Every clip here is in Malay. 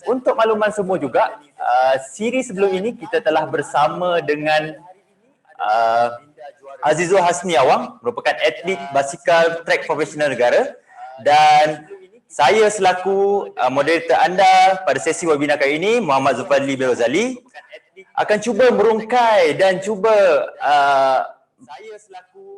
untuk makluman semua juga, siri sebelum ini kita telah bersama dengan Azizul Hasni Awang, merupakan atlet basikal trek profesional negara, dan saya selaku moderator anda pada sesi webinar kali ini, Muhammad Zulfadli bin Rozali, akan cuba merungkai dan cuba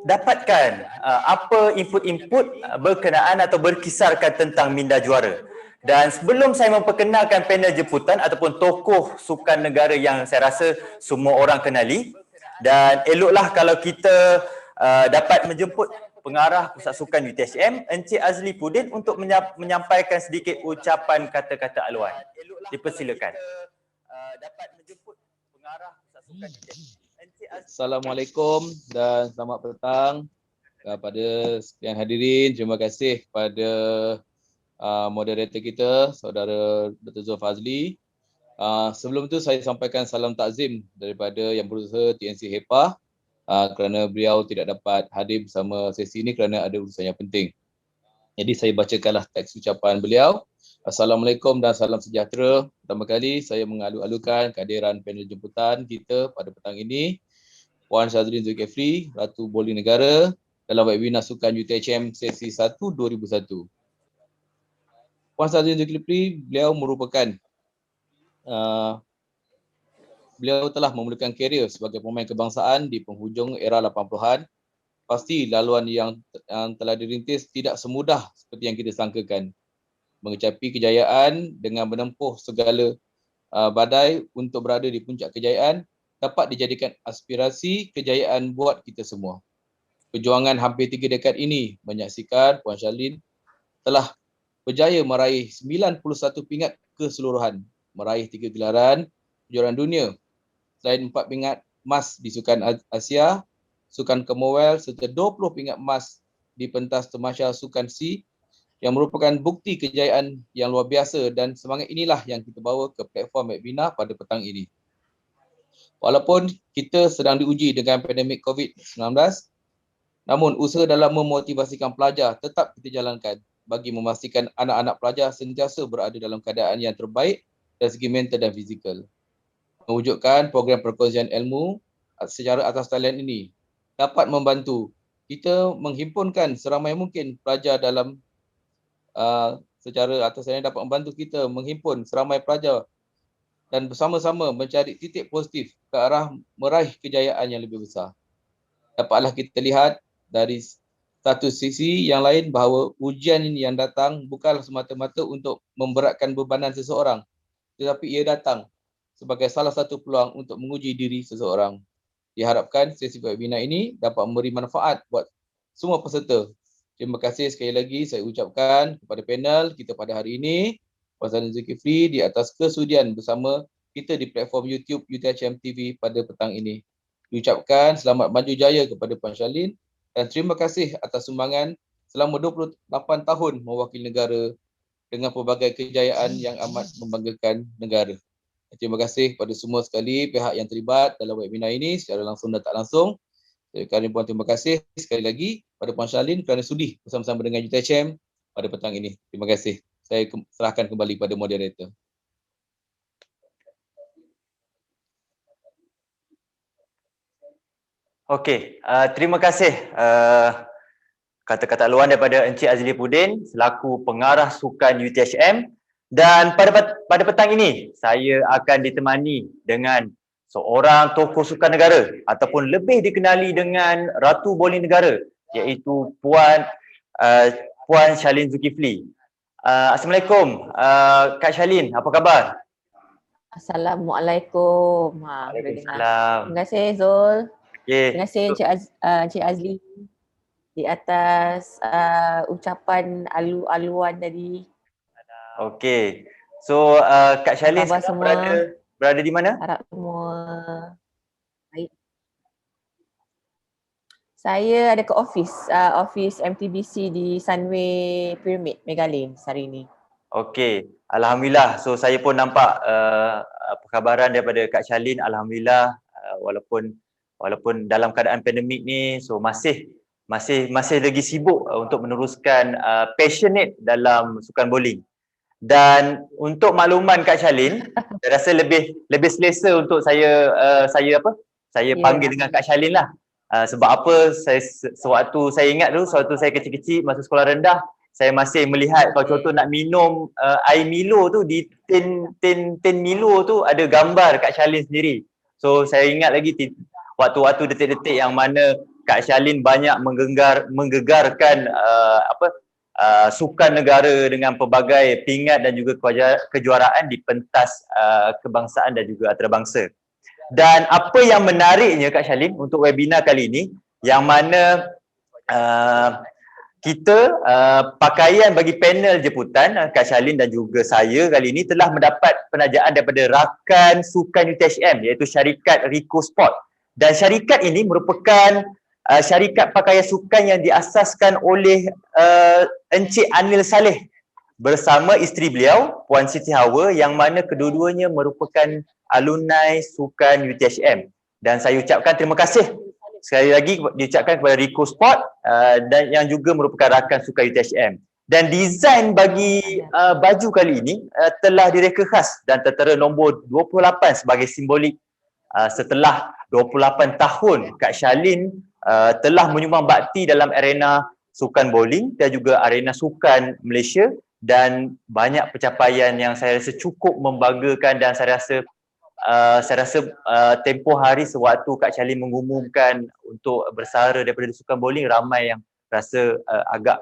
dapatkan apa input-input berkenaan atau berkisarkan tentang minda juara. Dan sebelum saya memperkenalkan panel jemputan ataupun tokoh sukan negara yang saya rasa semua orang kenali, dan eloklah kalau kita dapat menjemput pengarah Pusat Sukan UTHM, Encik Azli Pudin, untuk menyampaikan sedikit ucapan kata-kata aluan. Dipersilakan. Dapat menjemput pengarah Pusat Sukan UTHM. Assalamualaikum dan selamat petang kepada sekalian hadirin. Terima kasih kepada moderator kita, Saudara Dr. Zul Fazli. Sebelum tu saya sampaikan salam takzim daripada Yang Berusaha TNC Hepah kerana beliau tidak dapat hadir bersama sesi ini kerana ada urusan yang penting. Jadi saya bacakanlah teks ucapan beliau. Assalamualaikum dan salam sejahtera. Pertama kali saya mengalu-alukan kehadiran panel jemputan kita pada petang ini, Puan Syazrin Zulkifli, Ratu Bowling Negara, dalam webinar Sukan UTHM sesi 1 2001. Puan Syazrin Zulkifli, beliau merupakan beliau telah memulakan karier sebagai pemain kebangsaan di penghujung era 80-an. Pasti laluan yang telah dirintis tidak semudah seperti yang kita sangkakan. Mengecapi kejayaan dengan menempuh segala badai untuk berada di puncak kejayaan dapat dijadikan aspirasi kejayaan buat kita semua. Perjuangan hampir 3 dekad ini menyaksikan Puan Syazrin telah berjaya meraih 91 pingat keseluruhan, meraih 3 gelaran kejuaraan dunia, selain 4 pingat emas di Sukan Asia, Sukan Commonwealth serta 20 pingat emas di pentas Tamasya Sukan SEA, yang merupakan bukti kejayaan yang luar biasa, dan semangat inilah yang kita bawa ke platform webinar pada petang ini. Walaupun kita sedang diuji dengan pandemik COVID-19, namun usaha dalam memotivasikan pelajar tetap kita jalankan bagi memastikan anak-anak pelajar sentiasa berada dalam keadaan yang terbaik dari segi mental dan fizikal. Mewujudkan program perkongsian ilmu secara atas talian ini dapat membantu kita menghimpunkan seramai mungkin pelajar dalam secara atas talian dapat membantu kita menghimpun seramai pelajar dan bersama-sama mencari titik positif ke arah meraih kejayaan yang lebih besar. Dapatlah kita lihat dari satu sisi yang lain bahawa ujian ini yang datang bukanlah semata-mata untuk memberatkan bebanan seseorang, tetapi ia datang sebagai salah satu peluang untuk menguji diri seseorang. Diharapkan sesi webinar ini dapat memberi manfaat buat semua peserta. Terima kasih sekali lagi saya ucapkan kepada panel kita pada hari ini, Puan Syazrin Zulkifli, di atas kesudian bersama kita di platform YouTube UTHM TV pada petang ini. Diucapkan selamat maju jaya kepada Puan Syazrin dan terima kasih atas sumbangan selama 28 tahun mewakili negara dengan pelbagai kejayaan yang amat membanggakan negara. Terima kasih kepada semua sekali pihak yang terlibat dalam webinar ini secara langsung dan tak langsung. Terima kasih sekali lagi pada Puan Syazrin kerana sudi bersama-sama dengan UTHM pada petang ini. Terima kasih. Saya serahkan kembali pada moderator. Okey, terima kasih kata-kata luar daripada Encik Azli Pudin selaku pengarah sukan UTHM. Dan pada petang ini saya akan ditemani dengan seorang tokoh sukan negara ataupun lebih dikenali dengan Ratu Bowling Negara, iaitu Puan Syazrin Zulkifli. Assalamualaikum Kak Syazrin, apa khabar? Assalamualaikum. Waalaikumsalam. Terima kasih Zul. Okay. Terima kasih Encik Azli di atas ucapan alu-aluan tadi. Okey. So Kak Syazrin sekarang berada di mana? Harap semua baik. Saya ada ke office MTBC di Sunway Pyramid Megalane hari ini. Okey, alhamdulillah. So saya pun nampak perkhabaran daripada Kak Syazrin, alhamdulillah, walaupun dalam keadaan pandemik ni, so masih lagi sibuk untuk meneruskan passionate dalam sukan bowling. Dan untuk makluman Kak Shalin, saya rasa lebih selesa untuk saya panggil dengan Kak Shalin lah. Sebab apa, sewaktu saya ingat dulu, sewaktu saya kecil-kecil masa sekolah rendah, saya masih melihat kalau contoh nak minum air Milo tu, di tin Milo tu ada gambar Kak Shalin sendiri. So saya ingat lagi waktu-waktu detik-detik yang mana Kak Shalin banyak menggegarkan sukan negara dengan pelbagai pingat dan juga kejuaraan di pentas kebangsaan dan juga antarabangsa. Dan apa yang menariknya Kak Shalin untuk webinar kali ini, yang mana kita pakaian bagi panel jemputan, Kak Shalin dan juga saya kali ini telah mendapat penajaan daripada rakan sukan UTHM, iaitu syarikat Rico Sport. Dan syarikat ini merupakan syarikat pakaian sukan yang diasaskan oleh Encik Anil Saleh bersama isteri beliau, Puan Siti Hawa, yang mana kedua-duanya merupakan alumni sukan UTHM. Dan saya ucapkan terima kasih sekali lagi diucapkan kepada Rico Sport dan yang juga merupakan rakan sukan UTHM. Dan desain bagi baju kali ini telah direka khas dan tertera nombor 28 sebagai simbolik setelah 28 tahun Kak Shalin telah menyumbang bakti dalam arena sukan bowling dan juga arena sukan Malaysia, dan banyak pencapaian yang saya rasa cukup membanggakan. Dan saya rasa tempoh hari sewaktu Kak Shalin mengumumkan untuk bersara daripada sukan bowling, ramai yang rasa agak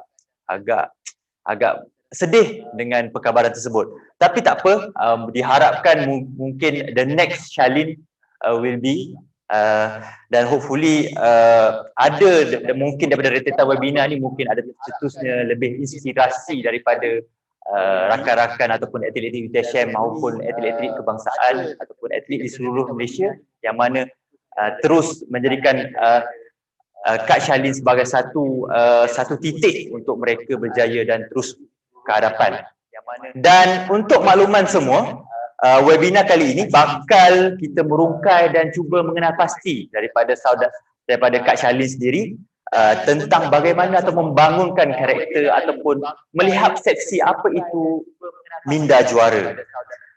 sedih dengan perkabaran tersebut. Tapi tak apa, diharapkan mungkin the next Shalin will be dan hopefully ada mungkin daripada rentetan webinar ni mungkin ada seterusnya lebih inspirasi daripada rakan-rakan ataupun atlet-atlet UTHM maupun atlet-atlet kebangsaan ataupun atlet di seluruh Malaysia yang mana terus menjadikan Kak Shalin sebagai satu titik untuk mereka berjaya dan terus ke hadapan. Dan untuk makluman semua, webinar kali ini bakal kita merungkai dan cuba mengenal pasti daripada Kak Shalin sendiri tentang bagaimana atau membangunkan karakter ataupun melihat persepsi apa itu minda juara.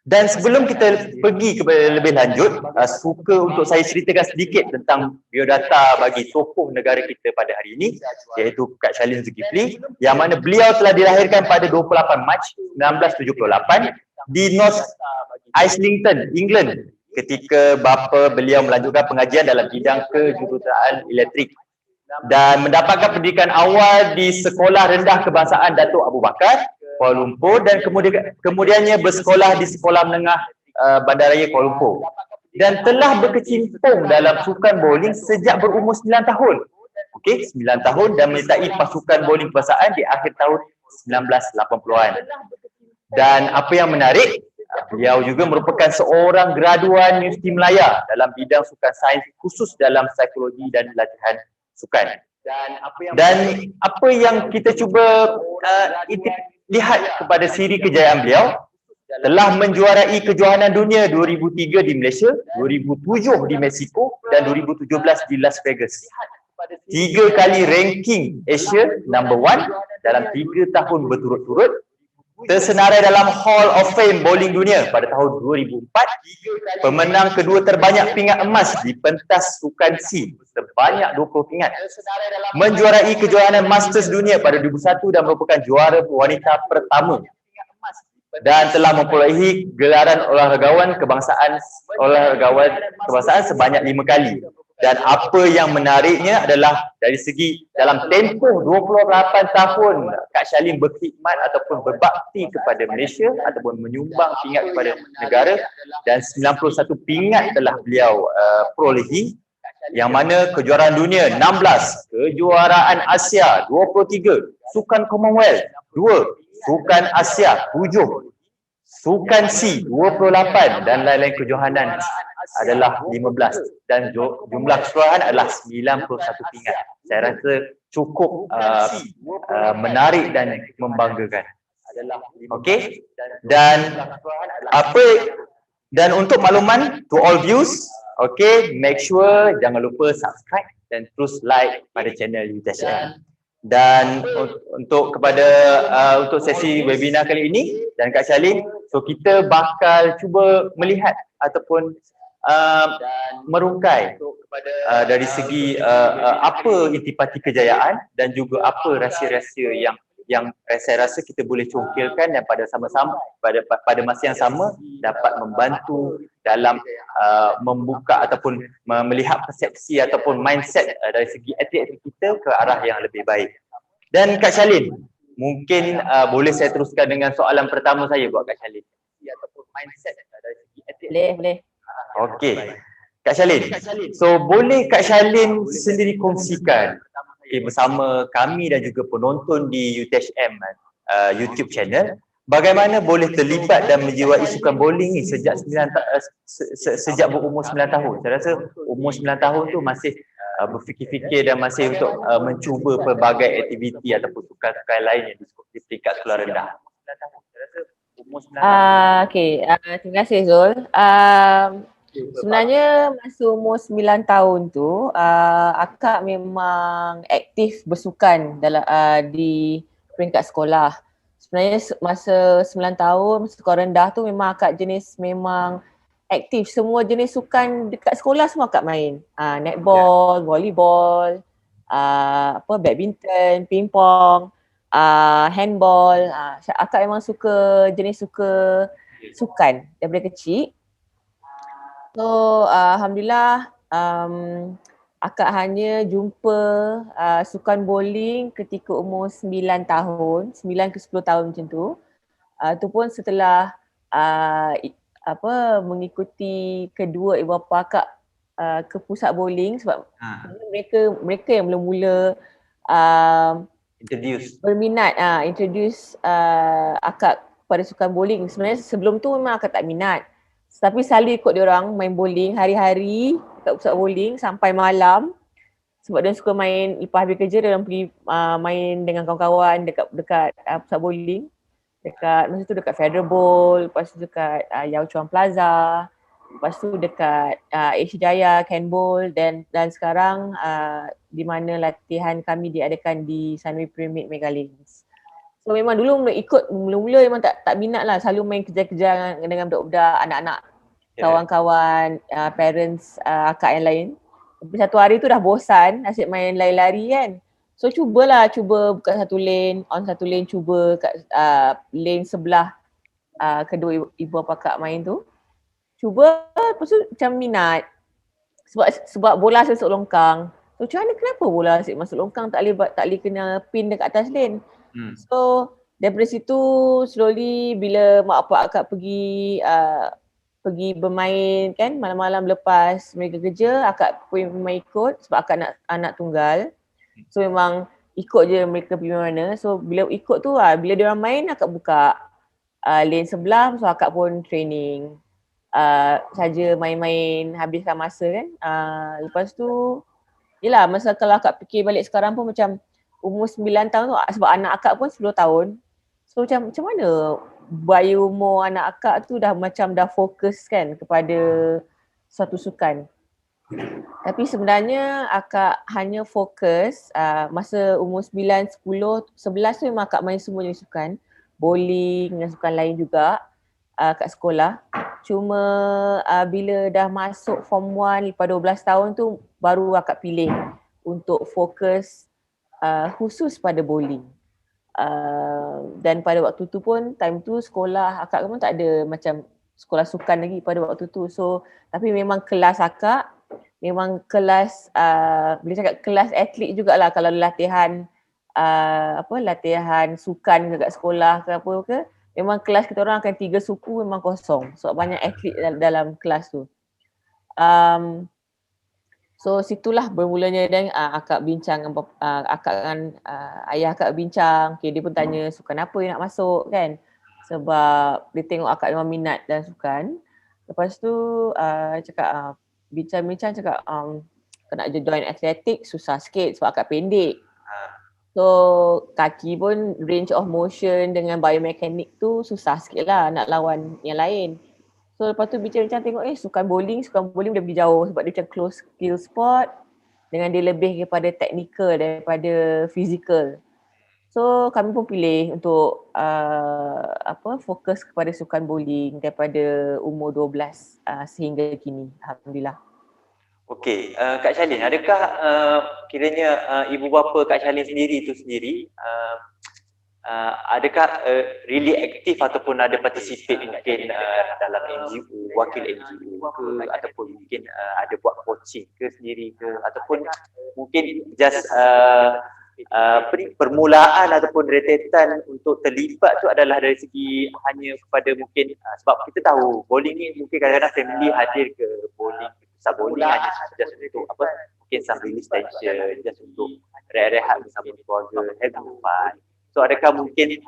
Dan sebelum kita pergi kepada lebih lanjut, suka untuk saya ceritakan sedikit tentang biodata bagi tokoh negara kita pada hari ini, iaitu Kak Shalin Zulkifli, yang mana beliau telah dilahirkan pada 28 Mac 1978 di North Islington, England, ketika bapa beliau melanjutkan pengajian dalam bidang kejuruteraan elektrik dan mendapatkan pendidikan awal di Sekolah Rendah Kebangsaan Datuk Abu Bakar, Kuala Lumpur, dan kemudiannya bersekolah di Sekolah Menengah Bandaraya Kuala Lumpur, dan telah berkecimpung dalam sukan bowling sejak berumur 9 tahun. Okey, 9 tahun, dan menyertai pasukan bowling kebangsaan di akhir tahun 1980-an. Dan apa yang menarik, beliau juga merupakan seorang graduan Universiti Melaya dalam bidang sukan sains khusus dalam psikologi dan latihan sukan. Dan apa yang kita cuba lihat kepada siri kejayaan beliau, telah menjuarai kejohanan dunia 2003 di Malaysia, 2007 di Mexico dan 2017 di Las Vegas. 3 kali ranking Asia number 1 dalam 3 tahun berturut-turut. Tersenarai dalam Hall of Fame Bowling Dunia pada tahun 2004, pemenang kedua terbanyak pingat emas di pentas sukan C sebanyak 20 pingat, menjuarai kejohanan Masters Dunia pada 2001 dan merupakan juara wanita pertama, dan telah memperolehi gelaran olahragawan kebangsaan sebanyak 5 kali. Dan apa yang menariknya adalah dari segi dalam tempoh 28 tahun Kak Shalin berkhidmat ataupun berbakti kepada Malaysia ataupun menyumbang pingat kepada negara, dan 91 pingat telah beliau perolehi, yang mana kejuaraan dunia 16, kejuaraan Asia 23, sukan Commonwealth 2, sukan Asia 7, sukan C 28, dan lain-lain kejohanan adalah 15, dan jumlah keseluruhan adalah 91 pingat. Saya rasa cukup menarik dan membanggakan. Okey, dan untuk makluman to all viewers, okey, make sure jangan lupa subscribe dan terus like pada channel UTHM. Dan untuk kepada untuk sesi webinar kali ini dan Kak Shalin, so kita bakal cuba melihat ataupun merungkai dari segi apa intipati kejayaan dan juga apa rahsia-rahsia yang saya rasa kita boleh congkilkan dan pada sama-sama pada masa yang sama dapat membantu dalam membuka ataupun melihat persepsi ataupun mindset dari segi atlet kita ke arah yang lebih baik. Dan Kak Shalin, mungkin boleh saya teruskan dengan soalan pertama saya buat Kak Shalin. Ataupun mindset dari segi atlet. Boleh. Okey. Kak Shalin, so boleh Kak Shalin sendiri kongsikan bersama kami dan juga penonton di UTHM YouTube channel, bagaimana boleh terlibat dan menjiwai sukan bowling ni sejak sejak berumur 9 tahun. Saya rasa umur 9 tahun tu masih berfikir-fikir dan masih untuk mencuba pelbagai aktiviti ataupun sukan-sukan lain yang di tingkat sekolah rendah. 9 tahun. Saya rasa umur 9 tahun. Okey, terima kasih Zul. Sebenarnya masa umur 9 tahun tu akak memang aktif bersukan dalam di peringkat sekolah. Sebenarnya masa 9 tahun masa sekolah rendah tu memang akak jenis memang aktif, semua jenis sukan dekat sekolah semua akak main. Netball, volleyball, badminton, pingpong, handball. Akak memang suka sukan daripada kecil. So alhamdulillah akak hanya jumpa sukan bowling ketika umur 9 tahun, 9 ke 10 tahun macam tu. Tu pun setelah mengikuti kedua ibu bapa akak ke pusat bowling sebab mereka yang mula-mula berminat introduce akak pada sukan bowling. Sebenarnya sebelum tu memang akak tak minat. Tapi selalu ikut diorang main bowling hari-hari kat pusat bowling sampai malam. Sebab dia suka main, lepas habis kerja dia orang pergi main dengan kawan-kawan dekat pusat bowling. Masa tu dekat Federal Bowl, lepas tu dekat Yau Chuan Plaza, lepas tu dekat Asia Jaya, Ken Bowl dan sekarang di mana latihan kami diadakan di Sunway Pyramid Mega Lanes. So memang dulu mula-mula memang tak minat lah, selalu main kejar-kejar dengan budak-budak, anak-anak, kawan-kawan, parents akak yang lain. Tapi satu hari tu dah bosan asyik main lari-lari kan. So cuba buka satu lane, on satu lane, cuba kat lane sebelah kedua ibu bapa akak main tu. Cuba, lepas tu macam minat. Sebab bola masuk longkang. So macam mana kenapa bola asyik masuk longkang tak boleh kena pin dekat atas lane. So daripada situ slowly bila mak bapak akak pergi bermain kan malam-malam lepas mereka kerja, akak pun memang ikut sebab akak nak anak tunggal. So memang ikut je mereka pergi mana. So bila ikut tu bila dia orang main akak buka lane sebelah, so akak pun training. Saja main-main habiskan masa kan. Lepas tu yelah masa kalau akak fikir balik sekarang pun macam umur 9 tahun tu sebab anak akak pun 10 tahun. So macam mana bayi umur anak akak tu dah fokus kan kepada suatu sukan. Tapi sebenarnya akak hanya fokus masa umur 9, 10, 11 tu memang akak main semua jenis sukan. Bowling dan sukan lain juga kat sekolah. Cuma bila dah masuk form 1 lepas 12 tahun tu baru akak pilih untuk fokus khusus pada bowling. Dan pada waktu tu pun time tu sekolah akak pun tak ada macam sekolah sukan lagi pada waktu tu. So tapi memang kelas akak memang kelas boleh cakap kelas atlet jugalah kalau latihan latihan sukan dekat sekolah ke apa ke, memang kelas kita orang akan 3 suku memang kosong sebab banyak atlet dalam kelas tu. So situlah bermulanya dan akak bincang dengan akak dengan ayah akak bincang. Okay, dia pun tanya sukan apa yang nak masuk kan. Sebab dia tengok akak memang minat dalam sukan. Lepas tu cakap bincang-bincang cakap nak join atletik susah sikit sebab akak pendek. So kaki pun range of motion dengan biomekanik tu susah sikit lah nak lawan yang lain. So lepas tu bincang-bincang tengok sukan bowling boleh pergi jauh sebab dia macam close skill sport. dengan dia lebih kepada teknikal daripada fizikal. So kami pun pilih untuk fokus kepada sukan bowling daripada umur 12 sehingga kini, alhamdulillah. Okey, Kak Shalin, adakah kiranya ibu bapa Kak Shalin sendiri tu sendiri adakah really aktif ataupun ada participate mungkin dalam NGO, wakil NGO ke, ataupun mungkin ada buat coaching ke sendiri ke, ataupun mungkin just permulaan ataupun rentetan untuk terlibat tu adalah dari segi hanya kepada mungkin sebab kita tahu bowling ni mungkin kadang-kadang family hadir ke bowling, pusat bowling hanya just untuk mungkin some release tension, just untuk rehat-rehat bersama keluarga, having fun. So adakah mungkin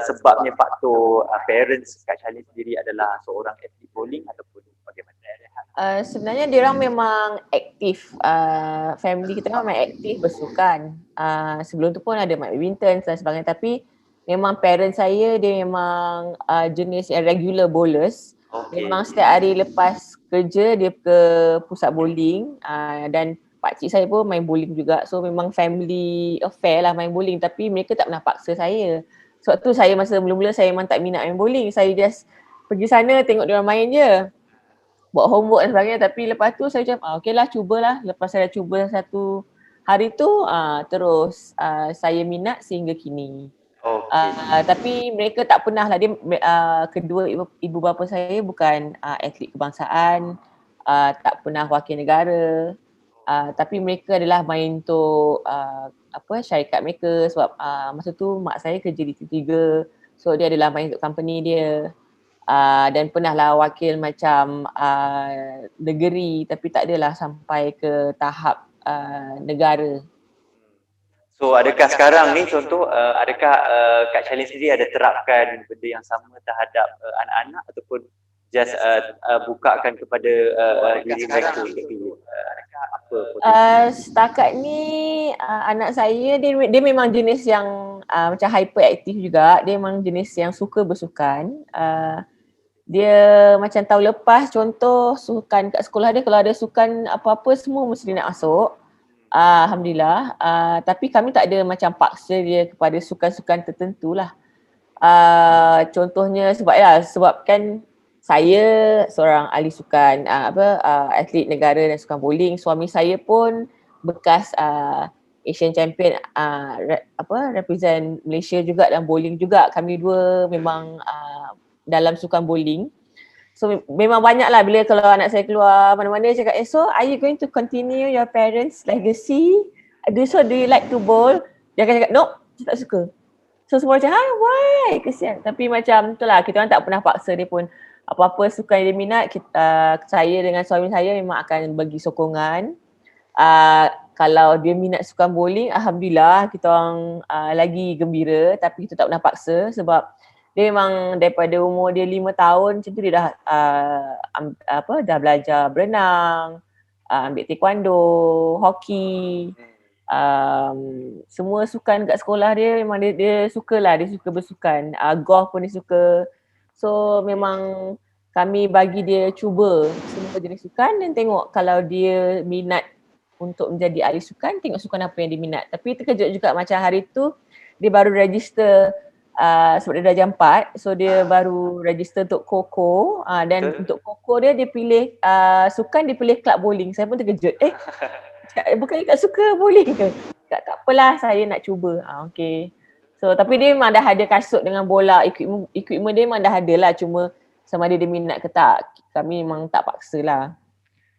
sebabnya faktor parents Kak Shalin sendiri adalah seorang atlet bowling ataupun bagaimana? Sebenarnya diorang memang aktif, family kita memang aktif bersukan. Sebelum tu pun ada main badminton dan sebagainya, tapi memang parents saya dia memang jenis yang regular bowlers. Okay. Memang setiap hari lepas kerja dia ke pusat bowling, dan pakcik saya pun main bowling juga. So memang family affair lah main bowling, tapi mereka tak pernah paksa saya. Sebab tu saya masa mula-mula saya memang tak minat main bowling. Saya just pergi sana tengok diorang main je, buat homework dan sebagainya. Tapi lepas tu saya macam okeylah, cubalah. Lepas saya dah cuba satu hari tu terus saya minat sehingga kini. Tapi mereka tak pernah lah, dia kedua ibu bapa saya bukan atlet kebangsaan, tak pernah wakil negara, tapi mereka adalah main untuk syarikat mereka. Sebab masa tu mak saya kerja di T3, so dia adalah main untuk company dia. Dan pernahlah wakil macam negeri, tapi tak adalah sampai ke tahap negara. So adakah sekarang ni contoh, adakah Kak Shalin sendiri ada terapkan benda yang sama terhadap anak-anak ataupun just bukakan kepada diri mereka? Setakat ni anak saya dia memang jenis yang macam hyperaktif juga. Dia memang jenis yang suka bersukan. Dia macam tahun lepas contoh sukan kat sekolah dia, kalau ada sukan apa-apa semua mesti dia nak masuk. Alhamdulillah. Tapi kami tak ada macam paksa dia kepada sukan-sukan tertentu lah. Contohnya sebab kan saya seorang ahli sukan, atlet negara dan sukan bowling. Suami saya pun bekas Asian champion, represent Malaysia juga dan bowling juga. Kami dua memang dalam sukan bowling. So memang banyak lah bila kalau anak saya keluar mana-mana cakap, so are you going to continue your parents' legacy? Do you like to bowl? Dia akan cakap, nope, saya tak suka. So semua macam, why? Kesian. Tapi macam tu lah, kita orang tak pernah paksa dia pun. Apa-apa sukan dia minat, saya dengan suami saya memang akan bagi sokongan. Kalau dia minat sukan bowling, alhamdulillah kita orang lagi gembira, tapi kita tak pernah paksa sebab dia memang daripada umur dia 5 tahun macam tu dia dah belajar berenang, ambil taekwondo, hoki, semua sukan kat sekolah dia memang dia sukalah, dia suka bersukan, golf pun dia suka. So memang kami bagi dia cuba semua jenis sukan dan tengok kalau dia minat untuk menjadi ahli sukan, tengok sukan apa yang dia minat. Tapi terkejut juga macam hari tu dia baru register sebab dia dah jam 4, so dia baru register untuk Koko, dan untuk Koko dia pilih sukan, dia pilih club bowling. Saya pun terkejut, bukannya tak suka bowling ke? Tak apalah, saya nak cuba. Okay. So tapi dia memang dah ada kasut dengan bola, equipment dia memang dah ada lah, cuma sama ada dia minat ke tak, kami memang tak paksa lah.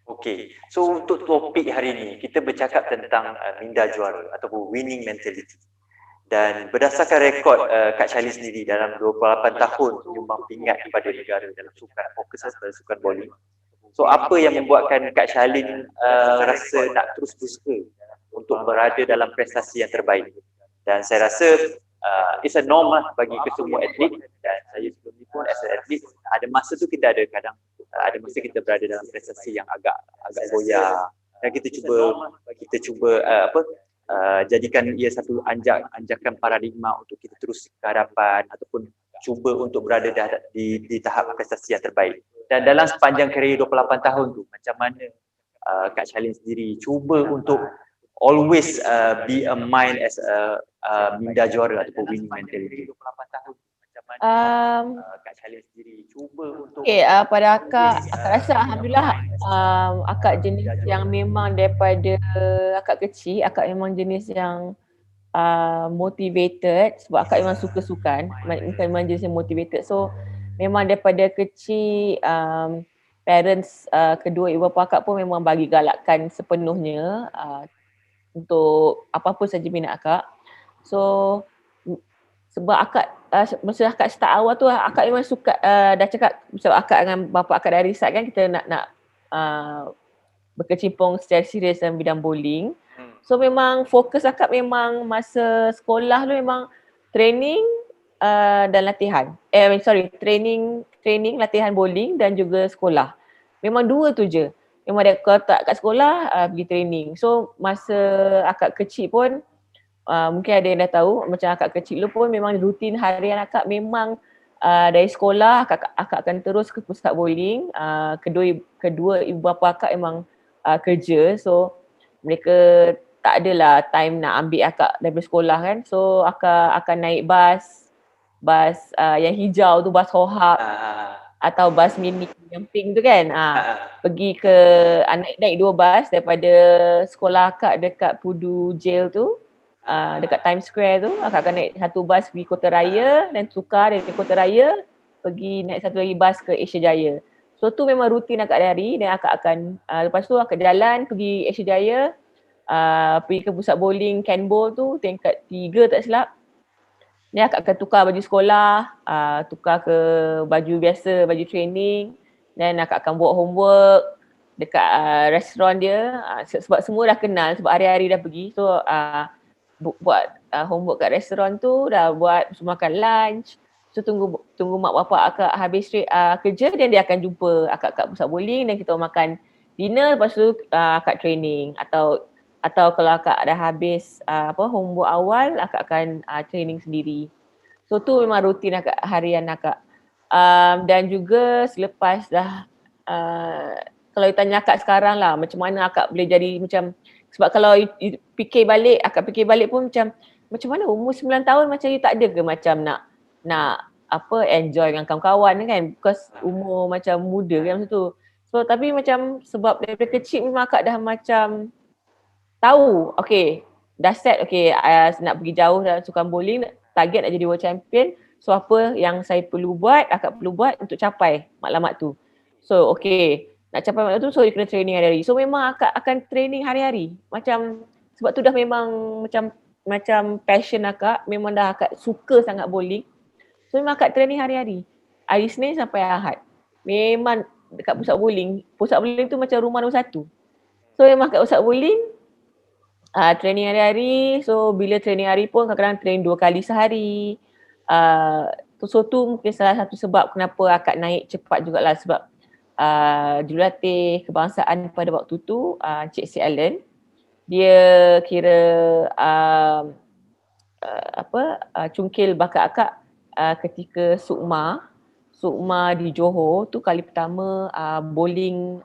Okay, so untuk topik hari ini kita bercakap tentang minda juara ataupun winning mentality. Dan berdasarkan rekod Kak Shalin sendiri dalam 28 tahun menyumbang pingat kepada negara dalam sukan, fokus pada sukan bowling. So apa yang membuatkan Kak Shalin rasa nak terus berusaha untuk berada dalam prestasi yang terbaik? Dan saya rasa it's a norm lah bagi kesemua atlet, dan saya sebelum ni pun as an atlet ada masa tu kita ada kadang ada masa kita berada dalam prestasi yang agak goyah, dan kita cuba jadikan ia satu anjakan paradigma untuk kita terus ke hadapan ataupun cuba untuk berada di tahap prestasi yang terbaik. Dan dalam sepanjang karier 28 tahun tu, macam mana Kak Shalin sendiri cuba untuk always be a mind as a minda juara ataupun winning mentality. 28 tahun macam mana Kak Shalin sendiri cuba untuk Pada akak rasa alhamdulillah akak jenis yang memang daripada akak kecil, akak memang jenis yang motivated sebab akak memang suka sukan, memang jenis yang motivated. So memang daripada kecil parents kedua ibu bapa akak pun memang bagi galakkan sepenuhnya untuk apa-apa saja minat akak. So sebab akak masa akak start awal tu akak memang suka dah cakap sebab akak dengan bapa akak dari start kan kita nak berkecimpung secara serius dalam bidang bowling. So memang fokus akak memang masa sekolah tu memang training dan latihan. Training, latihan bowling dan juga sekolah. Memang dua tu je. Memang kalau tak kat sekolah pergi training. So masa akak kecil pun mungkin ada yang dah tahu macam akak kecil dulu pun memang rutin harian akak memang dari sekolah akak akan terus ke pusat bowling. Kedua ibu bapa akak memang kerja, so mereka tak adalah time nak ambil akak daripada sekolah kan. So akak akan naik bas yang hijau tu, bas Hohab atau bas mini yang pink tu kan. Pergi ke naik 2 bas daripada sekolah akak dekat Pudu Jail tu, dekat Times Square tu, akak akan naik satu bas pergi Kota Raya dan tukar dari Kota Raya pergi naik satu lagi bas ke Asia Jaya. So tu memang rutin akak hari dan akak akan lepas tu akak jalan pergi Asia Jaya, pergi ke pusat bowling Ken Bowl tu tingkat 3 tak silap. Ni akak akan tukar baju sekolah, tukar ke baju biasa, baju training, dan akak akan buat homework dekat restoran dia, sebab semua dah kenal sebab hari-hari dah pergi. So buat homework kat restoran tu, dah buat semua makan lunch. So tunggu mak bapak akak habis kerja dan dia akan jumpa akak kat pusat bowling dan kita makan dinner, lepas tu akak training atau kalau akak dah habis homework awal, akak akan training sendiri. So tu memang rutin akak, harian akak. Dan juga selepas dah kalau ditanya akak sekarang lah macam mana akak boleh jadi macam, sebab kalau akak fikir balik pun macam mana umur 9 tahun macam you tak ada ke macam nak enjoy dengan kawan-kawan kan, because umur macam muda kan masa tu. So tapi macam sebab daripada kecil memang akak dah macam tahu, dah set, nak pergi jauh dalam sukan bowling, target nak jadi world champion. So apa yang saya perlu buat, akak perlu buat untuk capai matlamat tu. So nak capai matlamat tu, so you kena training hari-hari. So memang akak akan training hari-hari. Macam sebab tu dah memang macam passion akak, memang dah akak suka sangat bowling. So memang akak training hari-hari. Hari Senin sampai Ahad. Memang dekat pusat bowling. Pusat bowling tu macam rumah nombor 1. So memang kat pusat bowling training hari-hari. So bila training hari pun kadang-kadang training 2 kali sehari. So tu mungkin salah satu sebab kenapa akak naik cepat jugalah, sebab jurulatih kebangsaan pada waktu tu Encik Si Allen, dia kira cungkil bakat akak ketika Sukma di Johor tu kali pertama bowling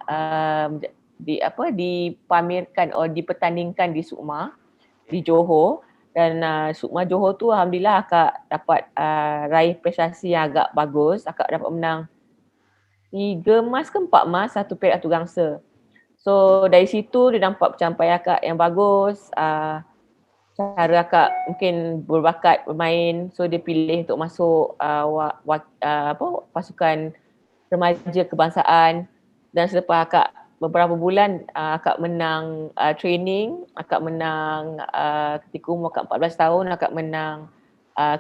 dipamerkan atau dipertandingkan di Sukma di Johor. Dan Sukma Johor tu alhamdulillah akak dapat raih prestasi yang agak bagus. Akak dapat menang 3 emas ke 4 emas, 1 perak, 1 gangsa. So dari situ dia nampak pencapaian akak yang bagus. Cara akak mungkin berbakat bermain, so dia pilih untuk masuk pasukan remaja kebangsaan. Dan selepas akak beberapa bulan akak menang training, akak menang ketika umur akak 14 tahun, akak menang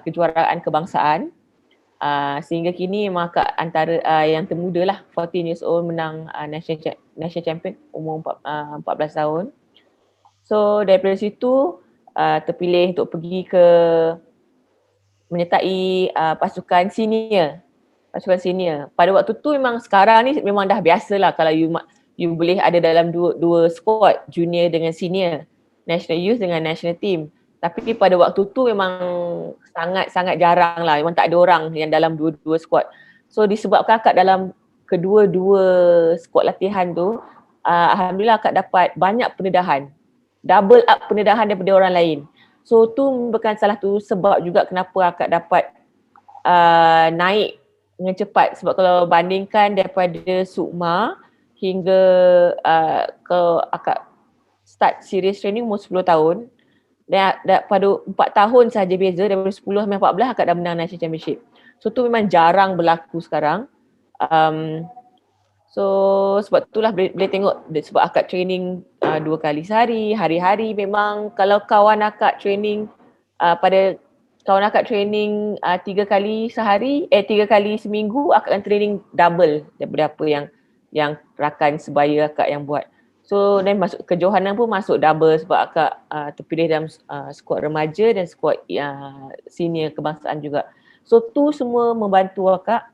kejuaraan kebangsaan. Sehingga kini memang akak antara yang termuda lah, 14 years old menang national champion umur 14 tahun. So daripada situ terpilih untuk pergi ke menyertai pasukan senior. Pada waktu tu memang, sekarang ni memang dah biasa lah kalau you boleh ada dalam dua squad, junior dengan senior, national youth dengan national team. Tapi pada waktu tu memang sangat jarang lah, memang tak ada orang yang dalam dua squad. So disebabkan akak dalam kedua-dua squad latihan tu, alhamdulillah akak dapat banyak pendedahan double up pendedahan daripada orang lain. So tu bukan salah tu sebab juga kenapa akak dapat naik dengan cepat. Sebab kalau bandingkan daripada Sukma hingga ke akak start serious training umur 10 tahun, dan pada 4 tahun sahaja beza, daripada 10 sampai 14 akak dah menang national championship. So tu memang jarang berlaku sekarang. So sebab itulah boleh tengok, sebab akak training 2 kali sehari, hari-hari. Memang kalau kawan akak training pada kawan akak training 3 kali sehari, 3 kali seminggu, akak akan training double daripada apa yang rakan sebaya akak yang buat. So dan masuk kejohanan pun masuk double sebab akak terpilih dalam skuad remaja dan skuad senior kebangsaan juga. So tu semua membantu akak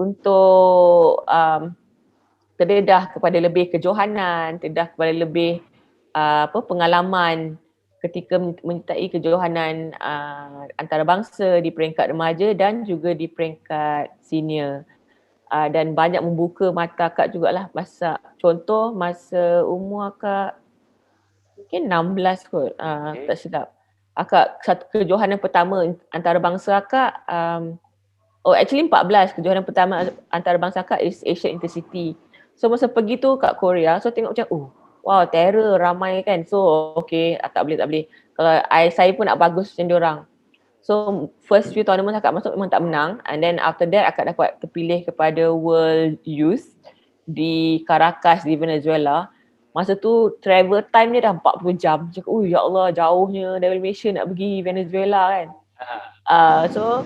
untuk terdedah kepada lebih kejohanan, terdedah kepada lebih pengalaman ketika menyertai kejohanan antarabangsa di peringkat remaja dan juga di peringkat senior. Dan banyak membuka mata akak jugalah. Contoh masa umur akak mungkin 16 kot, tak silap. Akak satu kejohanan pertama antarabangsa akak, actually 14. Kejohanan pertama antarabangsa akak is Asian Intercity. So masa pergi tu kat Korea, so tengok macam wow, terror ramai kan. So okay, tak boleh. Kalau saya pun nak bagus macam diorang. So first few tournament akak masuk memang tak menang, and then after that akak dapat terpilih kepada World Youth di Caracas di Venezuela. Masa tu travel time dia dah 40 jam. Cakap, ya Allah, jauhnya dari Malaysia nak pergi Venezuela kan. So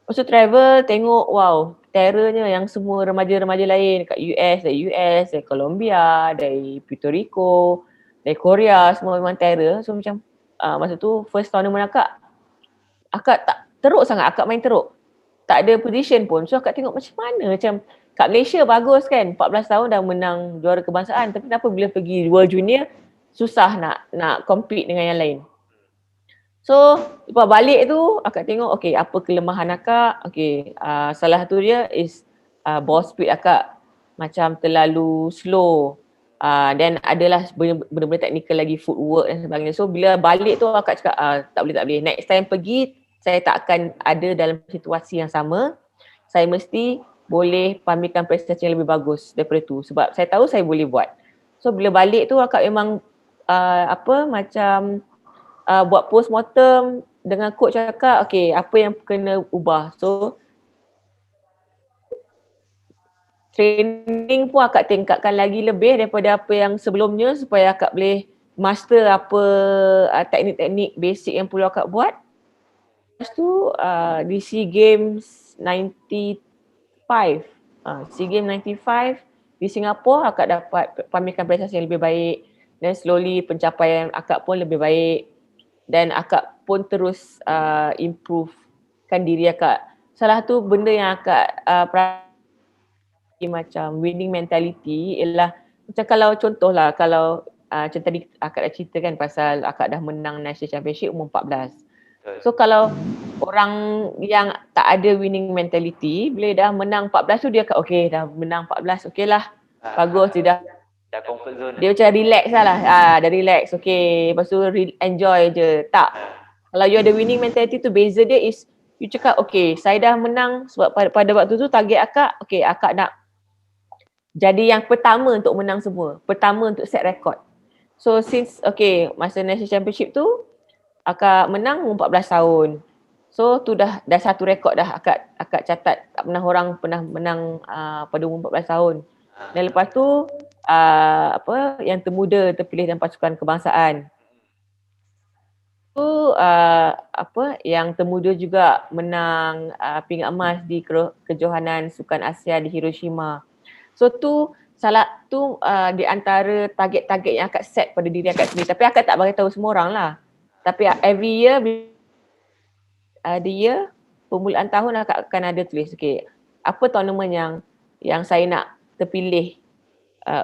masa travel tengok, wow, terrornya yang semua remaja-remaja lain kat dari Colombia, dari Puerto Rico, dari Korea, semua memang terror. So macam masa tu first tournament akak tak teruk sangat, akak main teruk. Tak ada position pun. So akak tengok macam mana, macam kat Malaysia bagus kan, 14 tahun dah menang juara kebangsaan, tapi kenapa bila pergi World Junior susah nak compete dengan yang lain. So lepas balik tu akak tengok okay, apa kelemahan akak. Okay, salah satu dia is ball speed akak macam terlalu slow. Dan adalah benda-benda teknikal lagi, footwork dan sebagainya. So bila balik tu akak cakap tak boleh. Next time pergi saya tak akan ada dalam situasi yang sama. Saya mesti boleh pamerkan prestasi yang lebih bagus daripada tu. Sebab saya tahu saya boleh buat. So bila balik tu akak memang buat postmortem dengan coach cakap, okay, apa yang kena ubah. So training pun akak tingkatkan lagi lebih daripada apa yang sebelumnya supaya akak boleh master apa teknik-teknik basic yang perlu akak buat. Lepas tu di SEA Games 95, SEA Games 95 di Singapura akak dapat pamerkan prestasi yang lebih baik, dan slowly pencapaian akak pun lebih baik dan akak pun terus improvekan diri akak. Salah satu benda yang akak macam winning mentality ialah macam kalau contohlah, kalau macam tadi akak dah ceritakan pasal akak dah menang national championship umur 14. So kalau orang yang tak ada winning mentality, bila dah menang 14 tu dia akan okay, dah menang 14, okay lah, bagus, dia dah comfort zone. dia macam relax lah. Dah relax, okay, lepas tu enjoy je. Tak, kalau you ada winning mentality tu, beza dia is you cakap okay, saya dah menang sebab pada waktu tu target akak, okay, akak nak jadi yang pertama untuk menang semua, pertama untuk set record. So since okay, masa national championship tu akak menang umur 14 tahun. So tu dah satu rekod dah akak catat. Tak pernah orang pernah menang pada umur 14 tahun. Dan lepas tu yang termuda terpilih dalam pasukan kebangsaan. Tu yang termuda juga menang pingat emas di kejohanan Sukan Asia di Hiroshima. So tu di antara target-target yang akak set pada diri akak sendiri. Tapi akak tak bagi tahu semua orang lah. Tapi every year, permulaan tahun akak akan ada tulis, okay, apa tournament yang saya nak terpilih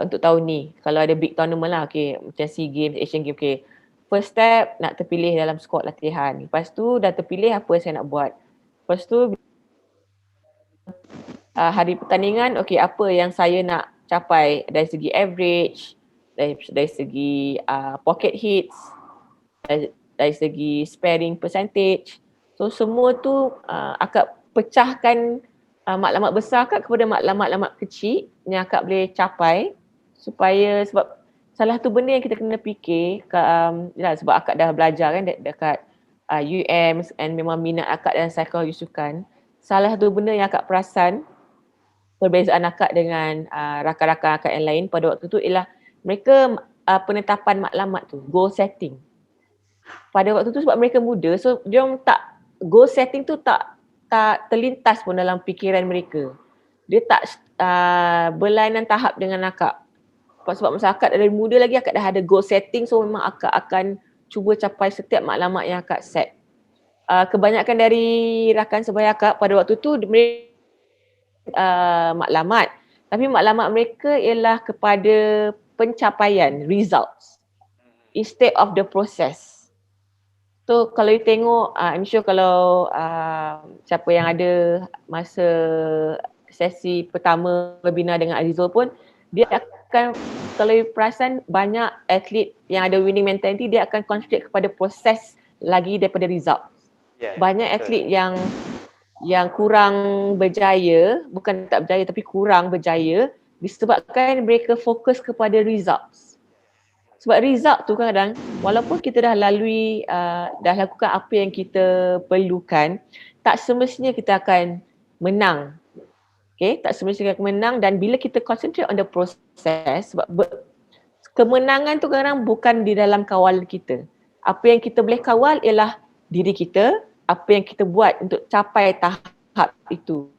untuk tahun ni. Kalau ada big tournament lah, okay, macam SEA Games, Asian Games, okay. First step, nak terpilih dalam squad latihan. Lepas tu dah terpilih apa yang saya nak buat. Lepas tu hari pertandingan, okay, apa yang saya nak capai dari segi average, dari segi pocket hits, dari segi sparing percentage. So semua tu akak pecahkan maklumat besar akak kepada maklumat-maklumat kecil yang akak boleh capai, supaya sebab salah tu benda yang kita kena fikir sebab akak dah belajar kan dekat UM and memang minat akak dalam psikologi sukan. Salah satu benda yang akak perasan perbezaan akak dengan rakan-rakan akak yang lain pada waktu tu ialah mereka penetapan maklumat tu, goal setting. Pada waktu tu sebab mereka muda, so dia tak, goal setting tu tak terlintas pun dalam fikiran mereka. Dia tak berlainan tahap dengan akak. Sebab masa akak dari muda lagi akak dah ada goal setting, so memang akak akan cuba capai setiap maklumat yang akak set. Kebanyakan dari rakan sebaya akak pada waktu tu mereka maklumat, tapi maklumat mereka ialah kepada pencapaian, results, instead of the process. So kalau you tengok, I'm sure kalau siapa yang ada masa sesi pertama webinar dengan Azizul pun, dia akan, kalau you perasan banyak atlet yang ada winning mentality, dia akan concentrate kepada proses lagi daripada result. Banyak atlet yang kurang berjaya, bukan tak berjaya tapi kurang berjaya disebabkan mereka fokus kepada results. Sebab result tu kadang walaupun kita dah lalui, dah lakukan apa yang kita perlukan, tak semestinya kita akan menang. Okay, tak semestinya kita akan menang, dan bila kita concentrate on the process, sebab kemenangan tu kadang bukan di dalam kawalan kita. Apa yang kita boleh kawal ialah diri kita, apa yang kita buat untuk capai tahap itu.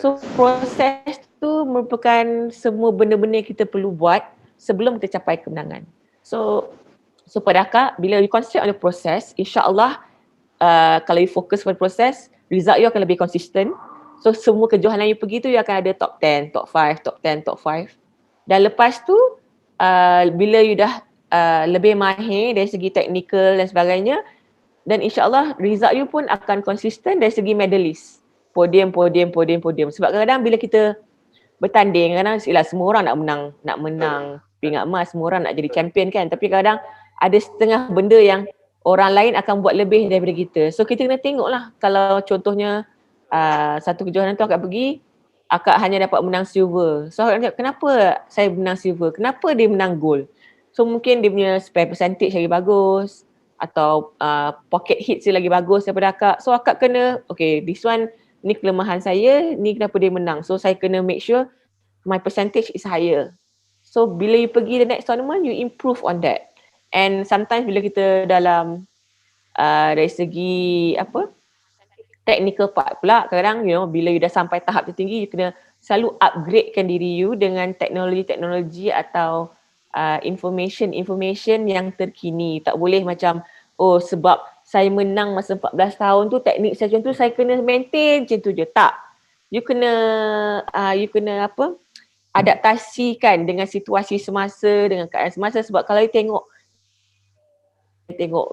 So proses tu merupakan semua benda-benda yang kita perlu buat sebelum kita capai kemenangan. So pada akak, bila you concentrate on the process, insya-Allah kalau you fokus pada proses, result you akan lebih konsisten. So semua kejohanan you pergi tu, you akan ada top 10, top 5, top 10, top 5. Dan lepas tu bila you dah lebih mahir dari segi teknikal dan sebagainya, dan insya-Allah result you pun akan konsisten dari segi medalist. Podium. Sebab kadang-kadang bila kita bertanding, kadang semua orang nak menang pingat emas, semua orang nak jadi champion kan, tapi kadang ada setengah benda yang orang lain akan buat lebih daripada kita. So kita kena tengoklah, kalau contohnya satu kejohanan tu akak pergi, akak hanya dapat menang silver. So akak cakap, kenapa saya menang silver? Kenapa dia menang gold? So mungkin dia punya spare percentage lagi bagus, atau pocket hits dia lagi bagus daripada akak. So akak kena, okay, this one ni kelemahan saya, ni kenapa dia menang. So saya kena make sure my percentage is higher. So bila you pergi the next tournament, you improve on that. And sometimes bila kita dalam dari segi technical part pula, kadang bila you dah sampai tahap tertinggi, you kena selalu upgradekan diri you dengan teknologi atau information yang terkini. Tak boleh macam, oh sebab saya menang masa 14 tahun tu, teknik saya macam tu, saya kena maintain macam tu je. Tak. You kena adaptasikan dengan situasi semasa, dengan keadaan semasa. Sebab kalau you tengok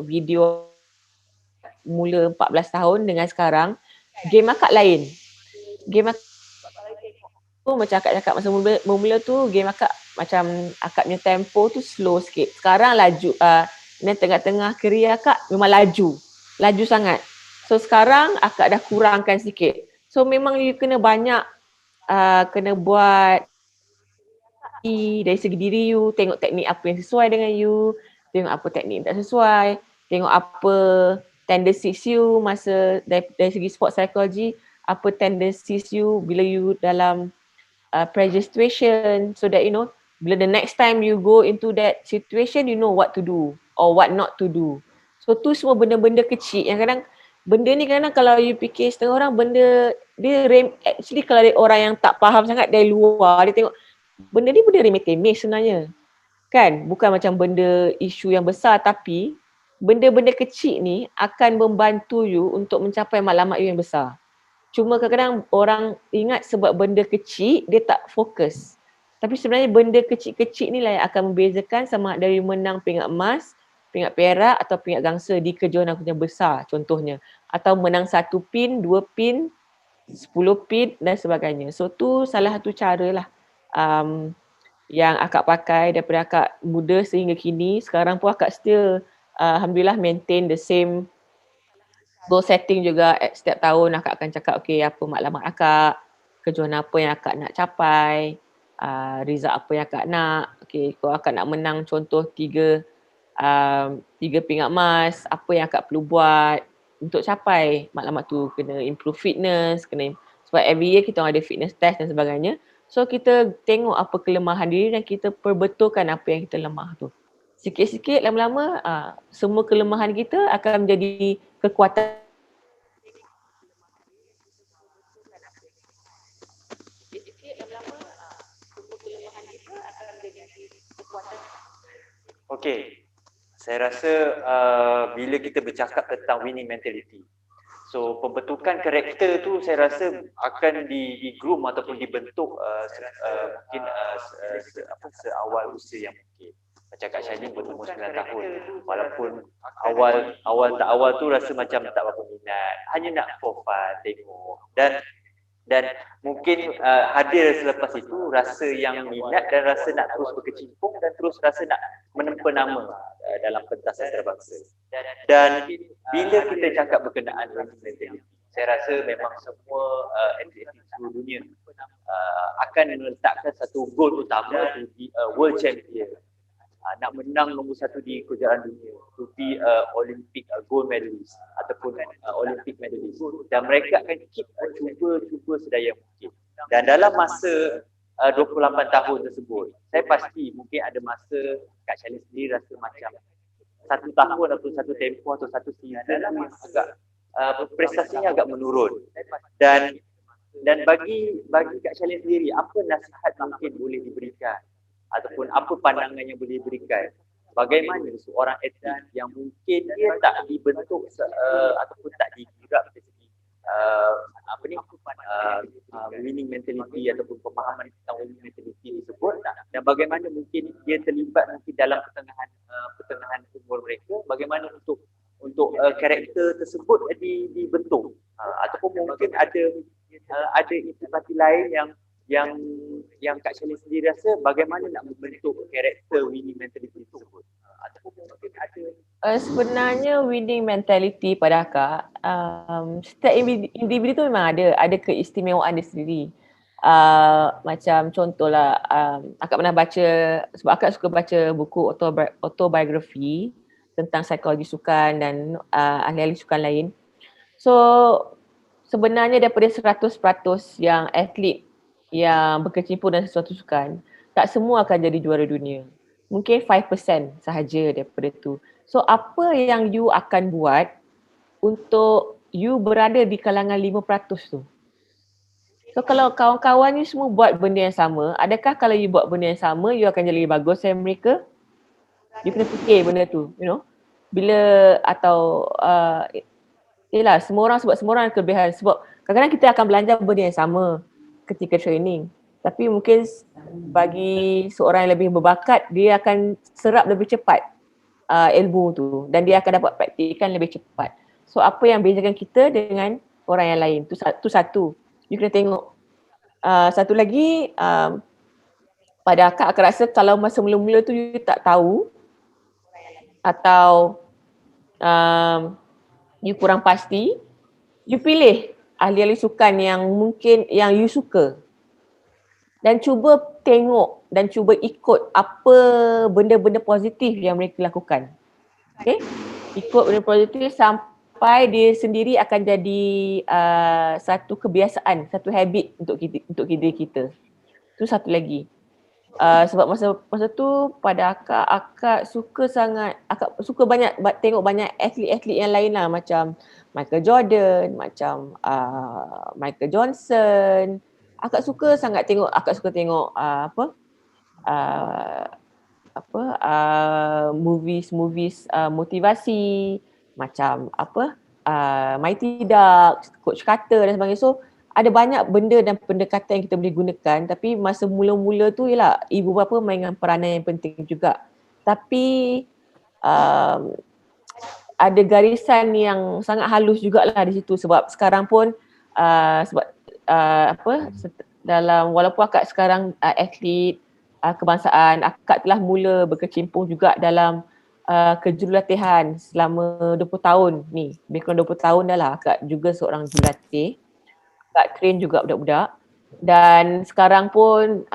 video mula 14 tahun dengan sekarang, game akak lain. Game akak tu macam akak cakap masa mula tu, game akak macam akak punya tempo tu slow sikit. Sekarang laju, dan tengah-tengah kerja akak memang laju sangat. So sekarang akak dah kurangkan sikit. So memang you kena banyak kena buat dari segi diri you, tengok teknik apa yang sesuai dengan you, tengok apa teknik yang tak sesuai, tengok apa tendencies you masa dari segi sport psychology, apa tendencies you bila you dalam pressure situation, so that bila the next time you go into that situation, you know what to do or what not to do. So tu semua benda-benda kecil yang kadang, benda ni kadang kalau you fikir setengah orang, benda dia actually kalau orang yang tak faham sangat dari luar, dia tengok benda ni benda remeh-temeh sebenarnya. Kan? Bukan macam benda isu yang besar, tapi benda-benda kecil ni akan membantu you untuk mencapai maklumat you yang besar. Cuma kadang-kadang orang ingat sebab benda kecil, dia tak fokus. Tapi sebenarnya benda kecil-kecil ni lah yang akan membezakan sama dari menang pingat emas, pingat perak atau pingat gangsa di kejohanan yang besar contohnya. Atau menang 1 pin, 2 pin, 10 pin dan sebagainya. So tu salah satu cara lah yang akak pakai daripada akak muda sehingga kini. Sekarang pun akak still alhamdulillah maintain the same goal setting juga. Setiap tahun akak akan cakap okay, apa matlamat akak, kejuaraan apa yang akak nak capai, result apa yang akak nak. Okay, kalau akak nak menang contoh 3 pingat emas, apa yang akak perlu buat untuk capai matlamat tu. Kena improve fitness, sebab every year kita ada fitness test dan sebagainya. So kita tengok apa kelemahan diri dan kita perbetulkan apa yang kita lemah tu. Sikit-sikit lama-lama semua kelemahan kita akan menjadi kekuatan. Okey. Saya rasa bila kita bercakap tentang winning mentality, so pembentukan karakter tu saya rasa akan di-groom ataupun dibentuk mungkin seawal usia yang mungkin. Macam Kak Syahini berumur 9 tahun, walaupun awal tu rasa macam tak berapa minat, hanya nak for fun, tengok. Dan mungkin hadir selepas itu rasa yang minat dan rasa nak terus berkecimpung dan terus rasa nak menempa nama dalam pentas antarabangsa. Dan bila kita cakap berkenaan winning mentality, saya rasa memang semua atlet di seluruh dunia akan meletakkan satu goal utama to be a world champion. Nak menang nombor 1 di kejuaraan dunia, to be Olympic gold medalist ataupun Olympic medalist, dan mereka akan keep cuba sedaya mungkin. Dan dalam masa 28 tahun tersebut, saya pasti mungkin ada masa Kak Syahini sendiri rasa macam 1 tahun atau 1 tempoh atau 1 season agak prestasinya agak menurun. Dan bagi Kak Syahini sendiri, apa nasihat mungkin boleh diberikan ataupun apa pandangan yang boleh diberikan bagaimana seorang atlet yang mungkin dia tak dibentuk ataupun tak digerak dari segi winning mentality ataupun pemahaman tentang winning mentality tersebut, dan bagaimana mungkin dia terlibat mungkin dalam pertengahan umur mereka, bagaimana untuk karakter tersebut dibentuk, ataupun mungkin ada intipati lain yang Kak Syahini sendiri rasa bagaimana nak membentuk karakter winning mentality tersebut, ataupun mungkin ada sebenarnya winning mentality pada akak, setiap individu tu memang ada keistimewaan dia sendiri. Macam contohlah, akak pernah baca, sebab akak suka baca buku autobiografi tentang psikologi sukan dan ahli-ahli sukan lain. So sebenarnya daripada 100% yang atlet yang berkecimpung dalam sesuatu sukan, tak semua akan jadi juara dunia. Mungkin 5% sahaja daripada tu. So apa yang you akan buat untuk you berada di kalangan 5% tu? So kalau kawan-kawan you semua buat benda yang sama, adakah kalau you buat benda yang sama, you akan jadi lebih bagus dari mereka? You kena fikir benda tu, you know. Bila atau yelah, semua orang ada kelebihan. Sebab kadang-kadang kita akan belajar benda yang sama ketika training. Tapi mungkin bagi seorang yang lebih berbakat, dia akan serap lebih cepat ilmu tu dan dia akan dapat praktikan lebih cepat. So apa yang bezakan kita dengan orang yang lain? Tu satu. You kena tengok. Satu lagi, pada akak rasa kalau masa mula-mula tu you tak tahu atau you kurang pasti, you pilih ahli-ahli sukan yang mungkin yang you suka dan cuba tengok dan cuba ikut apa benda-benda positif yang mereka lakukan. Okay? Ikut benda positif sampai dia sendiri akan jadi satu kebiasaan, satu habit untuk diri kita. Itu satu lagi. Sebab masa tu pada akak suka banyak tengok banyak atlet-atlet yang lain lah, macam Michael Jordan, macam Michael Johnson. Akak suka tengok movies motivasi macam Mighty Ducks, Coach Carter dan sebagainya. So ada banyak benda dan pendekatan yang kita boleh gunakan, tapi masa mula-mula tu ialah ibu bapa mainkan peranan yang penting juga. Tapi ada garisan yang sangat halus jugalah di situ, sebab sekarang pun dalam walaupun akak sekarang atlet, kebangsaan. Akak telah mula berkecimpung juga dalam kejurulatihan selama 20 tahun ni. Lebih kurang 20 tahun dah lah akak juga seorang jurulatih. Akak train juga budak-budak. Dan sekarang pun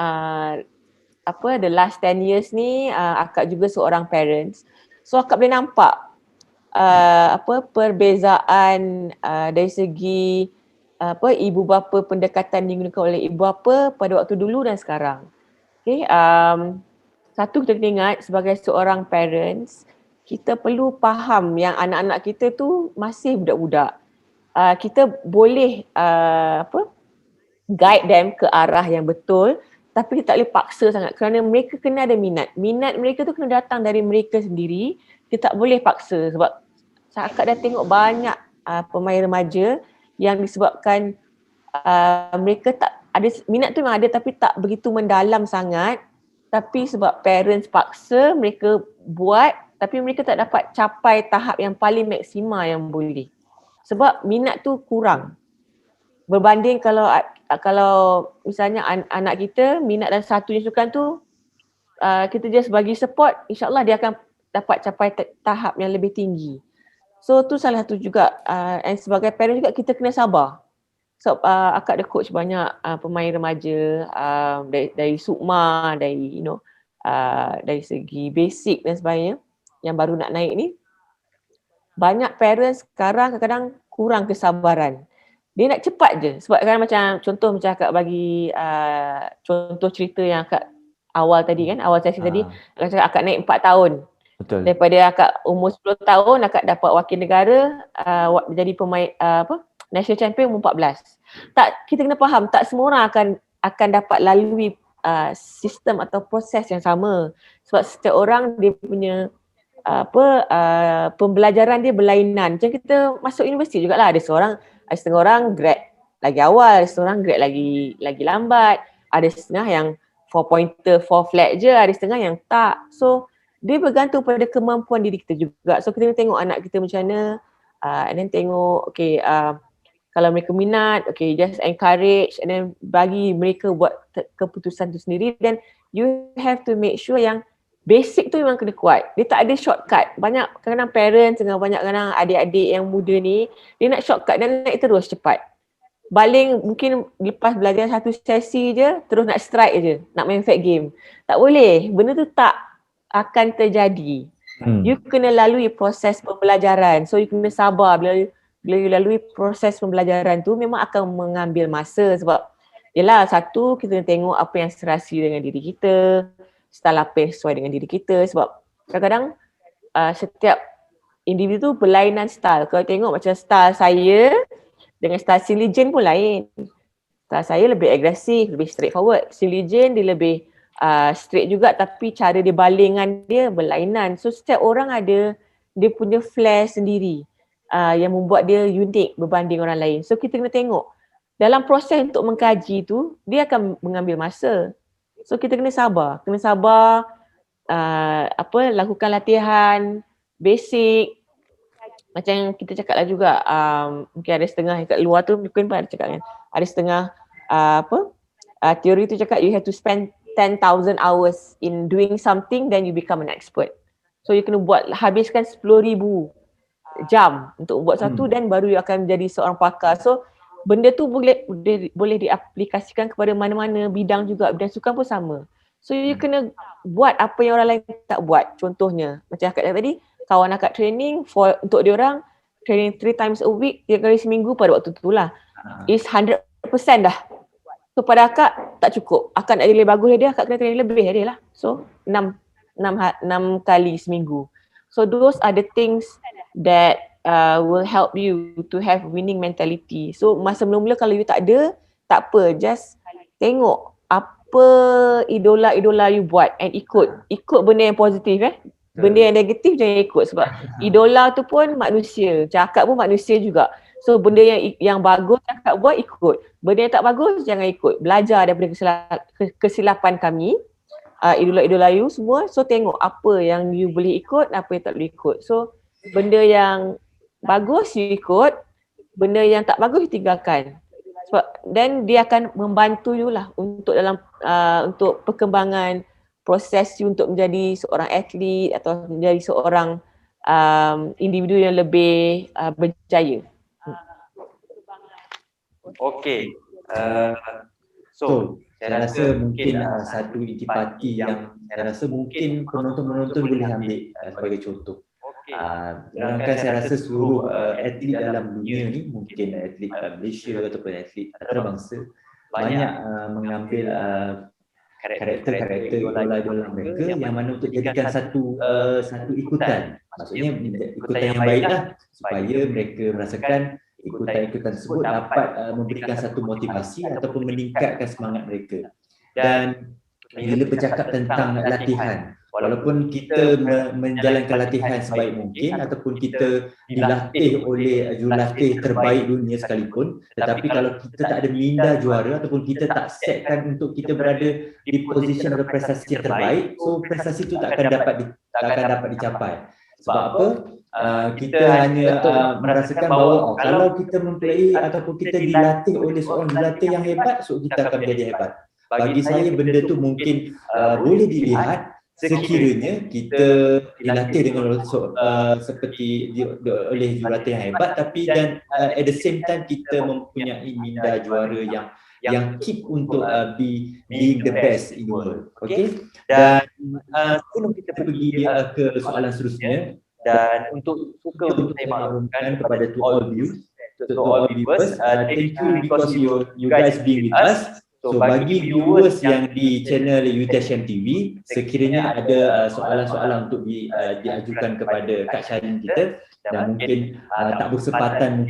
the last 10 years ni akak juga seorang parents. So akak boleh nampak perbezaan dari segi ibu bapa, pendekatan digunakan oleh ibu bapa pada waktu dulu dan sekarang. Okay, satu kita kena ingat sebagai seorang parents, kita perlu faham yang anak-anak kita tu masih budak-budak. Kita boleh guide them ke arah yang betul, tapi kita tak boleh paksa sangat kerana mereka kena ada minat. Minat mereka tu kena datang dari mereka sendiri. Kita tak boleh paksa sebab akak dah tengok banyak pemain remaja yang disebabkan mereka tak ada minat tu memang ada tapi tak begitu mendalam sangat, tapi sebab parents paksa mereka buat tapi mereka tak dapat capai tahap yang paling maksima yang boleh. Sebab minat tu kurang. Berbanding kalau misalnya anak kita minat dalam satu jenis sukan tu, kita just bagi support, insyaAllah dia akan dapat capai tahap yang lebih tinggi. So tu salah satu juga, and sebagai parent juga kita kena sabar. So akak ada coach banyak pemain remaja dari Sukma, dari dari segi basic dan sebagainya yang baru nak naik ni. Banyak parents sekarang kadang-kadang kurang kesabaran. Dia nak cepat je sebab kan macam contoh macam akak bagi contoh cerita yang akak awal tadi kan, awal sesi tadi akak cakap akak naik 4 tahun. Betul. Daripada akak umur 10 tahun akak dapat wakil negara jadi pemain national champion umur 14. Tak, kita kena faham tak semua orang akan dapat lalui sistem atau proses yang sama. Sebab setiap orang dia punya pembelajaran dia berlainan. Macam kita masuk universiti jugalah, ada setengah orang grad lagi awal, ada setengah orang grad lagi lambat, ada setengah yang 4 pointer 4 flat je, ada setengah yang tak. So dia bergantung pada kemampuan diri kita juga. So kita tengok anak kita macam mana, and then tengok kalau mereka minat, just encourage and then bagi mereka buat keputusan tu sendiri. Dan you have to make sure yang basic tu memang kena kuat. Dia tak ada shortcut. Banyak kadang-kadang parents dengan banyak kadang adik-adik yang muda ni, dia nak shortcut dan naik terus cepat. Baling mungkin lepas belajar satu sesi je, terus nak strike je, nak main fat game. Tak boleh. Benda tu tak akan terjadi. You kena lalui proses pembelajaran. So you kena sabar bila you lalui proses pembelajaran tu memang akan mengambil masa sebab yelah satu kita tengok apa yang serasi dengan diri kita, style apa yang sesuai dengan diri kita sebab kadang-kadang setiap individu berlainan style. Kalau tengok macam style saya dengan style Cindy Jane pun lain. Style saya lebih agresif, lebih straightforward. Cindy Jane dia lebih straight juga tapi cara dia balingan dia berlainan. So setiap orang ada dia punya flair sendiri yang membuat dia unik berbanding orang lain. So kita kena tengok dalam proses untuk mengkaji tu dia akan mengambil masa. So kita kena sabar, lakukan latihan basic. Macam yang kita cakap lah juga, mungkin ada setengah kat luar tu mungkin pun ada cakap kan, ada setengah teori tu cakap you have to spend 10,000 hours in doing something then you become an expert. So you kena habiskan 10,000 jam untuk buat satu dan baru you akan menjadi seorang pakar. So benda tu boleh diaplikasikan kepada mana-mana bidang juga. Bidang sukan pun sama. So you kena buat apa yang orang lain tak buat. Contohnya macam akak cakap tadi, kawan akak training untuk diorang training 3 times a week, 3 kali seminggu pada waktu tu lah. Is 100% dah. So pada akak tak cukup. Akak nak jadi lebih bagus dari dia, akak kena training lebih dari dia lah. So 6 kali seminggu. So those are the things that will help you to have winning mentality. So masa mula-mula kalau you tak ada, tak apa, just tengok apa idola-idola you buat and ikut benda yang positif benda yang negatif jangan ikut sebab idola tu pun manusia, cakap pun manusia juga. So benda yang bagus cakap buat ikut, benda yang tak bagus jangan ikut. Belajar daripada kesilapan kami, idola-idola you semua. So tengok apa yang you boleh ikut, apa yang tak boleh ikut. So benda yang bagus you ikut, benda yang tak bagus you tinggalkan. Sebab then dia akan membantu you lah untuk dalam untuk perkembangan proses you untuk menjadi seorang atlet atau menjadi seorang individu yang lebih berjaya. Okey. So, saya rasa mungkin satu intipati yang saya rasa mungkin penonton-penonton boleh ambil sebagai contoh. Sedangkan saya rasa seluruh atlet dalam dunia ni, mungkin atlet Malaysia ataupun atlet antarabangsa, banyak mengambil karakter-karakter idola-idola mereka yang mana untuk jadikan satu ikutan. Maksudnya ikutan yang baiklah, supaya mereka merasakan ikutan-ikutan tersebut dapat memberikan satu motivasi ataupun meningkatkan semangat mereka. Dan bila bercakap tentang latihan, walaupun kita menjalankan latihan sebaik mungkin ataupun kita dilatih oleh jurulatih terbaik dunia sekalipun, tetapi kalau kita tak ada minda juara ataupun kita tak setkan untuk kita berada di position atau prestasi yang terbaik, so prestasi itu tak akan dapat dicapai. Sebab apa? Kita hanya merasakan bahawa kalau kita mempelai ataupun kita dilatih oleh seorang jurulatih yang hebat, so kita akan menjadi hebat. Bagi saya benda tu mungkin boleh dilihat sekiranya kita dilatih dengan seperti oleh jurulatih yang hebat, tapi dan at the same time kita mempunyai minda juara yang keep untuk being the best in the world. Okay? Dan sebelum kita pergi ke soalan seterusnya, dan untuk saya maklumkan kepada to all viewers, thank you because you guys being with us. So bagi viewers yang di channel UTHM TV, sekiranya ada soalan-soalan untuk diajukan kepada Kak Shalin kita, dan mungkin tak bersempatan,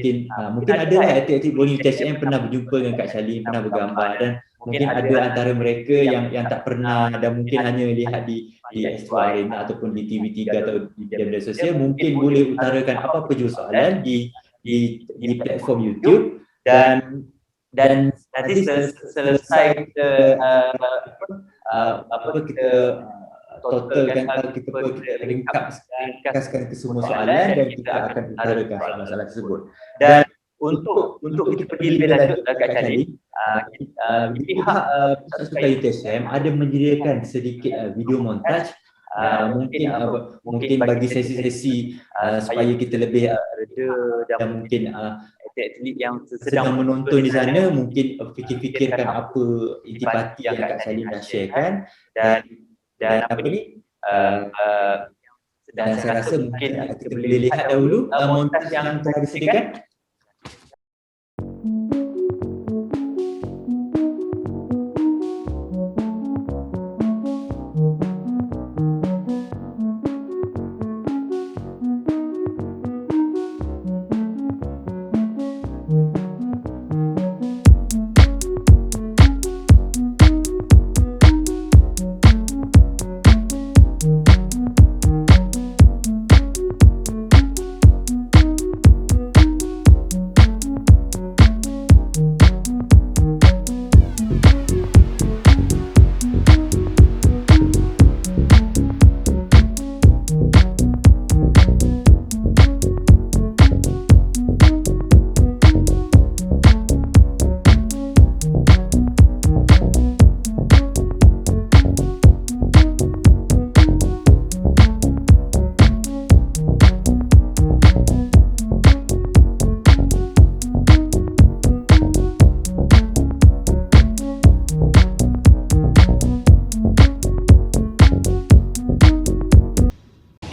mungkin adalah atlet-atlet bowling UTHM pernah berjumpa dengan Kak Shalin, pernah bergambar, dan mungkin ada antara mereka yang tak pernah dan mungkin hanya lihat di Astro Arena ataupun di TV3 atau di media sosial, mungkin boleh utarakan apa-apa juga soalan di platform YouTube, dan nanti selesai kita kita totalkan, kita ringkaskan ke semua soalan dan kita akan utarakan soalan-soalan tersebut. Dan untuk kita pergi lebih lanjut Kak Shalin, di pihak Pusat Sukan UTHM ada menyediakan sedikit video montaj, mungkin bagi sesi-sesi supaya kita lebih reda, dan mungkin atlet yang sedang menonton di sana mungkin fikir-fikirkan apa intipati yang Kak Shalin dah sharekan, dan apa ni, dan saya rasa mungkin kita boleh lihat dahulu montaj yang telah disediakan.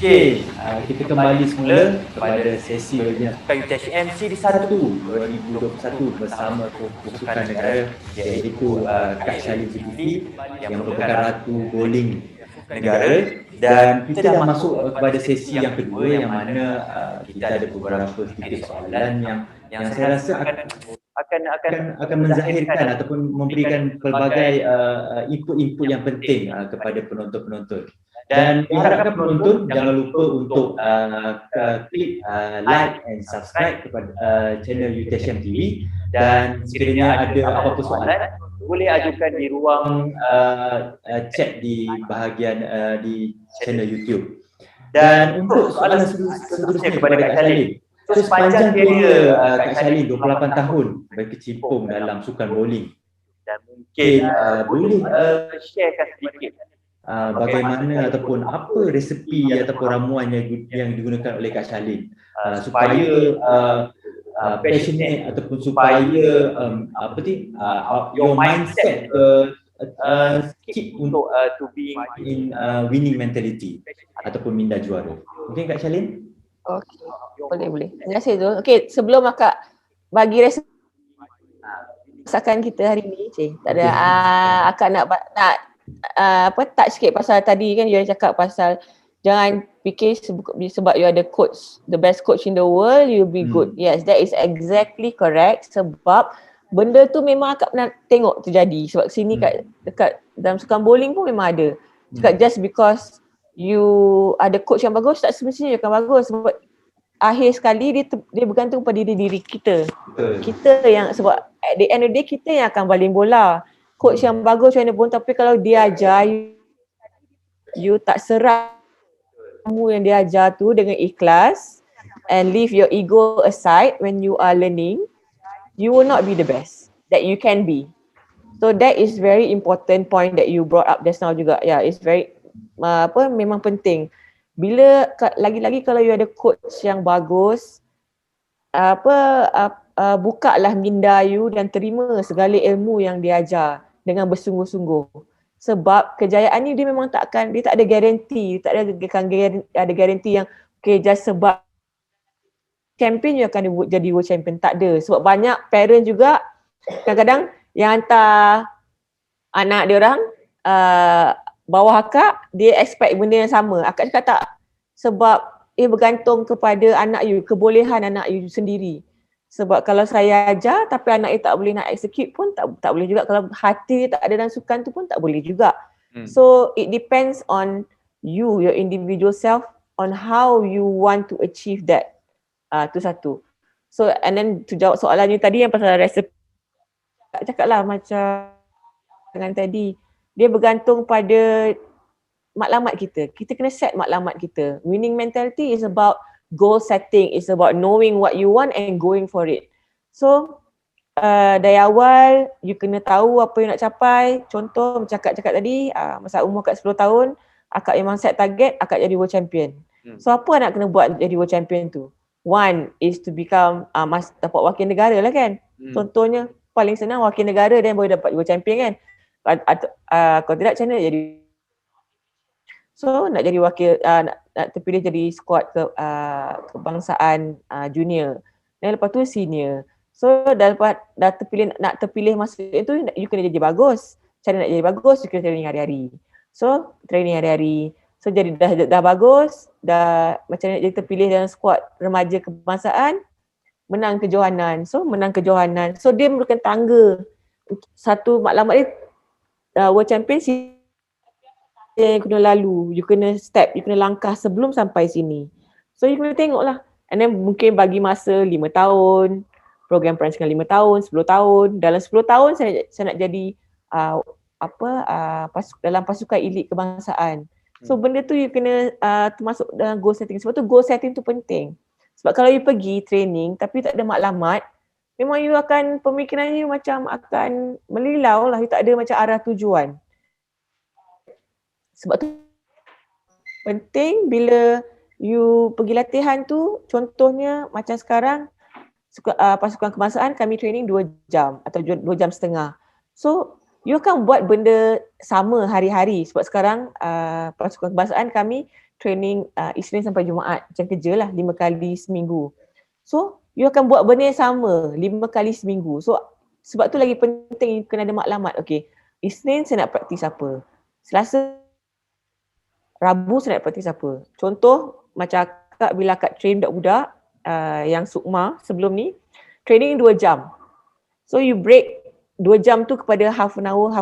Okey, kita kembali semula kepada sesi Sukan UTHM Siri 1 2021 bersama Sukan Negara, iaitu Kak Shalin Zulkifli yang merupakan Ratu Bowling Negara. Dan kita dah masuk kepada sesi yang kedua, yang mana kita ada beberapa sedikit soalan yang saya rasa akan menzahirkan ataupun memberikan pelbagai input-input yang penting kepada penonton-penonton. Dan diharapkan penonton jangan lupa untuk klik like and subscribe kepada channel UTHM TV, dan sekiranya ada apa-apa soalan boleh ajukan di ruang chat di bahagian di channel YouTube. Dan untuk soalan seterusnya kepada Kak Shalin, so sepanjang kerjaya Kak Shalin 28 tahun berkecimpung dalam sukan bowling, dan mungkin boleh sharekan sedikit bagaimana ataupun apa resepi ataupun ramuan yang digunakan oleh Kak Shalin supaya passionate ataupun supaya your mindset keep untuk to be in winning mentality ataupun minda juara. Mungkin Kak Shalin? Okay, boleh. Terima kasih Zul. Okay, sebelum akak bagi rasakan kita hari ni, tak ada. Akak nak touch sikit pasal tadi kan, you cakap pasal jangan fikir sebab you ada coach, the best coach in the world, you'll be good. Yes, that is exactly correct. Sebab benda tu memang akak pernah tengok terjadi. Sebab sini dekat dalam sukan bowling pun memang ada. Cakap just because you ada coach yang bagus, tak semestinya you akan bagus. Sebab akhir sekali dia bergantung pada diri kita. Kita yang, sebab at the end of the day kita yang akan baling bola. Coach yang bagus macam mana pun, tapi kalau dia ajar you tak serap kamu yang dia ajar tu dengan ikhlas and leave your ego aside when you are learning, you will not be the best that you can be. So that is very important point that you brought up just now juga. Yeah, it's very memang penting. Bila lagi-lagi kalau you ada coach yang bagus, bukalah minda you dan terima segala ilmu yang dia ajar dengan bersungguh-sungguh. Sebab kejayaan ni dia memang dia tak ada garanti, tak ada garanti yang okay, just sebab champion you akan jadi world champion, tak ada. Sebab banyak parent juga kadang-kadang yang hantar anak dia orang bawah akak, dia expect benda yang sama. Akak cakap tak, sebab bergantung kepada anak you, kebolehan anak you sendiri. Sebab kalau saya ajar tapi anak you tak boleh nak execute pun tak boleh juga. Kalau hati dia tak ada dalam sukan tu pun tak boleh juga. So it depends on you, your individual self, on how you want to achieve that. Tu satu. So and then to jawab soalan you tadi yang pasal recipe, cakap lah macam dengan tadi, dia bergantung pada matlamat kita. Kita kena set matlamat kita. Winning mentality is about goal setting, is about knowing what you want and going for it. So dari awal you kena tahu apa yang nak capai. Contoh macam akak cakap tadi, masa umur akak 10 tahun, akak memang set target akak jadi world champion. So apa nak kena buat jadi world champion tu? One is to become dapat wakil negara lah kan. Contohnya paling senang wakil negara dan boleh dapat world champion kan. Kalau tidak macam mana jadi. So nak jadi wakil, nak terpilih jadi squad kebangsaan junior. Dan lepas tu senior. So dah terpilih, nak terpilih masa itu you kena jadi bagus. Cara nak jadi bagus, you kena training hari-hari. So training hari-hari. So jadi dah bagus, dah macam nak jadi terpilih dalam squad remaja kebangsaan, menang kejohanan. So menang kejohanan. So dia merupakan tangga. Satu maklumat dia world champion yang you kena lalu, you kena step, you kena langkah sebelum sampai sini. So you kena tengok lah. And then mungkin bagi masa 5 tahun, program perancangan 5 tahun, 10 tahun. Dalam 10 tahun saya nak jadi dalam pasukan elit kebangsaan. So benda tu you kena termasuk dalam goal setting. Sebab tu goal setting tu penting. Sebab kalau you pergi training tapi tak ada maklumat, memang you akan, pemikiran you macam akan melilau lah. You tak ada macam arah tujuan. Sebab tu penting bila you pergi latihan tu, contohnya macam sekarang pasukan kebangsaan kami training 2 jam atau 2 jam setengah. So you akan buat benda sama hari-hari. Sebab sekarang pasukan kebangsaan kami training Isnin sampai Jumaat, macam kerja lah 5 kali seminggu. So you akan buat benda yang sama 5 kali seminggu. So sebab tu lagi penting you kena ada maklumat. Okay, Isnin saya nak praktis apa, Selasa, Rabu saya nak praktis apa. Contoh macam akak bila akak train budak-budak yang sukma sebelum ni, training 2 jam. So you break 2 jam tu kepada half an hour.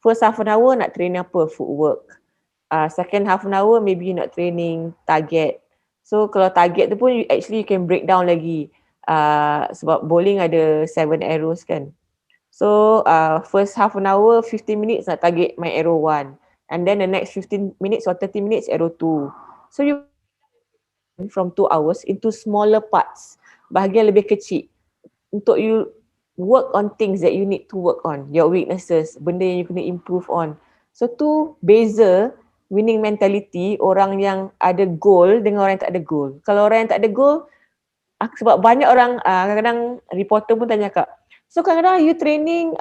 First half an hour nak training apa? Footwork. Second half an hour maybe you nak training target. So kalau target tu pun you can break down lagi. Sebab bowling ada 7 arrows kan. So first half an hour, 15 minutes nak target my arrow 1. And then the next 15 minutes or 30 minutes arrow 2. So you from 2 hours into smaller parts, bahagian lebih kecil, untuk you work on things that you need to work on, your weaknesses, benda yang you kena improve on. So tu beza winning mentality orang yang ada goal dengan orang yang tak ada goal. Kalau orang yang tak ada goal, sebab banyak orang kadang-kadang reporter pun tanya Kak, so kadang-kadang you training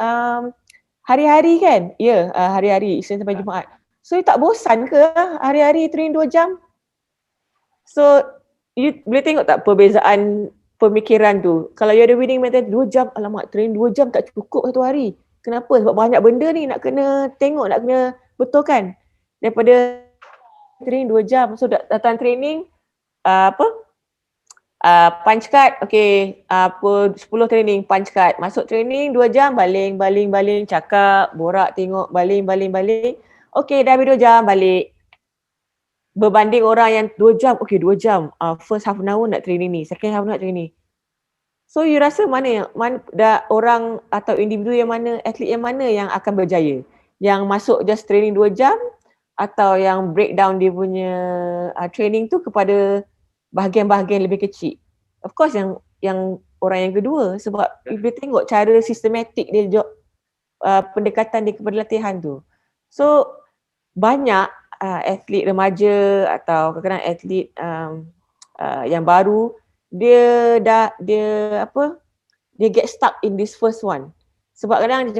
hari-hari kan? Ya, hari-hari Isnin sampai Jumaat. So you tak bosan ke hari-hari training 2 jam? So you boleh tengok tak perbezaan pemikiran tu. Kalau you ada winning mentality 2 jam, alamak training 2 jam tak cukup satu hari. Kenapa? Sebab banyak benda ni nak kena tengok, nak kena betulkan. Daripada training 2 jam. So datang training punch card, okay, 10 training, punch card. Masuk training 2 jam, baling, cakap, borak, tengok, baling. Okay, dah habis 2 jam, balik. Berbanding orang yang 2 jam, okay 2 jam, first half an hour nak training ni, second half an hour nak training ni. So you rasa mana orang atau individu yang mana, atlet yang mana yang akan berjaya? Yang masuk just training 2 jam atau yang breakdown dia punya training tu kepada bahagian-bahagian lebih kecil? Of course yang orang yang kedua, sebab if dia tengok cara sistematik dia pendekatan dia kepada latihan tu. So banyak atlet remaja atau kadang-kadang atlet yang baru dia get stuck in this first one. Sebab kadang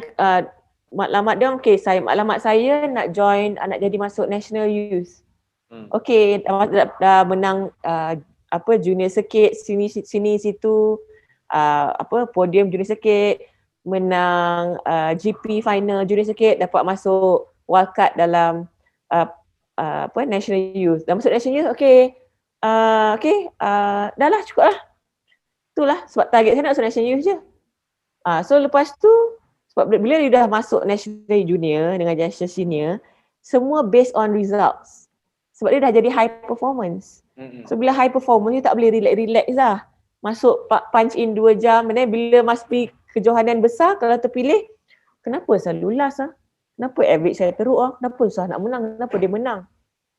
matlamat dia matlamat saya nak join, nak jadi masuk national youth. Okay, dah menang junior circuit sini situ, podium junior circuit, menang GP final junior circuit, dapat masuk wildcard dalam national youth. Dah masuk national youth, dah lah, cukup lah. Itulah sebab target saya nak masuk national youth je. So lepas tu, sebab bila dia dah masuk national junior dengan national senior, semua based on results. Sebab dia dah jadi high performance. So bila high performance, dia tak boleh relax lah. Masuk punch in 2 jam, dan bila must be kejohanan besar, kalau terpilih, kenapa selalu last lah? Kenapa average saya teruk lah? Kenapa susah nak menang? Kenapa dia menang?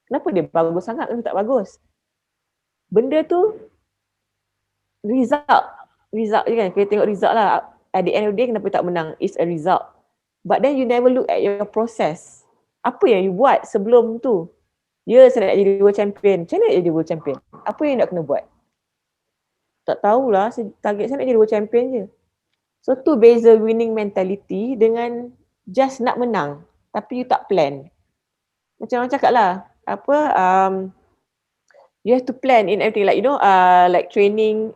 Kenapa dia bagus sangat? Kenapa tak bagus? Benda tu result je kan, kita tengok result lah. At the end of the day, kenapa tak menang? It's a result. But then you never look at your process. Apa yang you buat sebelum tu? Ya, saya nak jadi world champion. Macam mana nak jadi world champion? Apa yang nak kena buat? Tak tahulah, target saya nak jadi world champion je. So tu beza winning mentality dengan just nak menang tapi you tak plan. Macam orang cakap lah, you have to plan in everything, like like training,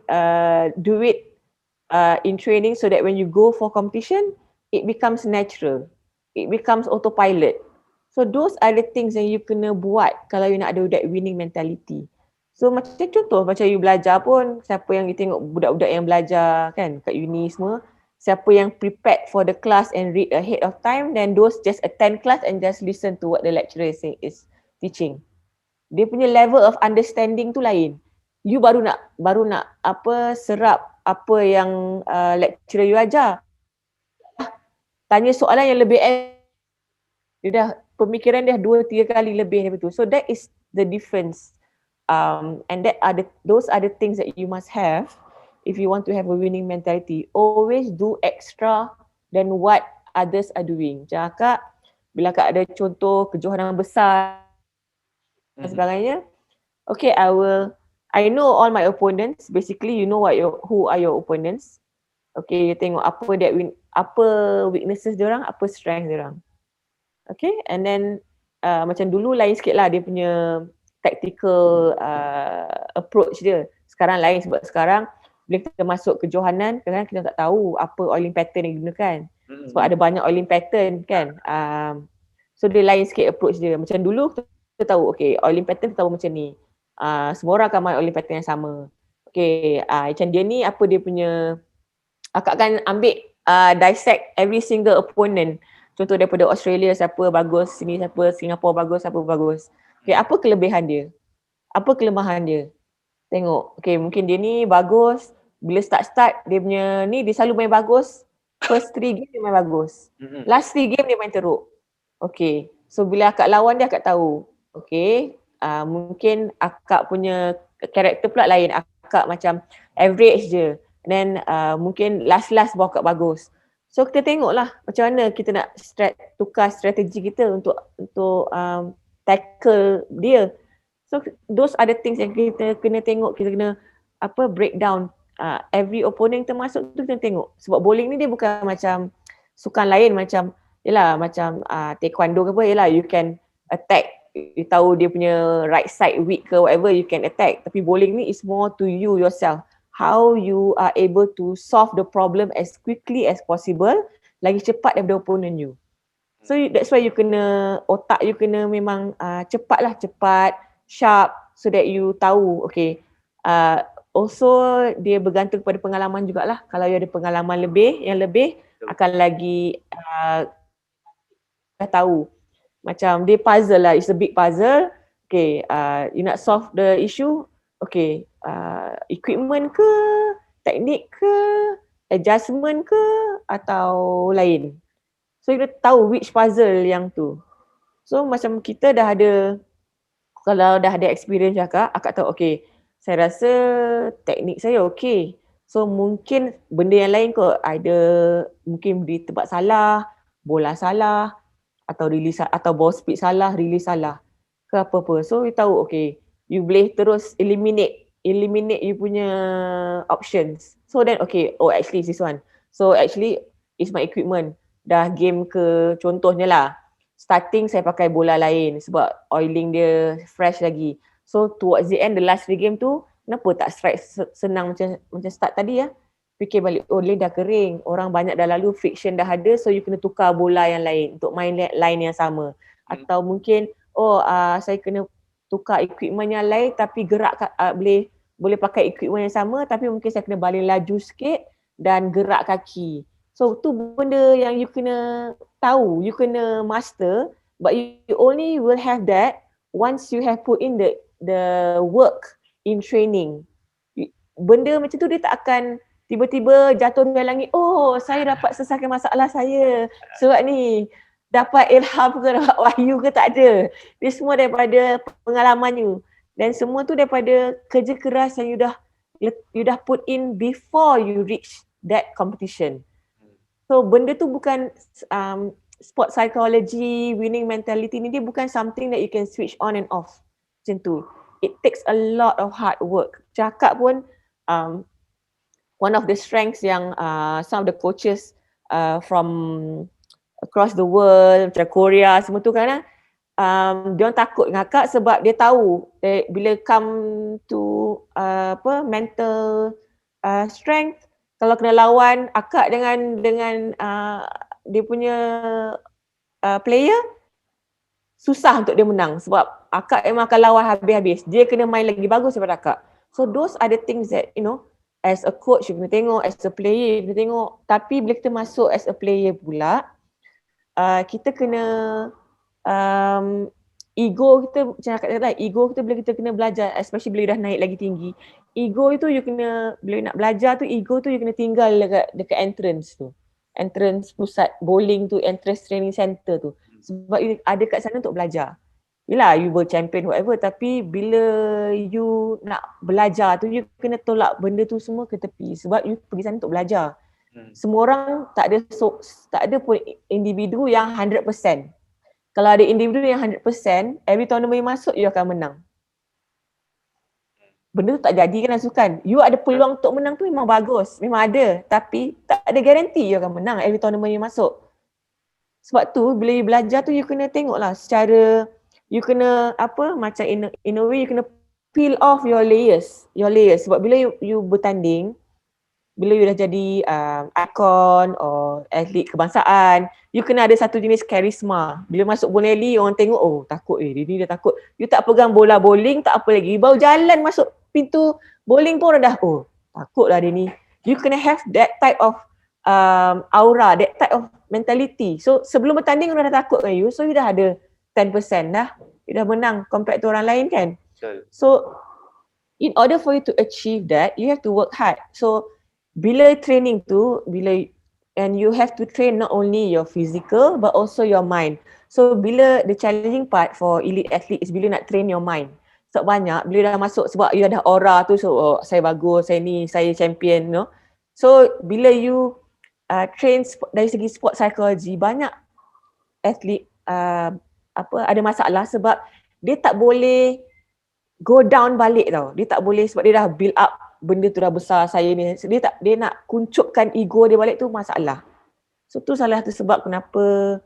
do it in training so that when you go for competition, it becomes natural. It becomes autopilot. So those are the things yang you kena buat kalau you nak ada that winning mentality. So macam contoh, macam you belajar pun, siapa yang you tengok budak-budak yang belajar kan kat uni semua, siapa yang prepared for the class and read ahead of time, then those just attend class and just listen to what the lecturer is teaching. Dia punya level of understanding tu lain. You baru nak serap apa yang lecturer you ajar. Tanya soalan yang lebih dia dah pemikiran dia 2-3 kali lebih daripada tu. So that is the difference. And those are the things that you must have if you want to have a winning mentality. Always do extra than what others are doing. Macam Kak, bila Kak ada contoh kejohanan besar dan sebagainya, okay, I know all my opponents. Basically, you know who are your opponents. Okay, you tengok apa weaknesses diorang, apa strength diorang. Okay, and then macam dulu lain sikit lah dia punya tactical approach dia. Sekarang lain sebab sekarang bila kita masuk kejohanan, kadang-kadang kita tak tahu apa oiling pattern yang digunakan. Sebab ada banyak oiling pattern kan. So dia lain sikit approach dia. Macam dulu kita tahu, okay, oiling pattern kita tahu macam ni. Semua orang akan main oiling pattern yang sama. Okay, macam dia ni apa dia punya, akak akan ambil dissect every single opponent. Contoh daripada Australia siapa bagus, sini siapa, Singapura bagus, siapa bagus. Okay, apa kelebihan dia? Apa kelemahan dia? Tengok, okay, mungkin dia ni bagus, bila start dia punya ni, dia selalu main bagus. First 3 game dia main bagus. Last 3 game dia main teruk. Okay, so bila akak lawan dia, akak tahu. Okay, mungkin akak punya karakter pula lain. Akak macam average je. Then mungkin last bawa akak bagus. So kita tengoklah macam mana kita nak tukar strategi kita untuk tackle dia. So those are the things yang kita kena tengok, kita kena break down every opponent kita masuk tu kita tengok. Sebab bowling ni dia bukan macam sukan lain macam macam taekwondo ke apa, you can attack, you tahu dia punya right side weak ke whatever, you can attack. Tapi bowling ni is more to you yourself, how you are able to solve the problem as quickly as possible, lagi cepat daripada opponent you. So that's why you kena, otak you kena memang cepat, sharp, so that you tahu, okay, also dia bergantung kepada pengalaman jugalah. Kalau you ada pengalaman yang lebih akan lagi dah tahu. Macam dia puzzle lah, it's a big puzzle. Okay, you nak solve the issue, okay, equipment ke, teknik ke, adjustment ke, atau lain. So kita tahu which puzzle yang tu. So macam kita dah ada, kalau dah ada experience akak tahu, okay, saya rasa teknik saya okay. So mungkin benda yang lain kot, ada mungkin di tempat salah, bola salah, atau release, atau ball speed salah, release salah ke apa-apa. So you tahu, okay, you boleh terus eliminate you punya options. So then okay, oh actually this one. So actually it's my equipment. Dah game ke, contohnya lah, starting saya pakai bola lain sebab oiling dia fresh lagi. So towards the end, the last 3 game tu, kenapa tak strike senang macam start tadi ya? Fikir balik, oh lane dah kering, orang banyak dah lalu, friction dah ada, so you kena tukar bola yang lain untuk main line yang sama. Atau mungkin, saya kena tukar equipment yang lain tapi gerak boleh pakai equipment yang sama tapi mungkin saya kena balik laju sikit dan gerak kaki. So tu benda yang you kena tahu, you kena master, but you only will have that once you have put in the work in training. Benda macam tu dia tak akan tiba-tiba jatuh dari langit, oh saya dapat selesaikan masalah saya sebab ni, dapat ilham ke, dapat wahyu ke, tak ada. Dia semua daripada pengalaman you, dan semua tu daripada kerja keras yang you dah put in before you reach that competition. So benda tu bukan sport psychology, winning mentality ni, dia bukan something that you can switch on and off macam tu. It takes a lot of hard work. Cakap pun one of the strengths yang some of the coaches from across the world, macam Korea semua tu kan, dia orang takut dengan akak sebab dia tahu bila come to mental strength, kalau kena lawan akak dengan dia punya player, susah untuk dia menang sebab akak memang akan lawan habis-habis. Dia kena main lagi bagus daripada akak. So those are the things that as a coach you kena tengok, as a player you kena tengok. Tapi bila kita masuk as a player pula, kita kena ego kita, macam akak kata, ego kita bila kita kena belajar, especially bila dah naik lagi tinggi. Ego itu you kena, bila nak belajar tu, ego tu you kena tinggal dekat entrance tu. Entrance pusat bowling tu, entrance training center tu. Sebab you ada kat sana untuk belajar. Yelah, you champion whatever, tapi bila you nak belajar tu, you kena tolak benda tu semua ke tepi. Sebab you pergi sana untuk belajar. Semua orang tak ada pun individu yang 100%. Kalau ada individu yang 100%, every tournament you masuk, you akan menang. Benda tu tak jadi kan sukan. You ada peluang untuk menang tu memang bagus, memang ada. Tapi tak ada guarantee you akan menang every tournament you masuk. Sebab tu bila you belajar tu, you kena tengok lah secara, you kena macam in a way you kena peel off your layers. Sebab bila you bertanding, bila you dah jadi icon or atlet kebangsaan, you kena ada satu jenis karisma. Bila masuk bola alley, orang tengok, oh takut dia ni dah takut. You tak pegang bola bowling, tak apa lagi. Baru jalan masuk pintu bowling pun dah, oh takutlah dia ni. You kena have that type of aura, that type of mentality. So sebelum bertanding orang dah takut dengan you, so you dah ada 10% dah. You dah menang compared to orang lain kan. So in order for you to achieve that, you have to work hard. So bila training tu, and you have to train not only your physical but also your mind. So bila the challenging part for elite athlete is bila nak train your mind. Sebab banyak bila dah masuk, sebab you ada aura tu, so oh, saya bagus, saya ni, saya champion, So bila you train dari segi sport psychology, banyak atlet ada masalah sebab dia tak boleh go down balik tau. Dia tak boleh sebab dia dah build up benda tu dah besar saya ni. Dia nak kuncupkan ego dia balik tu masalah. So tu salah satu sebab kenapa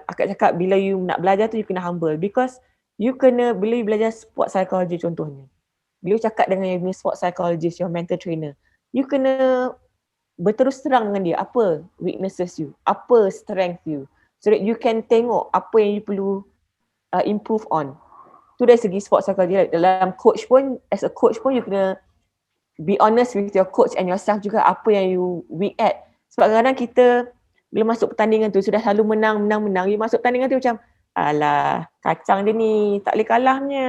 akak cakap bila you nak belajar tu you kena humble, because you kena, bila you belajar sport psychology contohnya, bila you cakap dengan your sport psychologist, your mental trainer, you kena berterus terang dengan dia apa weaknesses you, apa strength you, so that you can tengok apa yang you perlu improve on. Tu dari segi sport psychology. Dalam coach pun, as a coach pun you kena be honest with your coach and yourself juga, apa yang you weak at. Sebab kadang-kadang kita bila masuk pertandingan tu sudah selalu menang, you masuk pertandingan tu macam alah kacang dia ni, tak boleh kalahnya.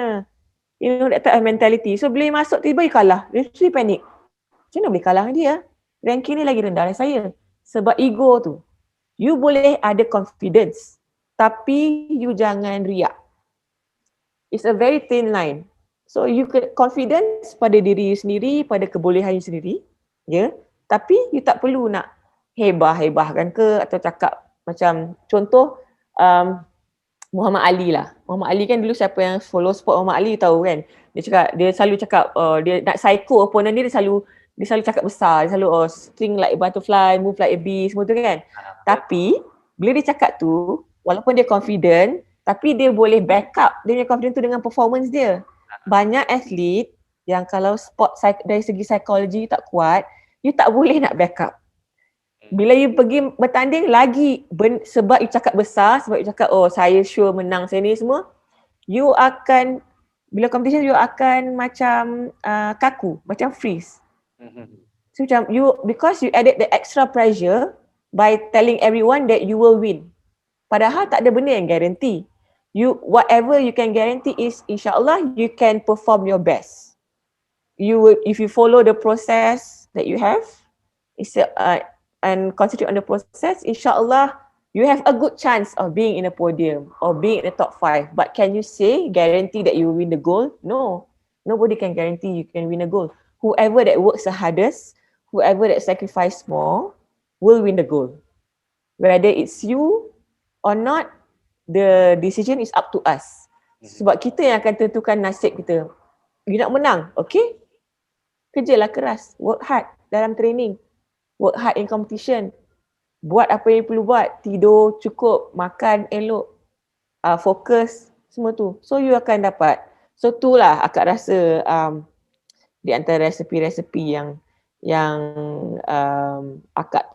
You know that type of mentality. So bila you masuk tiba you kalah, you really panic. Macam mana boleh kalah dengan dia? Ranking ni lagi rendah dari saya. Sebab ego tu. You boleh ada confidence, tapi you jangan riak. It's a very thin line. So you confidence pada diri you sendiri, pada kebolehan you sendiri, ya. Tapi you tak perlu nak hebah-hebahkan ke atau cakap macam contoh Muhammad Ali lah. Muhammad Ali kan dulu siapa yang follow sport Muhammad Ali tahu kan. Dia selalu cakap dia nak psycho opponent dia selalu cakap besar. Dia selalu string like a butterfly, move like a bee, semua tu kan. Tapi bila dia cakap tu, walaupun dia confident, tapi dia boleh back up dia punya confidence tu dengan performance dia. Banyak atlet yang kalau sport dari segi psikologi tak kuat, you tak boleh nak back up. Bila you pergi bertanding lagi sebab you cakap besar, sebab you cakap saya sure menang saya ni semua, you akan bila competition you akan macam kaku, macam freeze. So macam because you added the extra pressure by telling everyone that you will win. Padahal tak ada benda yang guarantee. Whatever you can guarantee is insyaAllah you can perform your best. If you follow the process that you have, and concentrate on the process, insyaAllah you have a good chance of being in a podium or being in the top 5. But can you guarantee that you will win the gold? No. Nobody can guarantee you can win a gold. Whoever that works the hardest, whoever that sacrifice more, will win the gold. Whether it's you or not, the decision is up to us. Sebab kita yang akan tentukan nasib kita. You nak menang, okay? Kerjalah keras, work hard dalam training. Work hard in competition. Buat apa yang perlu buat. Tidur cukup, makan elok, fokus, semua tu. So you akan dapat. So itulah akak rasa di antara resepi-resepi yang akak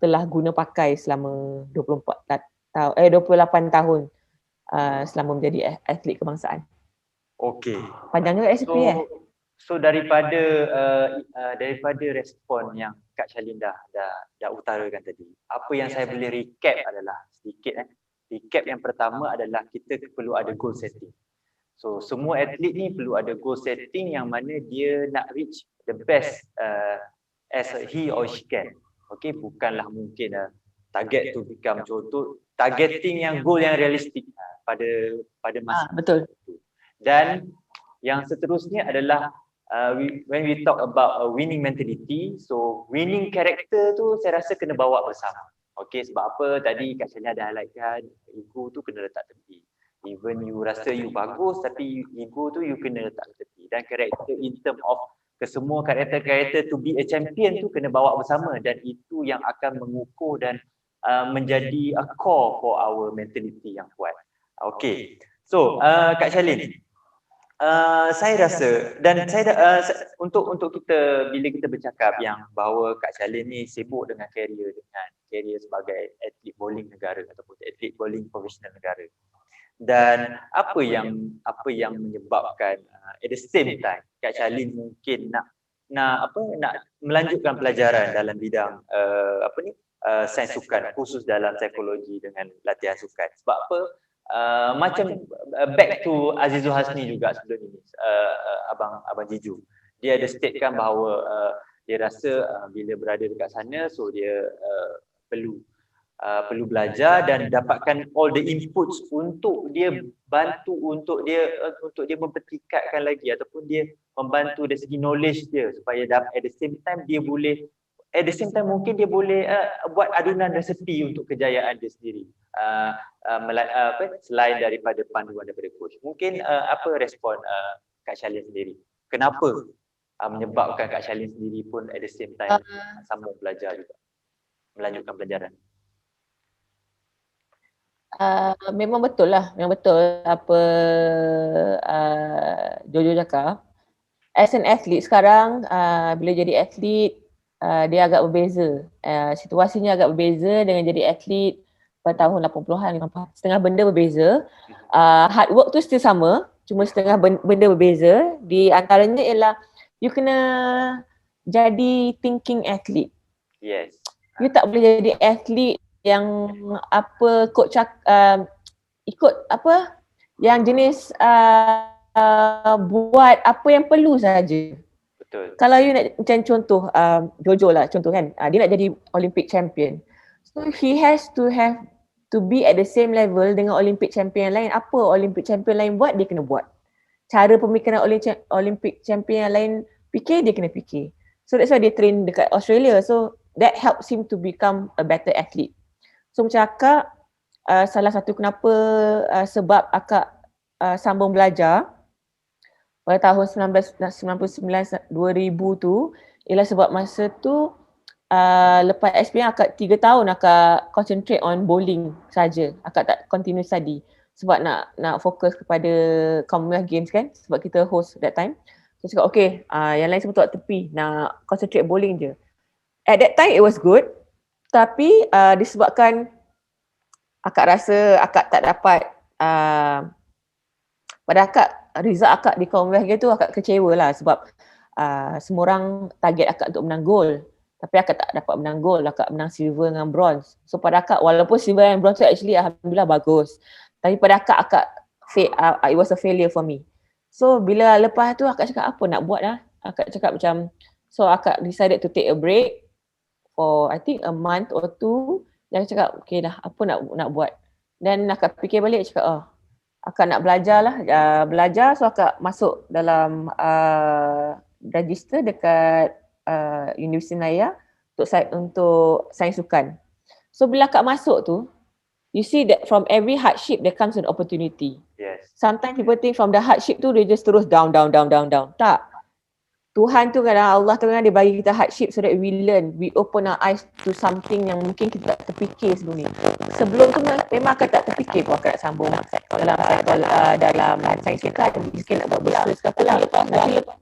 telah guna pakai selama 28 tahun selama menjadi atlet kebangsaan. Okey. Panjang juga resepi So daripada respon yang Kak Shalin dah utarakan tadi, apa yang saya boleh recap adalah sedikit recap yang pertama adalah kita perlu ada goal setting. So semua atlet ni perlu ada goal setting yang mana dia nak reach the best as he or she can. Okay, bukanlah mungkin target tu become contoh targeting yang goal yang realistik pada masa betul. Dan yang seterusnya adalah when we talk about winning mentality, so winning character tu saya rasa kena bawa bersama. Okay, sebab apa tadi Kak Shalin ada highlightkan, ego tu kena letak tepi. Even you rasa you bagus tapi ego tu you kena letak tepi. Dan karakter in term of kesemua karakter to be a champion tu kena bawa bersama, dan itu yang akan mengukur dan menjadi a core for our mentality yang kuat. Okay, so Kak Shalin, saya rasa dan untuk kita bila kita bercakap yang bahawa Kak Shalin ni sibuk dengan career sebagai atlet bowling negara ataupun atlet bowling profesional negara. Dan apa yang menyebabkan at the same time Kak Shalin mungkin nak melanjutkan pelajaran dalam bidang sains sukan, khusus dalam psikologi dengan latihan sukan. Sebab apa? Macam back to Azizul Hasni juga sebelum ini, abang Jiju, dia ada statekan bahawa dia rasa bila berada dekat sana, so dia perlu belajar dan dapatkan all the inputs untuk dia bantu untuk dia mempertingkatkan lagi ataupun dia membantu dari segi knowledge dia supaya at the same time dia boleh at the same time mungkin dia boleh buat adunan resepi untuk kejayaan dia sendiri. Selain daripada panduan daripada coach. Mungkin apa respon Kak Shalin sendiri? Kenapa menyebabkan Kak Shalin sendiri pun at the same time sambung belajar juga, melanjutkan pelajaran? Memang betul lah, memang betul apa Jojo cakap. As an athlete sekarang, bila jadi athlete, dia agak berbeza. Situasinya agak berbeza dengan jadi athlete pada tahun 80-an, setengah benda berbeza. Hard work tu still sama, cuma setengah benda berbeza. Di antaranya ialah you kena jadi thinking athlete. Yes. You tak boleh jadi athlete yang apa coach ikut apa yang jenis buat apa yang perlu saja. Betul. Kalau you nak macam contoh Jojo lah contoh kan, dia nak jadi Olympic champion. So he has to have to be at the same level dengan Olympic champion lain. Apa Olympic champion lain buat, dia kena buat. Cara pemikiran Olympic champion yang lain fikir, dia kena fikir. So that's why dia train dekat Australia. So that helps him to become a better athlete. So macam akak, salah satu kenapa sebab akak sambung belajar pada tahun 1999-2000 tu ialah sebab masa tu lepas SPM akak 3 tahun akak concentrate on bowling saja. Akak tak continue study sebab nak fokus kepada Commonwealth Games kan, sebab kita host that time. So cakap okay, yang lain semua tu kat tepi, nak concentrate bowling je. At that time it was good, tapi disebabkan akak rasa akak tak dapat pada akak, result akak di Commonwealth Games tu akak kecewa lah sebab semua orang target akak untuk menang gold. Tapi akak tak dapat menang gold, akak menang silver dengan bronze. So pada akak, walaupun silver and bronze tu actually alhamdulillah bagus. Tapi pada akak it was a failure for me. So bila lepas tu akak cakap apa nak buat lah. Akak cakap macam, so akak decided to take a break for I think a month or two. Dan akak cakap okay dah, apa nak buat. Dan akak fikir balik cakap akak nak belajar lah, belajar. So akak masuk dalam register dekat Universiti Naya untuk sains sukan. So bila akak masuk tu, you see that from every hardship there comes an opportunity. Yes. Sometimes people think from the hardship tu they just terus down. Tak. Tuhan tu kadang Allah tu kadang dia bagi kita hardship so that we learn, we open our eyes to something yang mungkin kita tak terfikir sebelum ni. Sebelum tu memang akak tak terfikir pun akak nak sambung dalam sains sukan, mungkin nak buat bisnes ke apa lah. Tapi lepas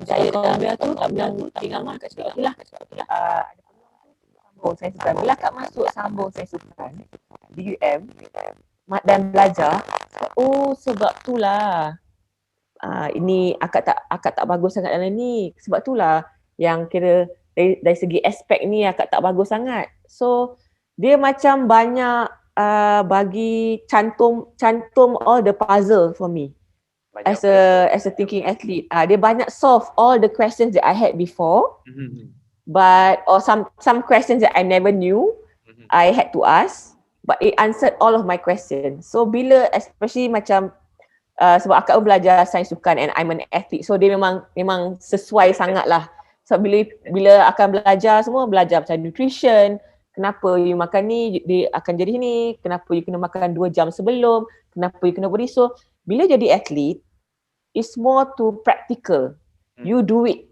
jaya Commonwealth tu tak bilang tinggal kat cakap okey lah. Sambung sains sukan. Bila akak masuk sambung sains sukan di UM dan belajar, sebab tu lah ini akak tak bagus sangat dalam ni. Sebab itulah yang kira dari segi aspek ni akak tak bagus sangat. So dia macam banyak bagi cantum all the puzzle for me as a thinking athlete. Dia banyak solve all the questions that I had before, but or some questions that I never knew I had to ask, but it answered all of my questions. So bila especially macam sebab akak pun belajar sains sukan and I'm an athlete, so dia memang sesuai sangat lah. So bila akan belajar semua, belajar macam nutrition, kenapa you makan ni dia akan jadi ni, kenapa you kena makan 2 jam sebelum, kenapa you kena beri. So bila jadi athlete, it's more to practical. You do it.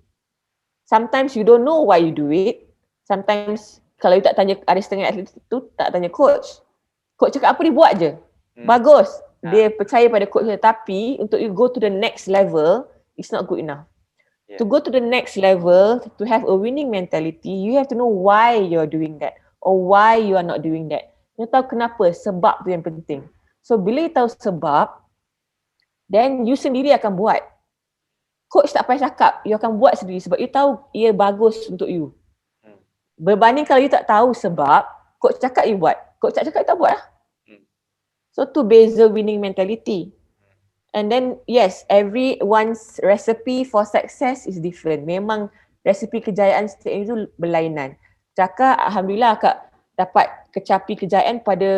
Sometimes you don't know why you do it. Sometimes kalau you tak tanya, ada setengah athlete tu tak tanya coach cakap apa dia buat je. Bagus. Dia percaya pada coach dia, tapi untuk you go to the next level, it's not good enough. To go to the next level, to have a winning mentality, you have to know why you're doing that or why you are not doing that. You tahu kenapa, sebab tu yang penting. So bila you tahu sebab, then you sendiri akan buat. Coach tak payah cakap, you akan buat sendiri sebab you tahu ia bagus untuk you. Berbanding kalau you tak tahu sebab, coach cakap you buat, coach tak cakap you tak buat lah. So tu beza winning mentality. And then yes, everyone's recipe for success is different. Memang resipi kejayaan setiap itu berlainan. Cakap alhamdulillah akak dapat kecapi kejayaan pada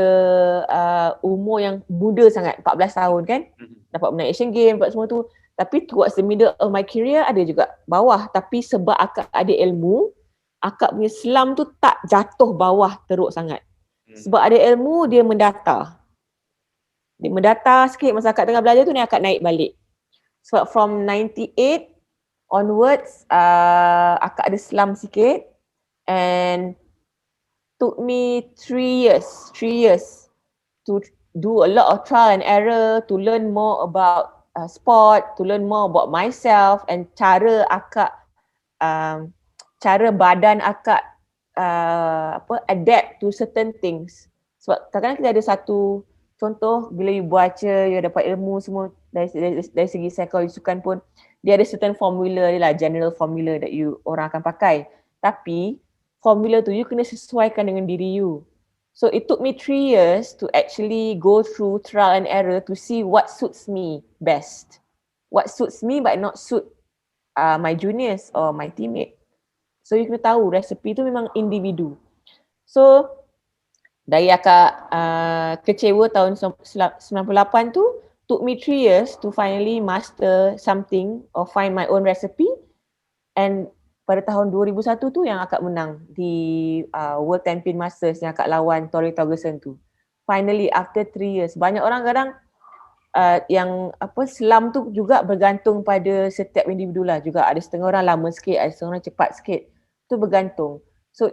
umur yang muda sangat, 14 tahun kan. Dapat menang Asian Games, dapat semua tu. Tapi towards the middle of my career ada juga bawah, tapi sebab akak ada ilmu, akak punya slump tu tak jatuh bawah teruk sangat. Sebab ada ilmu, dia mendata. Dia mendata sikit masa akak tengah belajar tu, ni akak naik balik. Sebab from 98 onwards, akak ada slump sikit, and took me 3 years to do a lot of trial and error, to learn more about sport, to learn more about myself, and cara akak, cara badan akak adapt to certain things. Sebab kadang-kadang kita ada satu contoh, bila you baca, you dapat ilmu semua dari segi psikologi sukan pun, dia ada certain formula dia lah, general formula that orang akan pakai. Tapi formula tu you kena sesuaikan dengan diri you. So it took me 3 years to actually go through trial and error to see what suits me best. What suits me but not suit my juniors or my teammate. So you kena tahu resepi tu memang individu. So dari akak kecewa tahun 98 tu, took me 3 years to finally master something or find my own recipe, and pada tahun 2001 tu yang akak menang di World Champion Masters yang akak lawan Tori Torgerson tu. Finally after 3 years. Banyak orang kadang yang slump tu juga bergantung pada setiap individu lah juga. Ada setengah orang lama sikit, ada setengah orang cepat sikit. Tu bergantung. So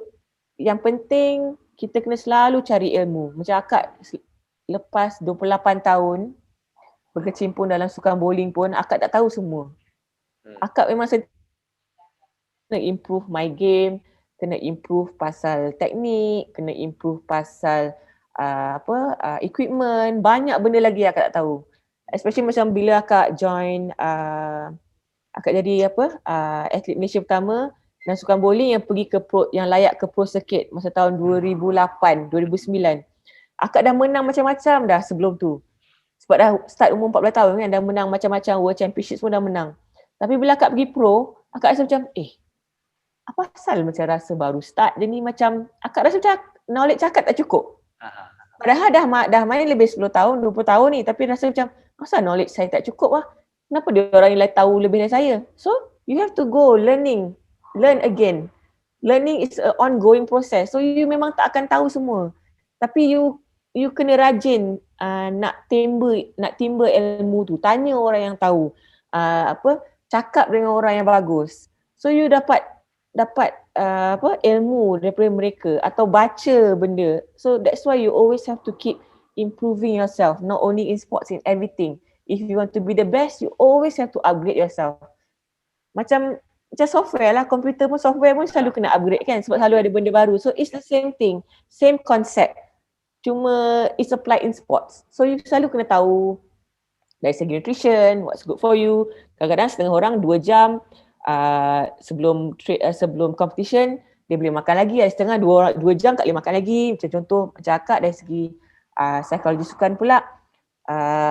yang penting kita kena selalu cari ilmu. Macam akak lepas 28 tahun berkecimpung dalam sukan bowling pun, akak tak tahu semua. Akak memang kena improve my game, kena improve pasal teknik, kena improve pasal equipment, banyak benda lagi akak tak tahu. Especially macam bila akak join, akak jadi atlet Malaysia pertama dan sukan bowling yang pergi ke pro, yang layak ke pro circuit masa tahun 2008, 2009. Akak dah menang macam-macam dah sebelum tu. Sebab dah start umur 14 tahun kan, dah menang macam-macam World Championships pun dah menang. Tapi bila akak pergi pro, akak rasa macam apa pasal macam rasa baru start je ni, macam akak rasa macam knowledge akak tak cukup. Padahal dah main lebih 10 tahun, 20 tahun ni, tapi rasa macam asal knowledge saya tak cukup lah. Kenapa dia orang yang lain tahu lebih dari saya? So, you have to go learn again. Learning is an ongoing process. So, you memang tak akan tahu semua. Tapi you kena rajin nak timba ilmu tu. Tanya orang yang tahu. Cakap dengan orang yang bagus. So, you dapat ilmu daripada mereka atau baca benda. So that's why you always have to keep improving yourself, not only in sports, in everything. If you want to be the best, you always have to upgrade yourself. Macam software lah, komputer pun, software pun selalu kena upgrade kan, sebab selalu ada benda baru. So it's the same thing, same concept, cuma it's applied in sports. So you selalu kena tahu dari segi nutrition, what's good for you. Kadang-kadang setengah orang 2 jam sebelum competition dia boleh makan lagi, ada setengah 2 jam tak boleh makan lagi. Macam contoh macam akak dari segi psikologi sukan pula,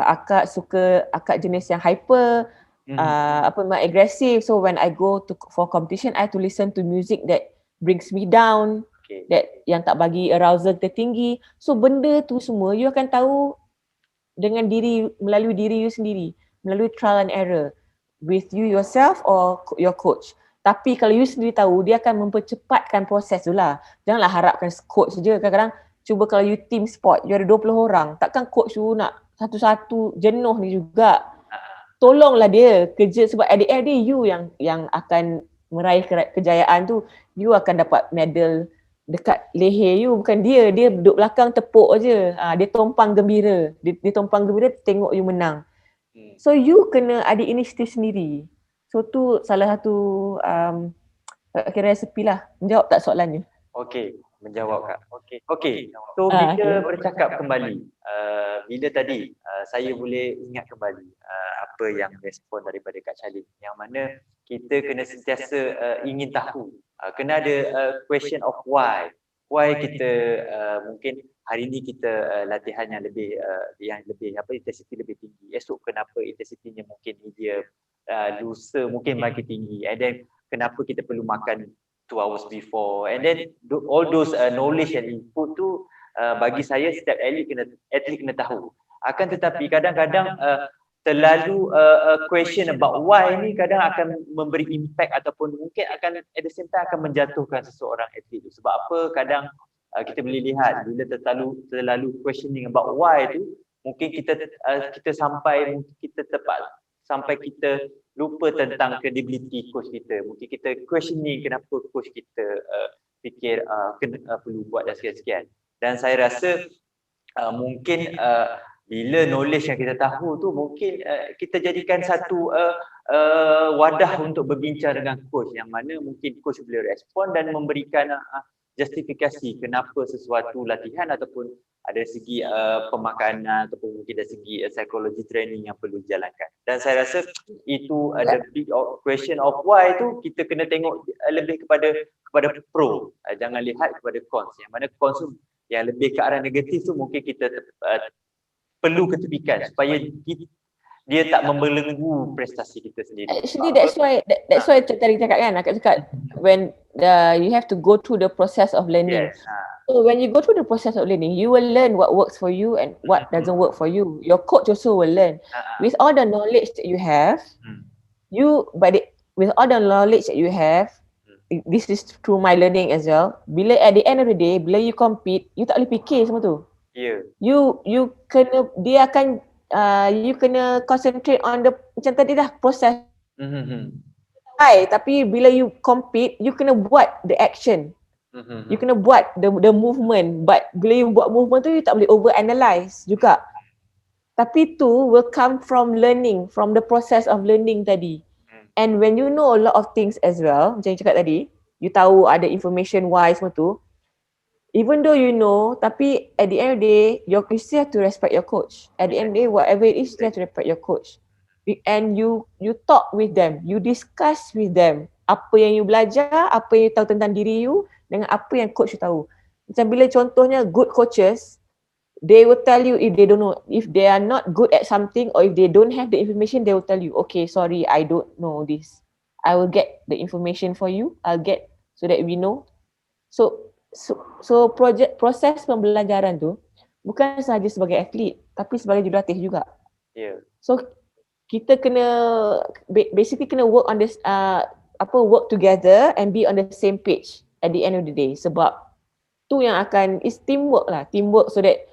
akak jenis yang hyper, memang aggressive. So when I go for competition, I have to listen to music that brings me down, that yang tak bagi arousal tertinggi. So benda tu semua you akan tahu dengan melalui diri you sendiri, melalui trial and error with you yourself or your coach. Tapi kalau you sendiri tahu, dia akan mempercepatkan proses tu lah. Janganlah harapkan coach saja. Kadang-kadang cuba kalau you team sport, you ada 20 orang, takkan coach you nak satu-satu, jenuh ni juga. Tolonglah dia kerja, sebab at the end day you yang akan meraih kejayaan tu. You akan dapat medal dekat leher you, bukan dia. Dia duduk belakang tepuk je. Dia tumpang gembira. Dia tumpang gembira tengok you menang. So you kena ada inisiatif sendiri. So tu salah satu kira resepi lah. Menjawab tak soalannya? Okey, menjawab Kak. Okey. So bila bercakap kembali, bila tadi saya boleh ingat kembali apa yang respon daripada Kak Charlene, yang mana kita kena sentiasa ingin tahu. Kena ada question of why. Why kita mungkin hari ini kita latihan yang lebih intensity lebih tinggi. Esok kenapa intensitinya mungkin medium, lusa mungkin makin tinggi. And then kenapa kita perlu makan 2 hours before. And then all those knowledge and input tu bagi saya setiap atlet kena tahu. Akan tetapi kadang-kadang terlalu question about why ni kadang akan memberi impact ataupun mungkin akan at the same time akan menjatuhkan seseorang atlet tu. Sebab apa kadang kita boleh lihat bila terlalu questioning about why tu, mungkin kita sampai kita lupa tentang credibility coach kita. Mungkin kita questioning kenapa coach kita fikir perlu buat dan sekian-sekian. Dan saya rasa mungkin bila knowledge yang kita tahu tu mungkin kita jadikan satu wadah untuk berbincang dengan coach, yang mana mungkin coach boleh respon dan memberikan justifikasi kenapa sesuatu latihan ataupun ada segi pemakanan ataupun mungkin dari segi psychology training yang perlu dijalankan. Dan saya rasa itu the big question of why tu kita kena tengok lebih kepada pro, jangan lihat kepada cons. Yang mana cons tu yang lebih ke arah negatif tu mungkin kita perlu ketepikan supaya dia tak membelenggu prestasi kita sendiri. Actually that's why tadi cakap kan, akak cakap when you have to go through the process of learning. Yes. So when you go through the process of learning, you will learn what works for you and what doesn't work for you. Your coach also will learn. With all the knowledge that you have, with all the knowledge that you have, this is through my learning as well. Bila at the end of the day, bila you compete, you tak boleh fikir semua tu. Yeah. You kena concentrate on the macam tadi dah proses. Tapi bila you compete, you kena buat the action. You kena buat the movement. But bila you buat movement tu, you tak boleh overanalyze juga. Tapi tu will come from learning, from the process of learning tadi. And when you know a lot of things as well, macam yang cakap tadi, you tahu ada information wise semua tu, even though you know, tapi at the end of the day, you still have to respect your coach. At the end of the day, whatever it is, you have to respect your coach. And you talk with them, you discuss with them. Apa yang you belajar, apa yang you tahu tentang diri you, dengan apa yang coach you tahu. Macam bila contohnya good coaches, they will tell you if they don't know, if they are not good at something or if they don't have the information, they will tell you, okay, sorry, I don't know this. I will get the information for you. I'll get so that we know. So proses pembelajaran tu bukan sahaja sebagai atlet tapi sebagai jurulatih juga. Yeah. So kita kena basically kena work on this work together and be on the same page at the end of the day, sebab tu yang akan is teamwork so that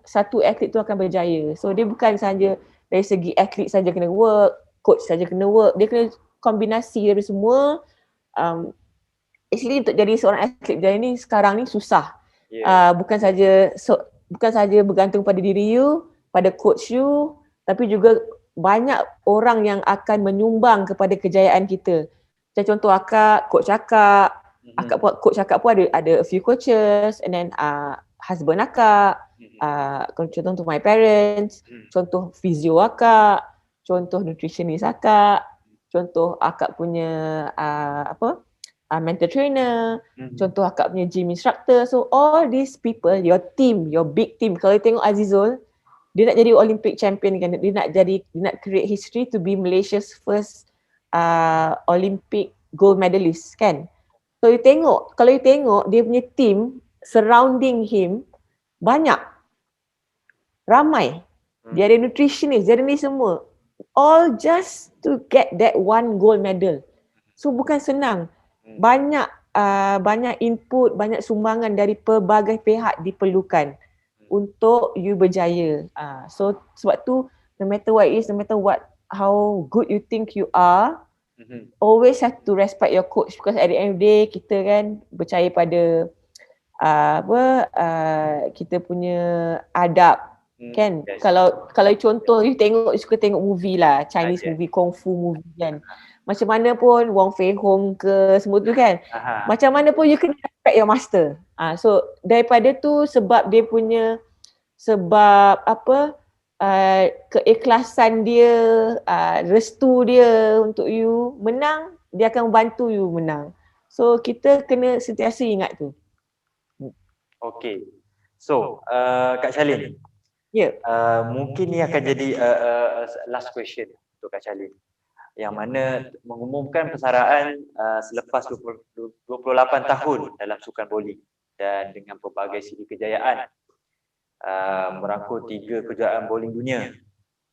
satu atlet tu akan berjaya. So dia bukan sahaja dari segi atlet saja kena work, coach saja kena work, dia kena kombinasi dari semua. Actually untuk jadi seorang atlet berjaya ni sekarang ni susah. Yeah. Bukan saja bergantung pada diri you, pada coach you, tapi juga banyak orang yang akan menyumbang kepada kejayaan kita. Macam contoh coach akak pun ada a few coaches, and then husband akak, contoh untuk my parents, contoh physio akak, contoh nutritionist akak, contoh akak punya mental trainer, contoh akak punya gym instructor. So all these people, your team, your big team. Kalau you tengok Azizul, dia nak jadi Olympic champion kan, dia nak create history to be Malaysia's first Olympic gold medalist kan. So kalau you tengok dia punya team surrounding him banyak, ramai. Dia ada nutritionist, dia ada ni semua. All just to get that one gold medal. So bukan senang. Banyak input, banyak sumbangan dari pelbagai pihak diperlukan untuk you berjaya. So sebab tu no matter what it is, no matter how good you think you are, always have to respect your coach, because at the end of the day kita kan percaya pada kita punya adab kan. Yes. Kalau contoh you suka tengok movie lah, Chinese movie, kung fu movie kan. Macam mana pun Wong Fei Hong ke semua tu kan. Macam mana pun you kena respect your master. So daripada tu sebab keikhlasan dia, restu dia untuk you menang, dia akan membantu you menang. So kita kena sentiasa ingat tu. Okay. So Kak Shalin. Ya. Mungkin ni akan jadi last question untuk Kak Shalin, yang mana mengumumkan persaraan selepas 28 tahun dalam sukan bowling dan dengan pelbagai segi kejayaan, merangkul 3 kejuaraan bowling dunia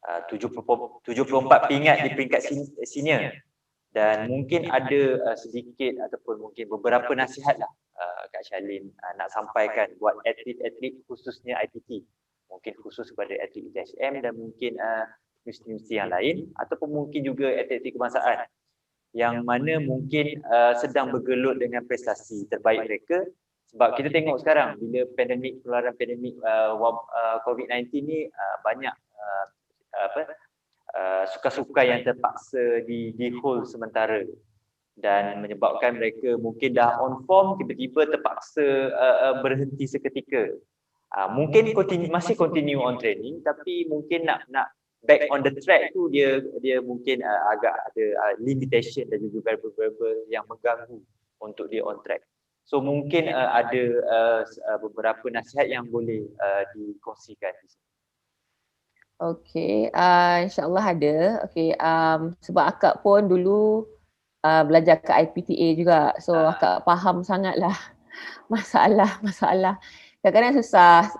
74 pingat di peringkat senior, dan mungkin ada sedikit ataupun mungkin beberapa nasihat lah Kak Shalin nak sampaikan buat atlet-atlet khususnya IPT, mungkin khusus kepada atlet ITSM dan mungkin universiti yang lain, ataupun mungkin juga atlet-atlet kebangsaan yang mana mungkin sedang bergelut dengan prestasi terbaik mereka. Sebab kita tengok sekarang bila penularan pandemik COVID-19 ni banyak suka-suka yang terpaksa di hold sementara dan menyebabkan mereka mungkin dah on form tiba-tiba terpaksa berhenti seketika. Mungkin masih continue on training, tapi mungkin nak back on the track tu dia mungkin agak ada limitation dan juga variable yang mengganggu untuk dia on track. So mungkin ada beberapa nasihat yang boleh dikongsikan di sini. Okay, insyaAllah ada. Okay, sebab akak pun dulu belajar ke IPTA juga. So akak faham sangatlah masalah. Kadang-kadang susah,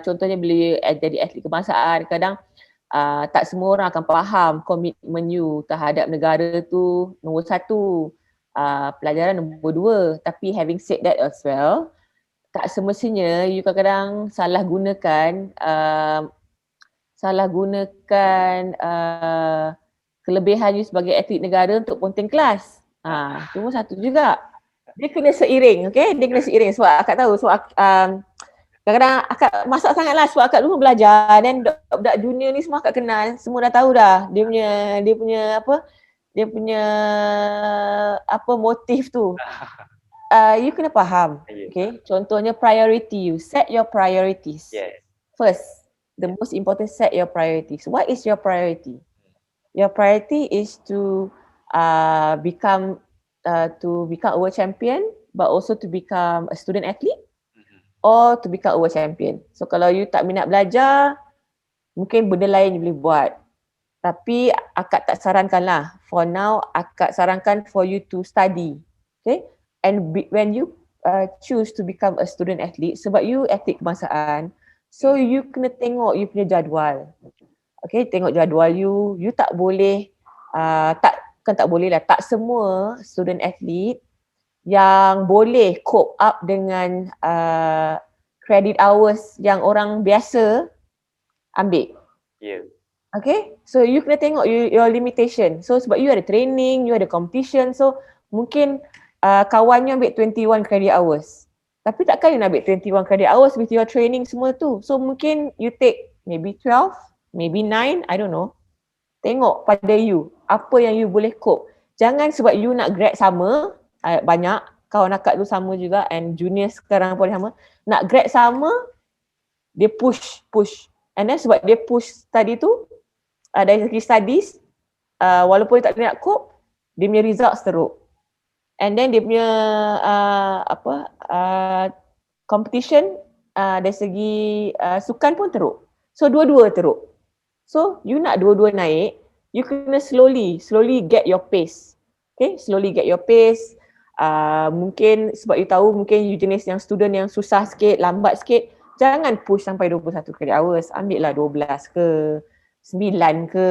contohnya bila jadi atlet kebangsaan, kadang tak semua orang akan faham komitmen you terhadap negara tu nombor satu, pelajaran nombor dua. Tapi having said that as well, tak semestinya you kadang-kadang salah gunakan kelebihan you sebagai atlet negara untuk ponteng kelas. Tu pun satu juga. Dia kena seiring, okay? Dia kena seiring sebab akak tahu, sebab kadang-kadang akak masak sangat lah sebab akak dulu belajar dan budak junior ni semua akak kenal, semua dah tahu dah dia punya motif tu. You kena faham, okay? Contohnya priority, you set your priorities. Yes. First, the most important, set your priorities. What is your priority? Your priority is to become a world champion, but also to become a student athlete, or to become a world champion. So kalau you tak minat belajar, mungkin benda lain you boleh buat. Tapi akak tak sarankan lah. For now, akak sarankan for you to study. Okay? And when you choose to become a student athlete, sebab you atlet kebangsaan, so you kena tengok you punya jadual. Okay, tengok jadual you tak boleh, tak semua student athlete yang boleh cope up dengan credit hours yang orang biasa ambil. Yeah. Okay, so you kena tengok your limitation. So sebab you ada training, you ada competition, so mungkin kawan you ambil 21 credit hours. Tapi takkan you nak ambil 21 credit hours with your training semua tu. So mungkin you take maybe 12, maybe 9, I don't know. Tengok pada you, apa yang you boleh cope. Jangan sebab you nak grad sama, banyak kawan akak tu sama juga and junior sekarang pun sama. Nak grad sama, dia push. And then sebab dia push tadi tu, dari segi studies, walaupun dia tak nak cope, dia punya results teruk. And then dia punya competition dari segi sukan pun teruk. So dua-dua teruk. So you nak dua-dua naik, you kena slowly get your pace. Okay, slowly get your pace. Mungkin sebab you tahu mungkin you jenis yang student yang susah sikit, lambat sikit, jangan push sampai 21 credit hours. Ambil lah 12 ke, 9 ke,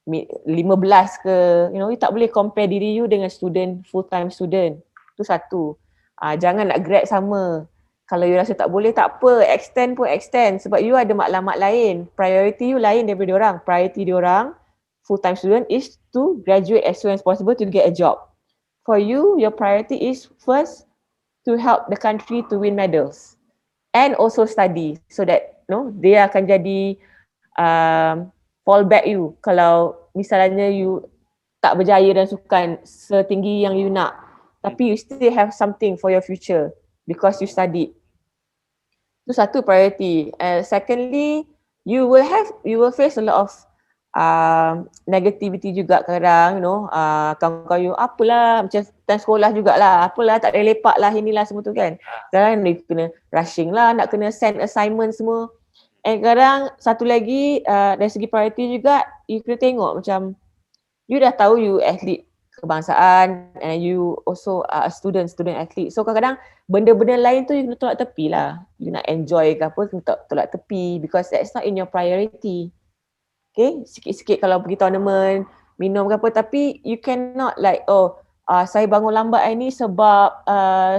15 ke. You tak boleh compare diri you dengan full time student. Tu satu. Jangan nak grad sama. Kalau you rasa tak boleh, tak apa, extend pun extend sebab you ada maklumat lain. Priority you lain daripada diorang. Priority diorang, full time student, is to graduate as soon as possible to get a job. For you, your priority is first to help the country to win medals and also study so that dia akan jadi fallback you kalau misalnya you tak berjaya dan sukan setinggi yang you nak, tapi you still have something for your future because you studied. Itu satu priority. Secondly, you will face a lot of negativity juga kadang, kawan-kawan you, apalah macam time sekolah jugalah, apalah tak boleh lepak lah, inilah semua tu kan. Kadang you kena rushing lah, nak kena send assignment semua. And kadang satu lagi dari segi priority juga, you kena tengok macam you dah tahu you atlet kebangsaan and you also a student athlete. So kadang-kadang benda-benda lain tu you kena tolak tepi lah. You nak enjoy ke apa, you kena tolak tepi because that's not in your priority. Okay, sikit-sikit kalau pergi tournament, minum ke apa, tapi you cannot like, saya bangun lambat hari ni sebab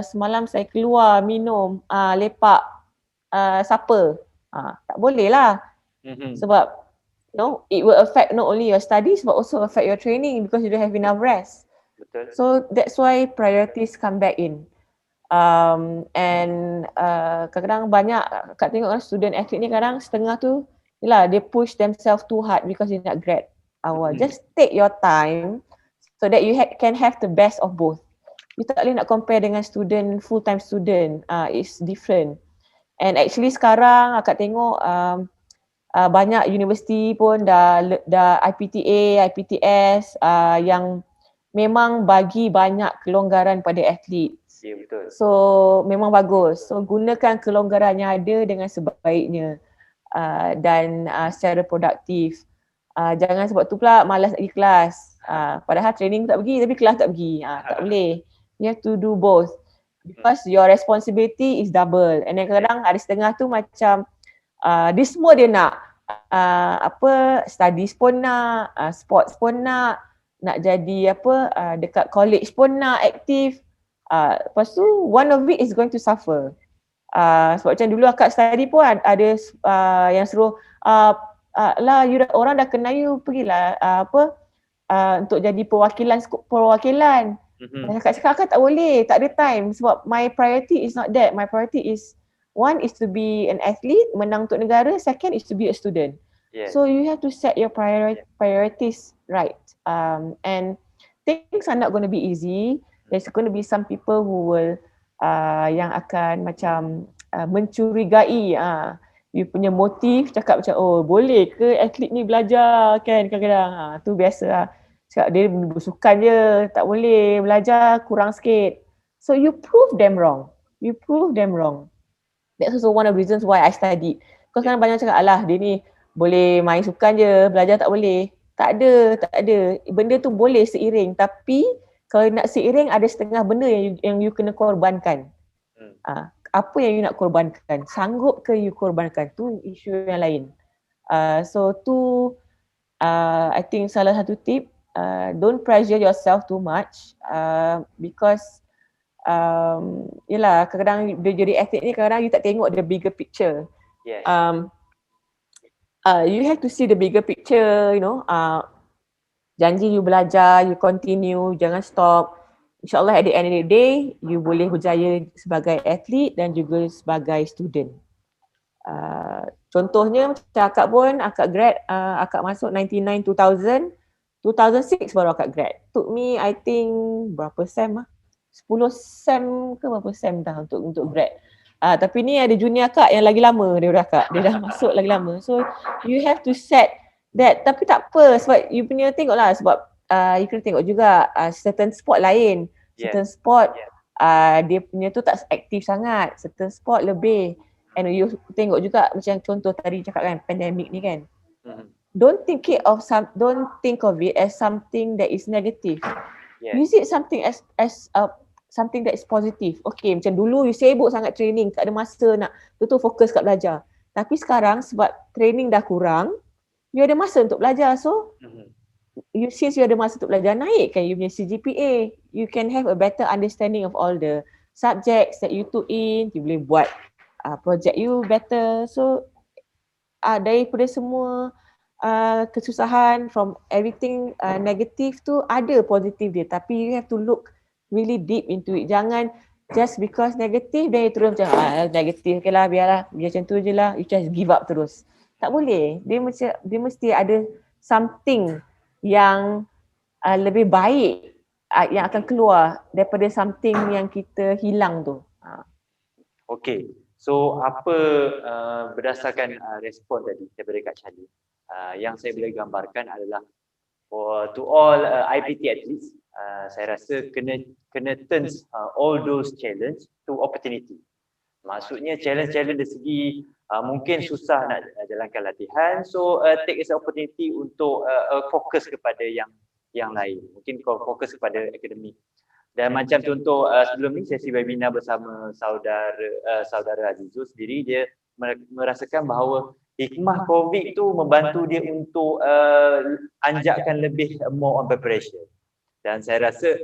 semalam saya keluar minum, lepak supper. Tak boleh lah. Sebab it will affect not only your studies but also affect your training because you don't have enough rest. Betul. So that's why priorities come back in. And kadang-kadang banyak Kak tengok kan student athlete ni kadang setengah tu yelah they push themselves too hard because they nak grad awal. Just take your time so that you can have the best of both. You tak boleh nak compare dengan student, full time student. It's different. And actually sekarang Kak tengok banyak universiti pun dah IPTA, IPTS yang memang bagi banyak kelonggaran pada atlet. Ya, betul. So memang bagus. So gunakan kelonggaran yang ada dengan sebaiknya dan secara produktif. Jangan sebab tu pula malas nak pergi kelas. Padahal training tak pergi tapi kelas tak pergi. Tak boleh. You have to do both. Because your responsibility is double. And then kadang-kadang ada setengah tu macam dia semua dia nak. Studies pun nak, sports pun nak jadi dekat college pun nak aktif. Lepas tu one of it is going to suffer. Sebab macam dulu akak study pun ada yang suruh lah orang dah kenal you pergilah untuk jadi perwakilan. Akak tak boleh, tak ada time sebab my priority is not that. My priority is one is to be an athlete, menang untuk negara, second is to be a student. Yes. So you have to set your priorities right. And things are not going to be easy. There's going to be some people who will yang akan macam mencurigai you punya motif, cakap macam boleh ke atlet ni belajar kan kadang-kadang. Tu biasa lah. Cakap dia bersukan je, tak boleh belajar, kurang sikit. So you prove them wrong. That's also one of the reasons why I studied. Because sekarang banyak cakap alah dia ni boleh main sukan je, belajar tak boleh. Tak ada. Benda tu boleh seiring tapi kalau nak seiring ada setengah benda yang you kena korbankan. Apa yang you nak korbankan? Sanggup ke you korbankan? Tu isu yang lain. So tu I think salah satu tip, don't pressure yourself too much because yelah kadang-kadang dia jadi atlet ni kadang-kadang you tak tengok the bigger picture. Yes. You have to see the bigger picture, janji you belajar, you continue, jangan stop. InsyaAllah at the end of the day, you boleh berjaya sebagai atlet dan juga sebagai student. Contohnya macam akak grad, akak masuk 99, 2006 baru akak grad. Took me I think berapa sem 10 sem ke berapa sem dah untuk grad. Tapi ni ada junior akak yang lagi lama daripada akak. Dia dah masuk lagi lama. So you have to set that. Tapi tak apa sebab you punya tengoklah sebab you kena tengok juga certain sport lain. Certain sport dia punya tu tak aktif sangat. Certain sport lebih. And you tengok juga macam contoh tadi cakap kan pandemik ni kan. Don't think of it as something that is negative. Use it something as something that is positive. Okay, macam dulu you sibuk sangat training, tak ada masa nak betul fokus kat belajar. Tapi sekarang sebab training dah kurang, you ada masa untuk belajar. So, since you ada masa untuk belajar, naikkan you punya CGPA. You can have a better understanding of all the subjects that you took in. You boleh buat project you better. So, daripada semua kesusahan, from everything negative tu, ada positif dia. Tapi you have to look really deep into it. Jangan just because negative then you terus macam negatif okay lah biar macam tu je lah, you just give up terus. Tak boleh. Dia mesti ada something yang lebih baik yang akan keluar daripada something yang kita hilang tu. Okay. So apa berdasarkan respon tadi daripada Kak Charlie, yang saya boleh gambarkan adalah to all IPT athletes, saya rasa kena turn all those challenge to opportunity. Maksudnya challenge dari segi mungkin susah nak jalankan latihan, so take as an opportunity untuk fokus kepada yang lain. Mungkin fokus kepada akademik. Dan macam contoh sebelum ni sesi webinar bersama saudara Azizul sendiri, dia merasakan bahawa hikmah COVID tu membantu dia untuk anjakkan lebih more on preparation. Dan saya rasa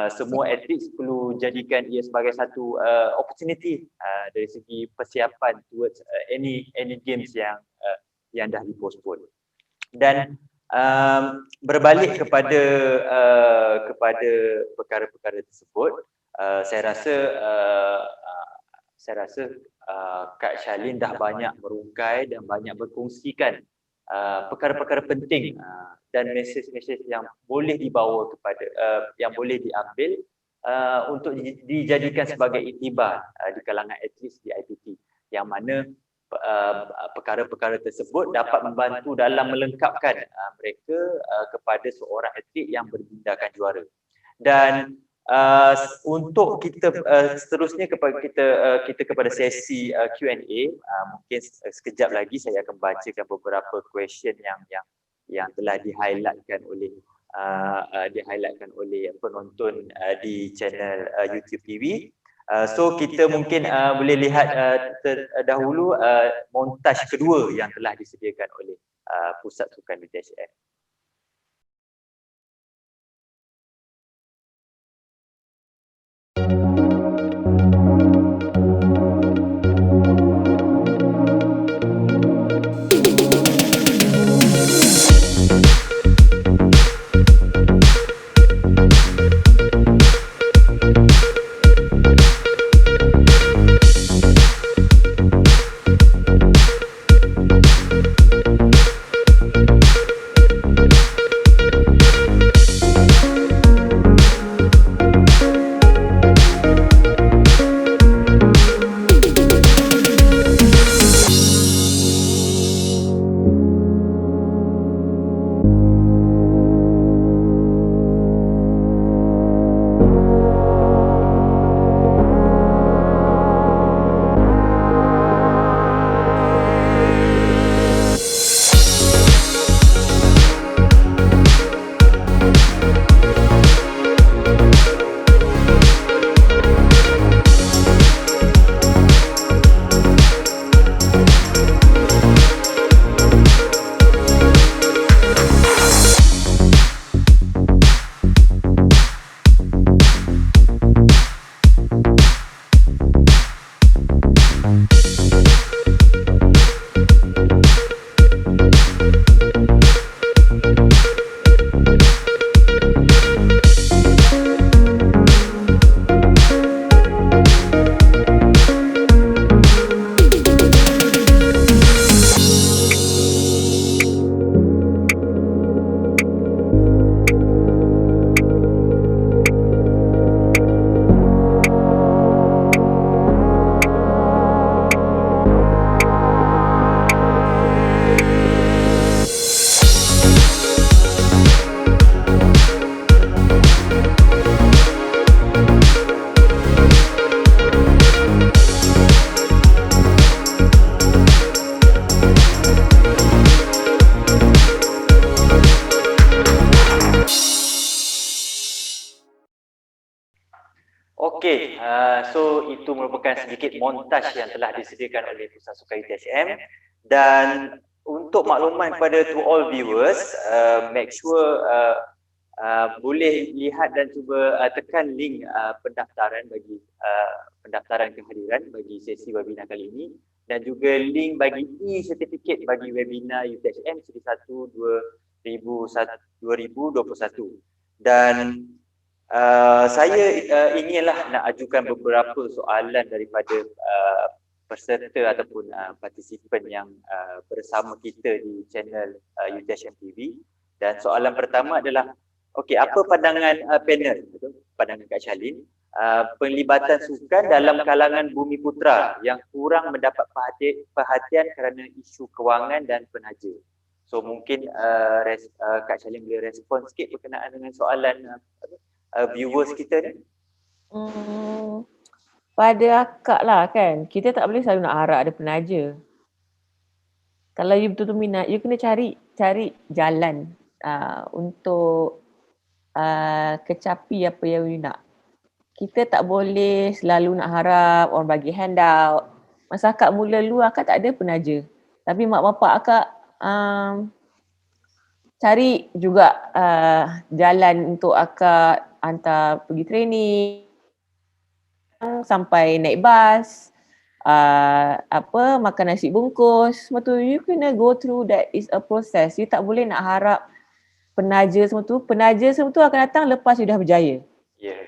semua atlet perlu jadikan ia sebagai satu opportunity dari segi persiapan towards any games yang dah dipostpone. Dan berbalik kepada perkara-perkara tersebut, saya rasa Kak Shalin dah banyak merungkai dan banyak berkongsikan perkara-perkara penting dan mesej-mesej yang boleh dibawa kepada yang boleh diambil untuk dijadikan sebagai iktibar di kalangan atlet di IPT, yang mana perkara-perkara tersebut dapat membantu dalam melengkapkan mereka kepada seorang atlet yang bertindakan juara. Dan untuk kita seterusnya kepada kita kepada sesi Q&A, mungkin sekejap lagi saya akan bacakan beberapa question yang telah di-highlightkan oleh penonton di channel YouTube TV. So kita mungkin boleh lihat terdahulu montaj kedua yang telah disediakan oleh Pusat Sukan UTHM. Okey, so itu merupakan sedikit montaj yang telah disediakan oleh Pusat Sukan UTHM. Dan untuk makluman kepada to all viewers, make sure boleh lihat dan cuba tekan link pendaftaran bagi pendaftaran kehadiran bagi sesi webinar kali ini, dan juga link bagi e-certificate bagi webinar UTHM seri 1 2021. Dan saya inginlah nak ajukan beberapa soalan daripada peserta ataupun partisipan yang bersama kita di channel UTHM TV. Dan soalan pertama adalah, okey, apa pandangan panel, pandangan Kak Shalin, penglibatan sukan dalam kalangan Bumiputera yang kurang mendapat perhatian kerana isu kewangan dan penaja. So mungkin Kak Shalin boleh respon sikit berkenaan dengan soalan viewers kita ni. Pada akak lah kan, kita tak boleh selalu nak harap ada penaja. Kalau you betul-betul minat, you kena cari jalan untuk kecapi apa yang you nak. Kita tak boleh selalu nak harap orang bagi handout. Masa akak mula dulu, akak tak ada penaja. Tapi mak bapak akak cari juga jalan untuk akak hantar pergi training sampai naik bas, makan nasi bungkus. Semua tu you kena go through, that is a process. You tak boleh nak harap penaja semua tu akan datang lepas you dah berjaya.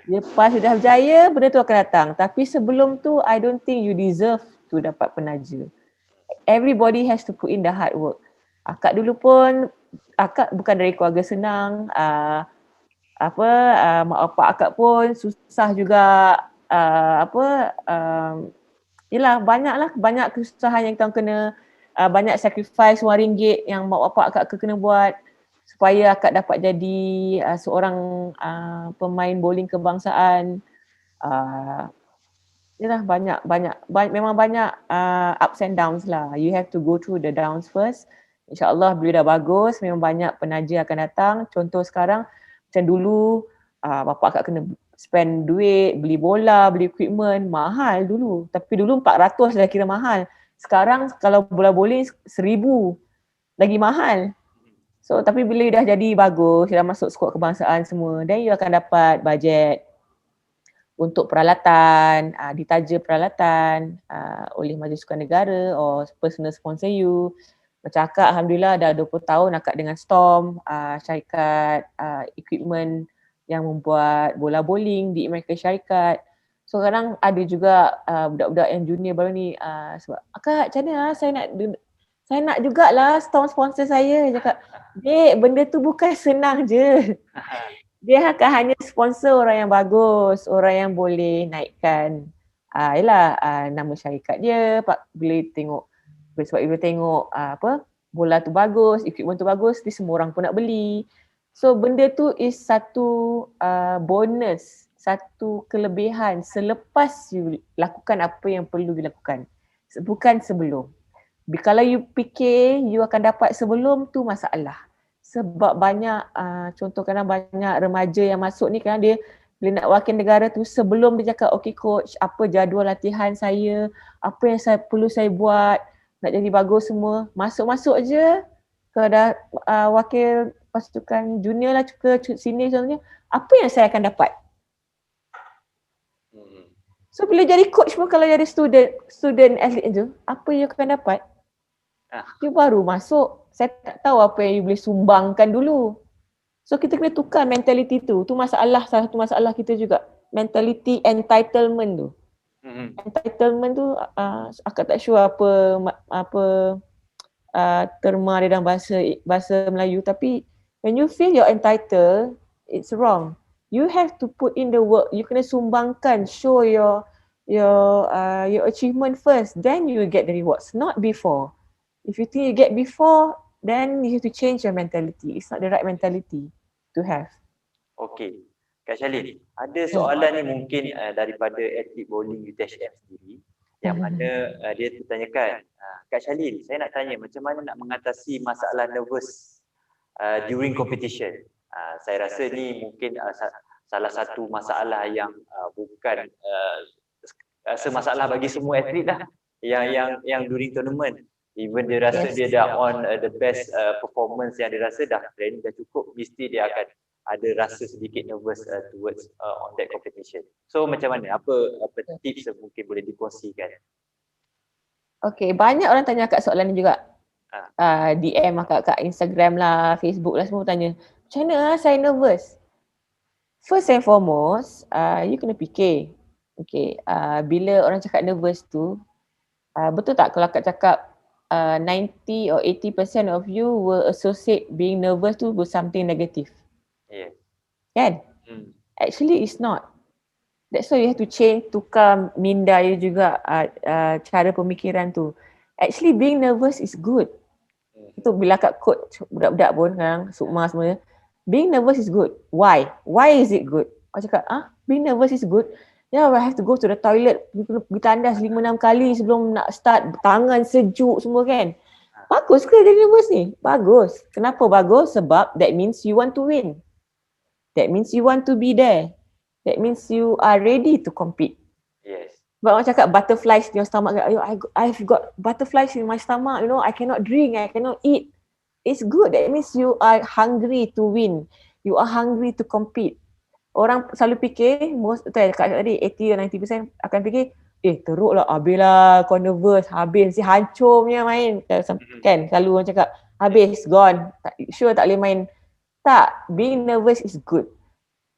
Lepas you dah berjaya, benda tu akan datang. Tapi sebelum tu, I don't think you deserve to dapat penaja. Everybody has to put in the hard work. Akak dulu pun, akak bukan dari keluarga senang. Mak bapak akak pun susah juga. Yelah, banyak kesusahan yang kita kena, banyak sacrifice RM1 yang mak bapak akak kena buat supaya akak dapat jadi seorang pemain bowling kebangsaan. Yelah, memang banyak ups and downs lah. You have to go through the downs first. InsyaAllah bila dah bagus, memang banyak penaja akan datang. Contoh sekarang, macam dulu bapak akak kena spend duit, beli bola, beli equipment, mahal dulu. Tapi dulu 400 dah kira mahal. Sekarang kalau bola bowling 1,000 lagi mahal. So tapi bila dah jadi bagus, dah masuk skuad kebangsaan semua, then you akan dapat bajet untuk peralatan, ditaja peralatan oleh Majlis Sukan Negara or personal sponsor you. Macam akak, Alhamdulillah dah 20 tahun akak dengan Storm, syarikat equipment yang membuat bola bowling di Amerika Syarikat. So kadang ada juga budak-budak yang junior baru ni sebab akak macam mana saya nak jugalah Storm sponsor saya. Dia cakap, dek, benda tu bukan senang je. Dia akan hanya sponsor orang yang bagus, orang yang boleh naikkan nama syarikat dia. Sebab bila tengok bola tu bagus, equipment tu bagus, dia semua orang pun nak beli. So benda tu is satu bonus, satu kelebihan selepas you lakukan apa yang perlu dilakukan. Bukan sebelum. Kalau you fikir you akan dapat sebelum tu masalah. Sebab banyak, contoh kadang banyak remaja yang masuk ni kadang dia bila nak wakil negara tu sebelum dia cakap, okay coach, apa jadual latihan saya, apa yang perlu saya buat, nak jadi bagus semua. Masuk-masuk je ke dah wakil pasukan junior lah ke senior contohnya, apa yang saya akan dapat? So bila jadi coach pun kalau jadi student athlete je, apa yang akan dapat? You baru masuk, saya tak tahu apa yang you boleh sumbangkan dulu. So kita kena tukar mentality tu. Tu salah satu masalah kita juga. Mentality entitlement tu. Entitlement tu akak tak sure apa terma dia dalam bahasa Melayu, tapi when you feel you're entitled, it's wrong. You have to put in the work. You kena sumbangkan, show your achievement first, then you will get the rewards, not before. If you think you get before, then you have to change your mentality. It's not the right mentality to have. Okey. Kak Shalin, ada soalan ni mungkin daripada atlet bowling UTHM sendiri yang mana dia tertanyakan, Kak Shalin, saya nak tanya macam mana nak mengatasi masalah nervous during competition. Saya rasa ni mungkin salah satu masalah yang bukan semasalah bagi semua atlet lah yang during tournament. Even dia rasa dia dah on the best performance yang dia rasa dah training dah cukup, mesti dia akan ada rasa sedikit nervous towards on that competition. So macam mana? Apa tips yang mungkin boleh dikongsikan? Okay, banyak orang tanya kat soalan ni juga. DM kat Instagram lah, Facebook lah, semua tanya, macam mana saya nervous? First and foremost, you kena fikir. Okay, bila orang cakap nervous tu, betul tak kalau akak cakap 90 or 80% of you will associate being nervous to with something negative. Yeah. Kan? Actually it's not. That's why you have to change, tukar minda you juga, cara pemikiran tu. Actually being nervous is good. Itu bila kat coach budak-budak pun sekarang, Sukma semuanya, being nervous is good. Why? Why is it good? Aku cakap, being nervous is good. Yeah, I have to go to the toilet, pergi tandas 5-6 kali sebelum nak start, tangan sejuk semua kan. Bagus ke jadi nervous ni? Bagus. Kenapa bagus? Sebab that means you want to win. That means you want to be there. That means you are ready to compete. Yes. Sebab orang cakap butterflies in your stomach, I've got butterflies in my stomach, you know, I cannot drink, I cannot eat. It's good. That means you are hungry to win. You are hungry to compete. Orang selalu fikir, cakap tadi 80 or 90% akan fikir, teruk lah, habis lah kau nervous, habis si hancur punya main. Kan, selalu orang cakap, habis, gone, sure tak boleh main. Tak, being nervous is good.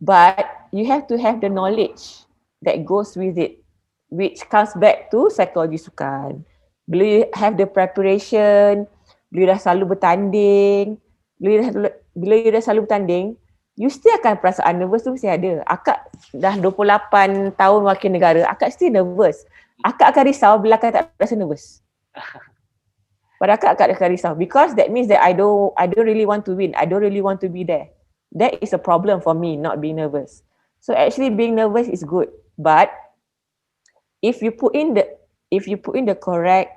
But you have to have the knowledge that goes with it, which comes back to psikologi sukan. Bila you have the preparation, bila you dah selalu bertanding, bila you dah selalu bertanding, you still akan perasaan nervous tu mesti ada. Akak dah 28 tahun wakil negara, akak still nervous. Akak akan risau bila akak tak rasa nervous. Pada akak akan risau because that means that I don't really want to win. I don't really want to be there. That is a problem for me, not being nervous. So actually being nervous is good, but if you put in the correct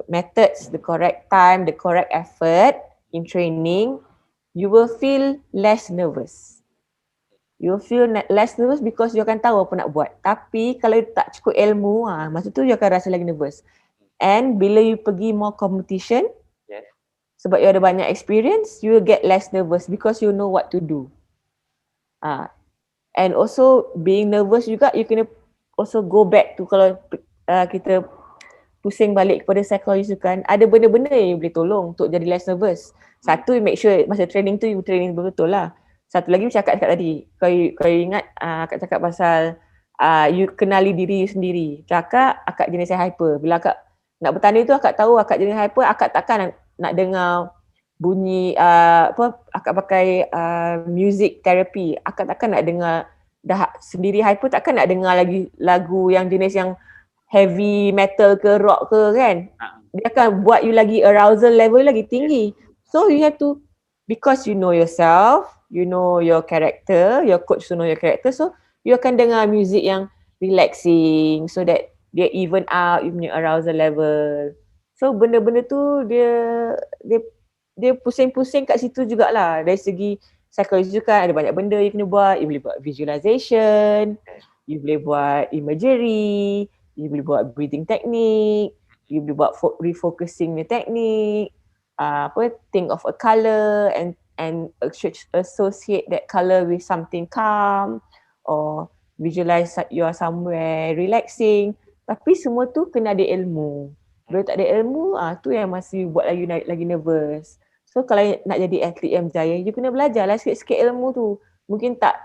methods, the correct time, the correct effort in training, you will feel less nervous. You will feel less nervous because you akan tahu apa nak buat. Tapi kalau you tak cukup ilmu, masa tu you akan rasa lagi nervous. And bila you pergi more competition, sebab you ada banyak experience, you will get less nervous because you know what to do. And also being nervous juga, you kena also go back to kalau kita pusing balik kepada psikologi sukan, ada benda-benda yang you boleh tolong untuk jadi less nervous. Satu, you make sure masa training tu you training betul-betul lah. Satu lagi cakap tadi, kalau you ingat akak cakap pasal you kenali diri you sendiri. Cakap akak jenis yang hyper. Bila akak nak bertanding tu akak tahu akak jenis hyper, akak takkan nak dengar bunyi akak pakai music therapy. Akak takkan nak dengar, dah sendiri hyper takkan nak dengar lagi lagu yang jenis yang heavy metal ke rock ke kan. Dia akan buat you lagi arousal level lagi tinggi. So you have to, because you know yourself, you know your character, your coach to know your character, so you akan dengar music yang relaxing so that dia even out you punya arousal level. So benda-benda tu dia pusing-pusing kat situ jugalah. Dari segi psikologi juga ada banyak benda you kena buat. You boleh buat visualization, you boleh buat imagery, you boleh buat breathing technique, you boleh buat refocusing the technique, think of a colour and associate that colour with something calm, or visualize you are somewhere relaxing. Tapi semua tu kena ada ilmu. Bila tak ada ilmu, tu yang masih buat lagi nervous. So kalau nak jadi atlet yang berjaya, you kena belajar lah sikit-sikit ilmu tu. Mungkin tak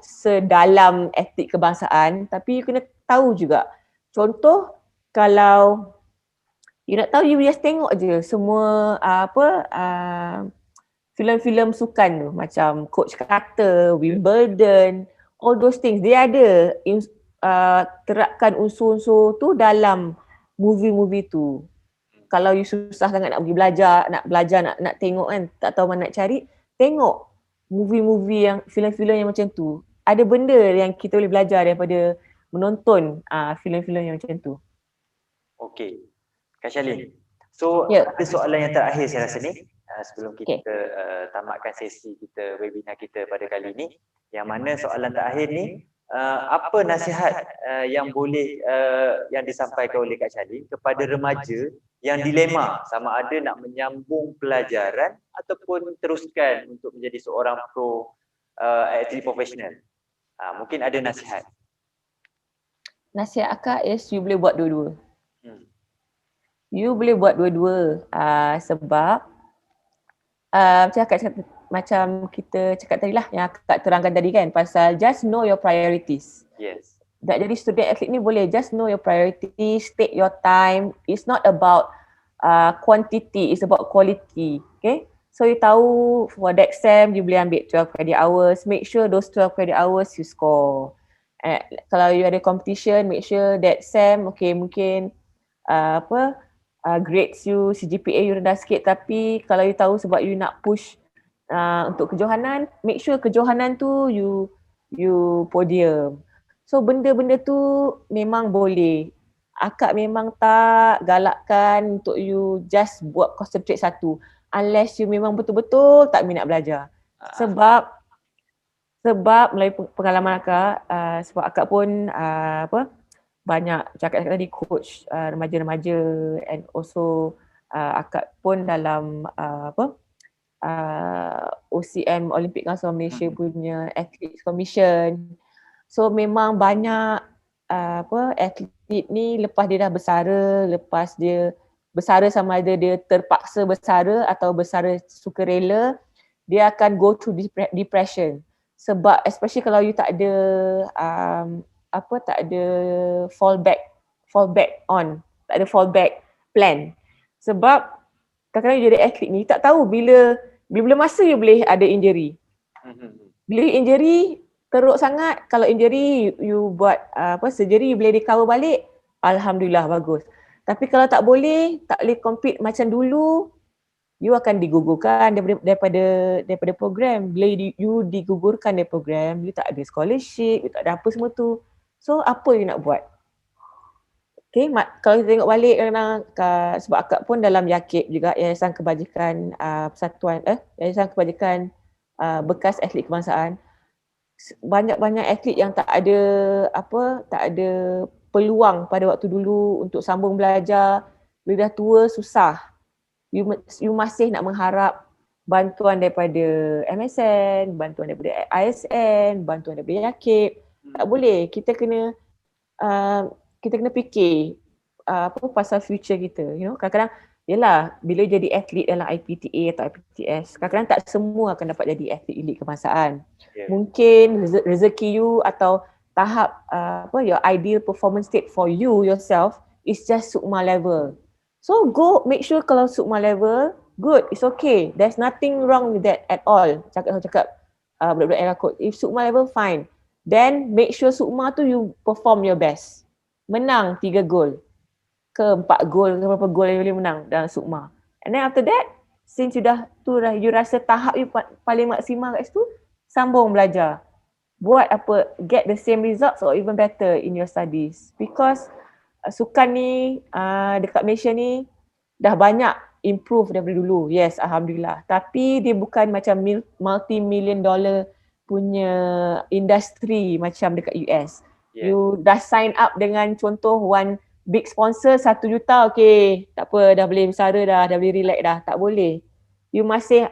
sedalam atlet kebangsaan, tapi you kena tahu juga. Contoh, kalau you nak tahu, you just tengok je semua filem-filem sukan tu, macam Coach Carter, Wimbledon, all those things. Dia ada terapkan unsur-unsur tu dalam movie-movie tu. Kalau you susah sangat nak pergi belajar, nak tengok kan, tak tahu mana nak cari, tengok movie-movie yang filem-filem yang macam tu. Ada benda yang kita boleh belajar daripada menonton filem-filem yang macam tu. Okey. Kak Shalin. So ada soalan yang terakhir saya rasa ni sebelum kita tamatkan sesi kita, webinar kita pada kali ini, yang mana soalan terakhir ni, apa nasihat yang boleh yang disampaikan oleh Kak Shalin kepada remaja yang dilema sama ada nak menyambung pelajaran ataupun teruskan untuk menjadi seorang pro atlet profesional. Mungkin ada nasihat. Nasihat akak is you boleh buat dua-dua. You boleh buat dua-dua sebab macam kita cakap tadi lah, yang akak terangkan tadi kan, pasal just know your priorities. Yes. Nak jadi student athlete ni boleh just know your priorities, take your time. It's not about quantity, it's about quality. Okay, so you tahu for that exam you boleh ambil 12 credit hours, make sure those 12 credit hours you score. Kalau you ada competition, make sure that SEM mungkin grades you, CGPA you rendah sikit, tapi kalau you tahu sebab you nak push untuk kejohanan, make sure kejohanan tu you podium. So benda-benda tu memang boleh. Akak memang tak galakkan untuk you just buat concentrate satu, unless you memang betul-betul tak minat belajar. Sebab Sebab melalui pengalaman akak, sebab akak pun banyak cakap tadi coach remaja-remaja, and also akak pun dalam OCM, Olympic Council of Malaysia punya Athletes Commission. So memang banyak atlet ni lepas dia dah bersara, lepas dia bersara sama ada dia terpaksa bersara atau bersara sukarela, dia akan go through depression. Sebab especially kalau you tak ada tak ada fallback plan. Sebab kadang-kadang you jadi atlet ni tak tahu bila masa you boleh ada injury. Bila injury teruk sangat, kalau injury you buat surgery, you boleh recover balik, alhamdulillah bagus. Tapi kalau tak boleh compete macam dulu, you akan digugurkan daripada program. Bila you digugurkan dari program, you tak ada scholarship, you tak ada apa semua tu. So apa you nak buat? Okay, kalau kita tengok balik kadang-kadang, sebab akak pun dalam YAKIP juga, Yayasan Kebajikan Yayasan Kebajikan Bekas Atlet Kebangsaan. Banyak-banyak atlet yang tak ada peluang pada waktu dulu untuk sambung belajar. Bila dah tua susah. You masih nak mengharap bantuan daripada MSN, bantuan daripada ISN, bantuan daripada YAKIP. Tak boleh. Kita kena fikir pasal future kita. Kadang-kadang yelah, bila jadi atlet dalam IPTA atau IPTS, kadang-kadang tak semua akan dapat jadi atlet elit kebangsaan. Mungkin rezeki you atau tahap your ideal performance state for you yourself is just Sukma level. So go make sure kalau Sukma level, good, it's okay. There's nothing wrong with that at all. Cakap budak-budak era coach. If Sukma level, fine. Then make sure Sukma tu you perform your best. Menang 3 gol ke 4 gol ke berapa gol yang boleh menang dalam Sukma. And then after that, since you rasa tahap you paling maksimal kat situ, sambung belajar. Buat get the same results or even better in your studies. Because sukan ni dekat Malaysia ni dah banyak improve daripada dulu. Yes, alhamdulillah. Tapi dia bukan macam multi-million dollar punya industri macam dekat US. You dah sign up dengan contoh one big sponsor 1 juta, okay, tak apa, dah boleh bersara dah boleh relax dah. Tak boleh. You masih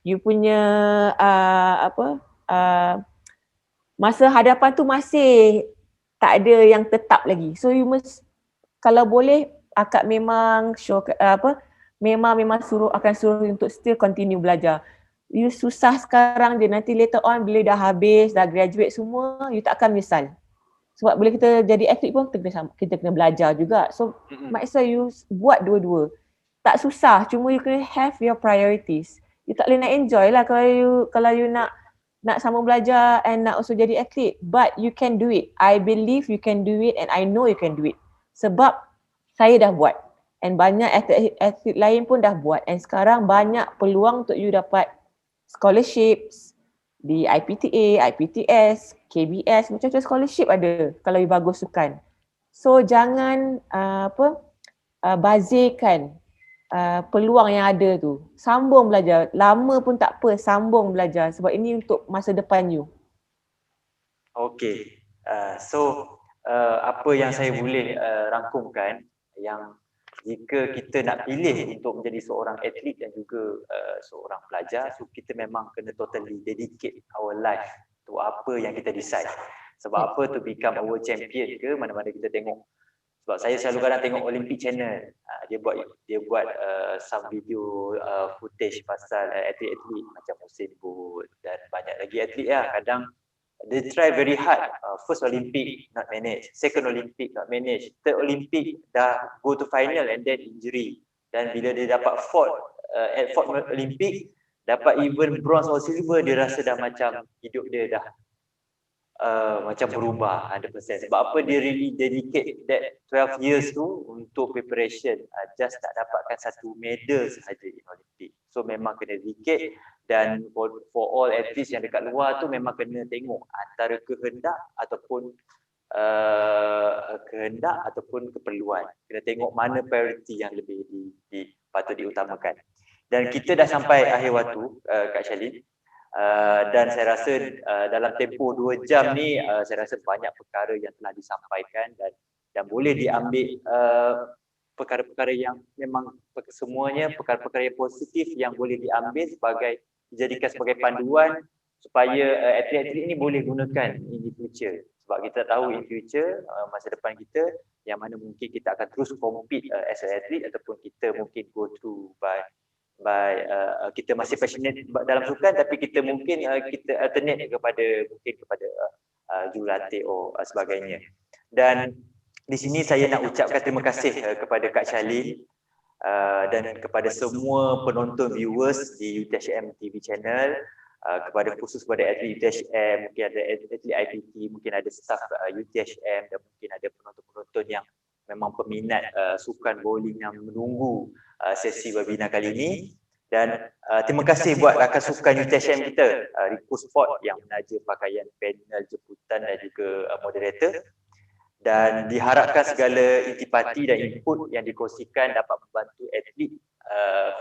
you punya masa hadapan tu masih tak ada yang tetap lagi. So you must, kalau boleh, akak memang memang akan suruh untuk still continue belajar. You susah sekarang je, nanti later on bila dah habis, dah graduate semua, you tak akan menyesal. Sebab bila kita jadi atlet pun kita kena belajar juga. So might as well you buat dua-dua. Tak susah, cuma you kena have your priorities. You tak boleh nak enjoy lah kalau you nak sambung belajar and nak also jadi atlet. But you can do it. I believe you can do it and I know you can do it. Sebab saya dah buat. And banyak atlet lain pun dah buat. And sekarang banyak peluang untuk you dapat scholarships di IPTA, IPTS, KBS, macam-macam scholarship ada kalau you bagus sukan. So jangan bazirkan peluang yang ada tu. Sambung belajar. Lama pun tak apa, sambung belajar sebab ini untuk masa depan you. Okay. Apa yang saya boleh rangkumkan, yang jika kita nak pilih untuk menjadi seorang atlet dan juga seorang pelajar, so kita memang kena totally dedicate our life to apa yang kita decide. Sebab apa, to become a world champion ke mana-mana kita tengok. Sebab saya selalu kadang tengok Olympic Channel, dia buat some video footage pasal atlet-atlet macam Usain Bolt dan banyak lagi atlet lah. Kadang they try very hard. First Olympic not manage, second Olympic not manage, third Olympic dah go to final and then injury. Dan bila dia dapat fourth Olympic, dapat even bronze or silver, dia rasa dah macam hidup dia dah macam berubah 100%. Sebab apa, dia really dedicate that 12 years tu untuk preparation, just tak dapatkan satu medal sahaja in Olympic. So memang kena dedicate. Dan for all athletes yang dekat luar tu memang kena tengok antara kehendak ataupun keperluan. Kena tengok mana priority yang lebih patut diutamakan. Dan kita dah sampai akhir waktu, Kak Shalin. Dan saya rasa dalam tempoh 2 jam ni saya rasa banyak perkara yang telah disampaikan dan boleh diambil perkara-perkara yang memang semuanya perkara-perkara yang positif yang boleh diambil dijadikan sebagai panduan supaya atlet-atlet ini boleh gunakan in the future. Sebab kita tahu in future masa depan kita yang mana mungkin kita akan terus compete as an athlete ataupun kita mungkin go through by kita masih passionate dalam sukan tapi kita mungkin kita alternate kepada jurulatih sebagainya. Dan di sini saya nak ucapkan terima kasih kepada Kak Charlene dan kepada semua penonton viewers di UTHM TV channel, kepada khusus kepada atlet UTHM, mungkin ada atlet IPT, mungkin ada staf UTHM dan mungkin ada penonton-penonton yang memang peminat sukan bowling yang menunggu sesi webinar kali ini. Dan terima kasih buat rakan sukan UTHM kita, Rico Sport yang menaja pakaian panel jemputan dan juga moderator. Dan diharapkan segala intipati dan input yang dikongsikan dapat membantu atlet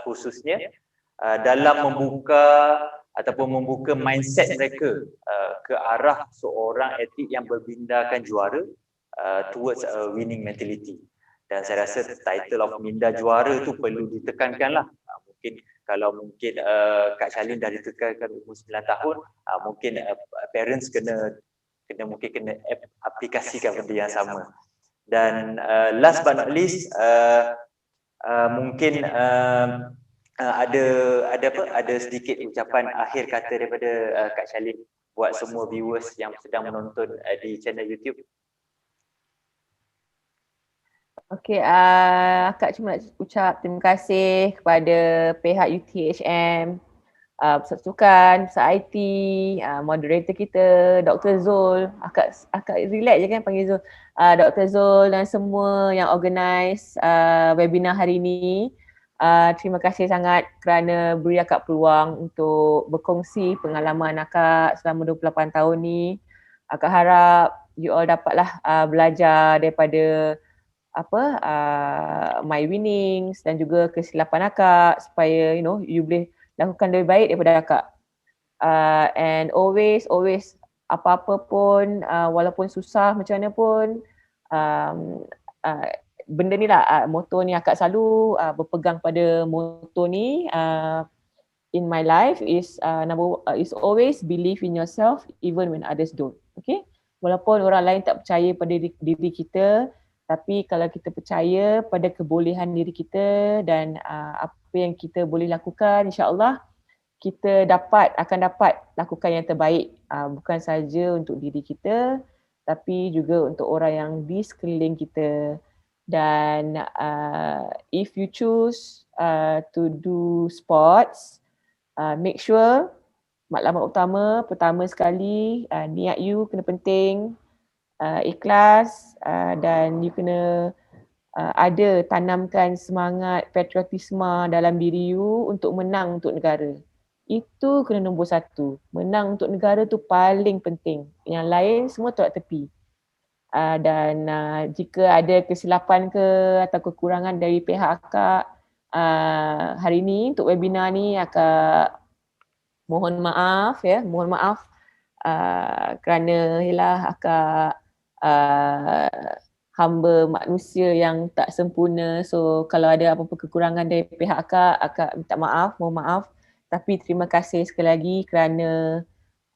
khususnya dalam membuka mindset mereka ke arah seorang atlet yang berbindakan juara towards a winning mentality. Dan saya rasa title of minda juara tu perlu ditekankanlah. Mungkin Kak Charlene dah ditekankan umur 9 tahun, mungkin parents kena aplikasikan benda yang sama. Dan last but not least mungkin ada sedikit ucapan akhir kata daripada Kak Charlene buat semua viewers yang sedang menonton di channel YouTube. Okey, Kak cuma nak ucap terima kasih kepada pihak UTHM, Pusat Sukan, Pusat IT, moderator kita, Dr. Zul. Akak relax je kan panggil Zul. Dr. Zul dan semua yang organize webinar hari ini. Terima kasih sangat kerana beri akak peluang untuk berkongsi pengalaman akak selama 28 tahun ni. Akak harap you all dapatlah belajar daripada my winnings dan juga kesilapan akak supaya you boleh lakukan lebih baik daripada akak. And always apa-apa pun walaupun susah macam mana pun benda ni lah, moto ni akak selalu berpegang pada moto ni in my life is is always believe in yourself even when others don't. Okay? Walaupun orang lain tak percaya pada diri kita, tapi kalau kita percaya pada kebolehan diri kita dan apa yang kita boleh lakukan, insya-Allah kita akan dapat lakukan yang terbaik, bukan saja untuk diri kita tapi juga untuk orang yang di sekeliling kita. Dan if you choose to do sports, make sure maklumat utama pertama sekali niat you kena penting, ikhlas, dan you kena tanamkan semangat patriotisme dalam diri you untuk menang untuk negara. Itu kena nombor 1. Menang untuk negara tu paling penting. Yang lain semua tolak tepi. Dan jika ada kesilapan ke atau kekurangan dari pihak akak hari ni untuk webinar ni, akak mohon maaf kerana akak hamba manusia yang tak sempurna. So kalau ada apa-apa kekurangan dari pihak akak minta maaf, mohon maaf. Tapi terima kasih sekali lagi kerana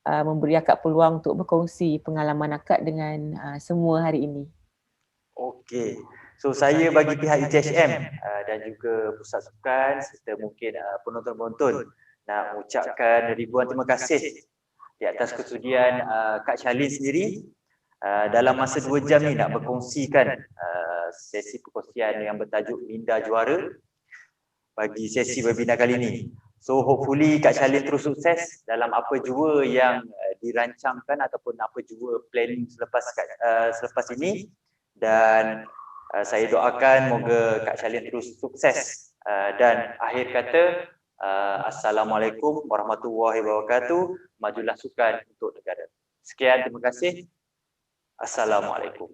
memberi akak peluang untuk berkongsi pengalaman akak dengan semua hari ini. Okey. So saya bagi pihak UTHM dan juga Pusat Sukan serta mungkin penonton-penonton nak mengucapkan ribuan terima kasih di atas kesudian Kak Charlene sendiri dalam masa 2 jam ni nak berkongsikan sesi perkongsian yang bertajuk Minda Juara bagi sesi webinar kali ini. So hopefully Kak Charlene terus sukses dalam apa jua yang dirancangkan ataupun apa jua planning selepas ini. Dan saya doakan moga Kak Charlene terus sukses. Dan akhir kata, Assalamualaikum warahmatullahi wabarakatuh. Majulah sukan untuk negara. Sekian, terima kasih. Assalamualaikum.